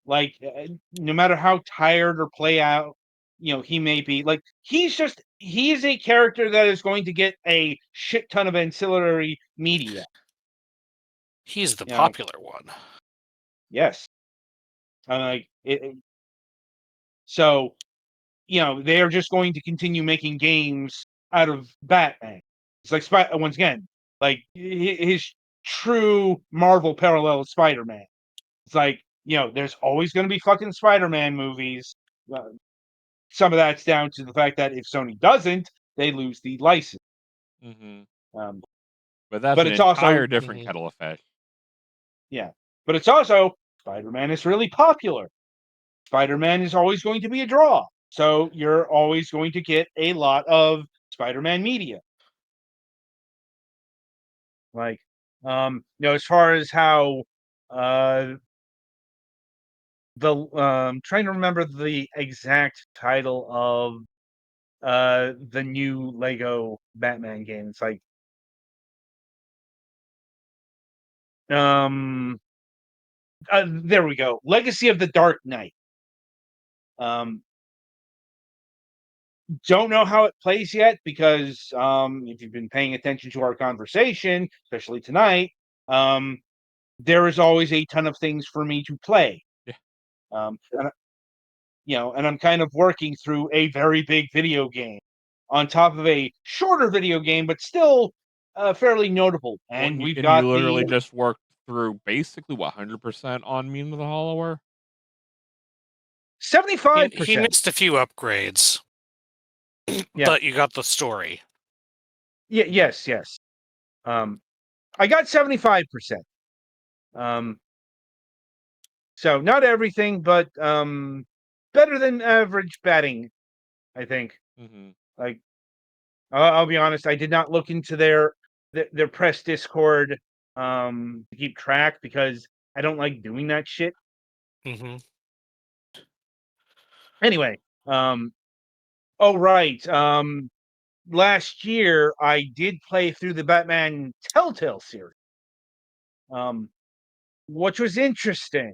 [SPEAKER 2] Like, no matter how tired or play out, he may be, like, he's a character that is going to get a shit ton of ancillary media.
[SPEAKER 1] He's the
[SPEAKER 2] You know,
[SPEAKER 1] popular one.
[SPEAKER 2] yes. Like so, they're just going to continue making games out of Batman. It's like once again, like his true Marvel parallel is Spider-Man. It's like, there's always going to be fucking Spider-Man movies. Uh, some of that's down to the fact that if Sony doesn't, they lose the license.
[SPEAKER 3] Mhm.
[SPEAKER 2] Um,
[SPEAKER 3] But that's
[SPEAKER 2] but
[SPEAKER 3] an
[SPEAKER 2] it's also,
[SPEAKER 3] entire different
[SPEAKER 1] Mhm.
[SPEAKER 3] kettle of fish.
[SPEAKER 2] yeah, but it's also Spider-Man is really popular. Spider-Man is always going to be a draw. So you're always going to get a lot of Spider-Man media. Like, as far as how trying to remember the exact title of the new Lego Batman game. It's like um there we go. Legacy of the Dark Knight. Um don't know how it plays yet because if you've been paying attention to our conversation, especially tonight, um there is always a ton of things for me to play.
[SPEAKER 3] Yeah.
[SPEAKER 2] And, and I'm kind of working through a very big video game on top of a shorter video game, but still fairly notable.
[SPEAKER 3] Well,
[SPEAKER 2] And we've
[SPEAKER 3] and you
[SPEAKER 2] got
[SPEAKER 3] literally
[SPEAKER 2] the
[SPEAKER 3] just worked through basically what 100% on Mean of the Hollower?
[SPEAKER 1] He
[SPEAKER 2] 75%.
[SPEAKER 1] missed a few upgrades,
[SPEAKER 2] Yeah.
[SPEAKER 1] but you got the story.
[SPEAKER 2] Yeah. Yes. Yes. I got 75%. Um, so not everything, but better than average batting, I think.
[SPEAKER 3] Mhm.
[SPEAKER 2] Like, I'll be honest, I did not look into their press Discord to keep track because I don't like doing that shit.
[SPEAKER 1] Hmm.
[SPEAKER 2] Anyway, oh right, last year I did play through the Batman Telltale series, um, which was interesting.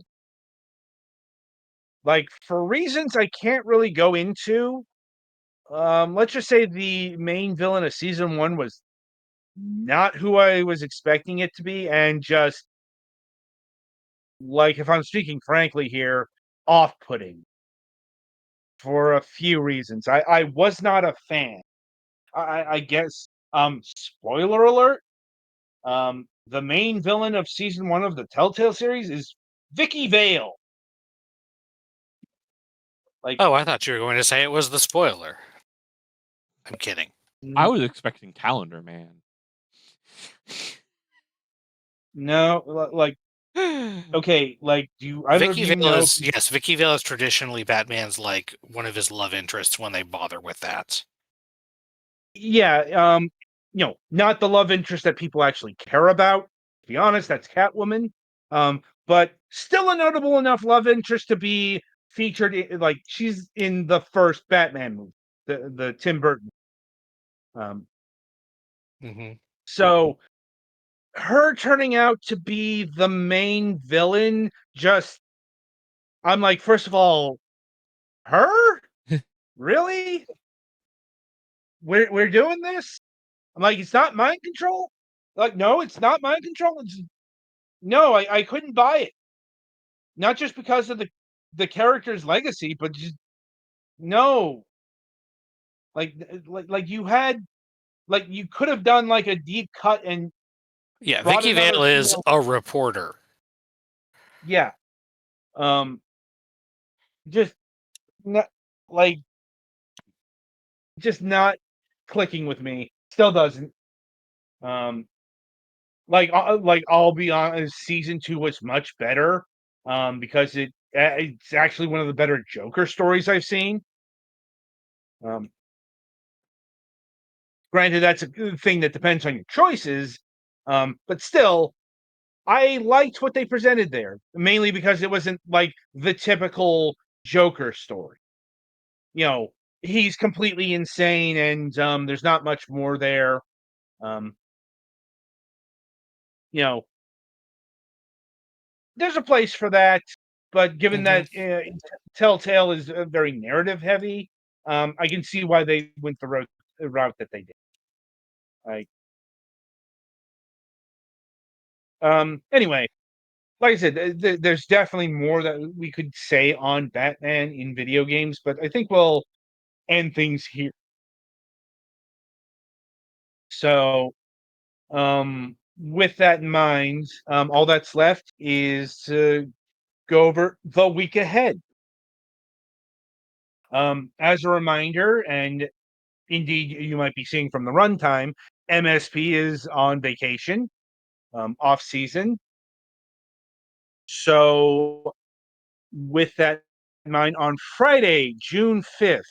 [SPEAKER 2] Like, for reasons I can't really go into, let's just say the main villain of season 1 was not who I was expecting it to be, and just, like, if I'm speaking frankly here, off-putting for a few reasons. I was not a fan. I guess Spoiler alert. The main villain of season 1 of the Telltale series is Vicky Vale.
[SPEAKER 1] Oh, I thought you were going to say it was the spoiler. I'm kidding.
[SPEAKER 3] I was expecting Calendar Man.
[SPEAKER 2] No, okay, do either of
[SPEAKER 1] Vicky
[SPEAKER 2] you
[SPEAKER 1] Vale
[SPEAKER 2] know?
[SPEAKER 1] is Vicky Vale is traditionally Batman's one of his love interests when they bother with that.
[SPEAKER 2] Yeah, not the love interest that people actually care about. To be honest, that's Catwoman. But still a notable enough love interest to be featured. She's in the first Batman movie, the Tim Burton.
[SPEAKER 1] Mm-hmm.
[SPEAKER 2] So her turning out to be the main villain, I'm like, first of all, her? Really? We're doing this? I'm like, it's not mind control? Like, no, it's not mind control. No, I couldn't buy it. Not just because of the character's legacy, but just no. You had you could have done a deep cut and
[SPEAKER 1] Yeah,
[SPEAKER 2] brought
[SPEAKER 1] Vicky
[SPEAKER 2] another
[SPEAKER 1] Vale is
[SPEAKER 2] female.
[SPEAKER 1] a reporter.
[SPEAKER 2] Yeah. Just not like just not clicking with me. Still doesn't. Um I'll be honest, season 2 was much better. Because it's actually one of the better Joker stories I've seen. Um Granted, that's a thing that depends on your choices. But still, I liked what they presented there, mainly because it wasn't like the typical Joker story. He's completely insane, and there's not much more there. Um, you there's a place for that, but given
[SPEAKER 1] Mm-hmm.
[SPEAKER 2] that Telltale is very narrative heavy, I can see why they went the route that they did. Like, anyway, like I said, there's definitely more that we could say on Batman in video games, but I think we'll end things here. So, with that in mind, all that's left is to go over the week ahead. As a reminder, and indeed you might be seeing from the runtime, MSP is on vacation, off season. So, with that in mind, on Friday, June 5th,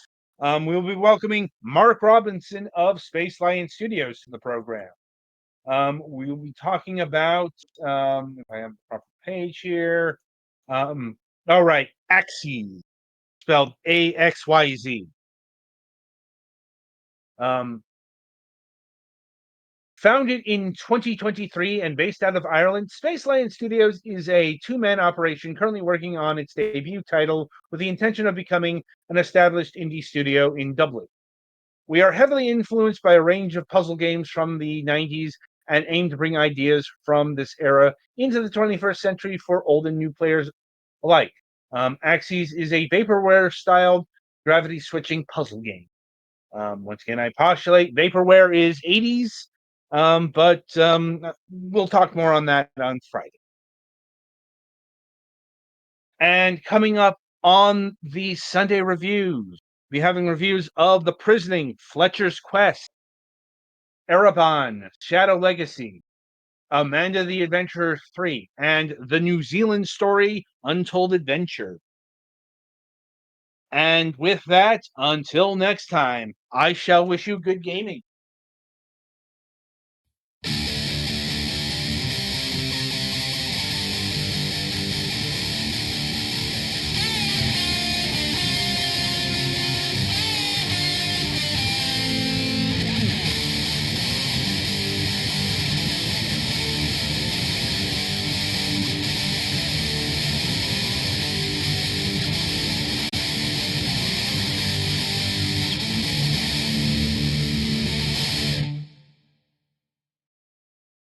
[SPEAKER 2] we'll be welcoming Marc Robinson of Space Lion Studios to the program. We will be talking about, if I have the proper page here, all right, Axyz, spelled AXYZ. Founded in 2023 and based out of Ireland, Space Lion Studios is a two-man operation currently working on its debut title with the intention of becoming an established indie studio in Dublin. We are heavily influenced by a range of puzzle games from the 90s and aim to bring ideas from this era into the 21st century for old and new players alike. Axyz is a vaporware-styled gravity-switching puzzle game. Once again, I postulate vaporware is 80s, but we'll talk more on that on Friday. And coming up on the Sunday reviews, we'll be having reviews of The Prisoning, Fletcher's Quest, Erebon, Shadow Legacy, Amanda the Adventurer 3, and the New Zealand story, Untold Adventure. And with that, until next time, I shall wish you good gaming.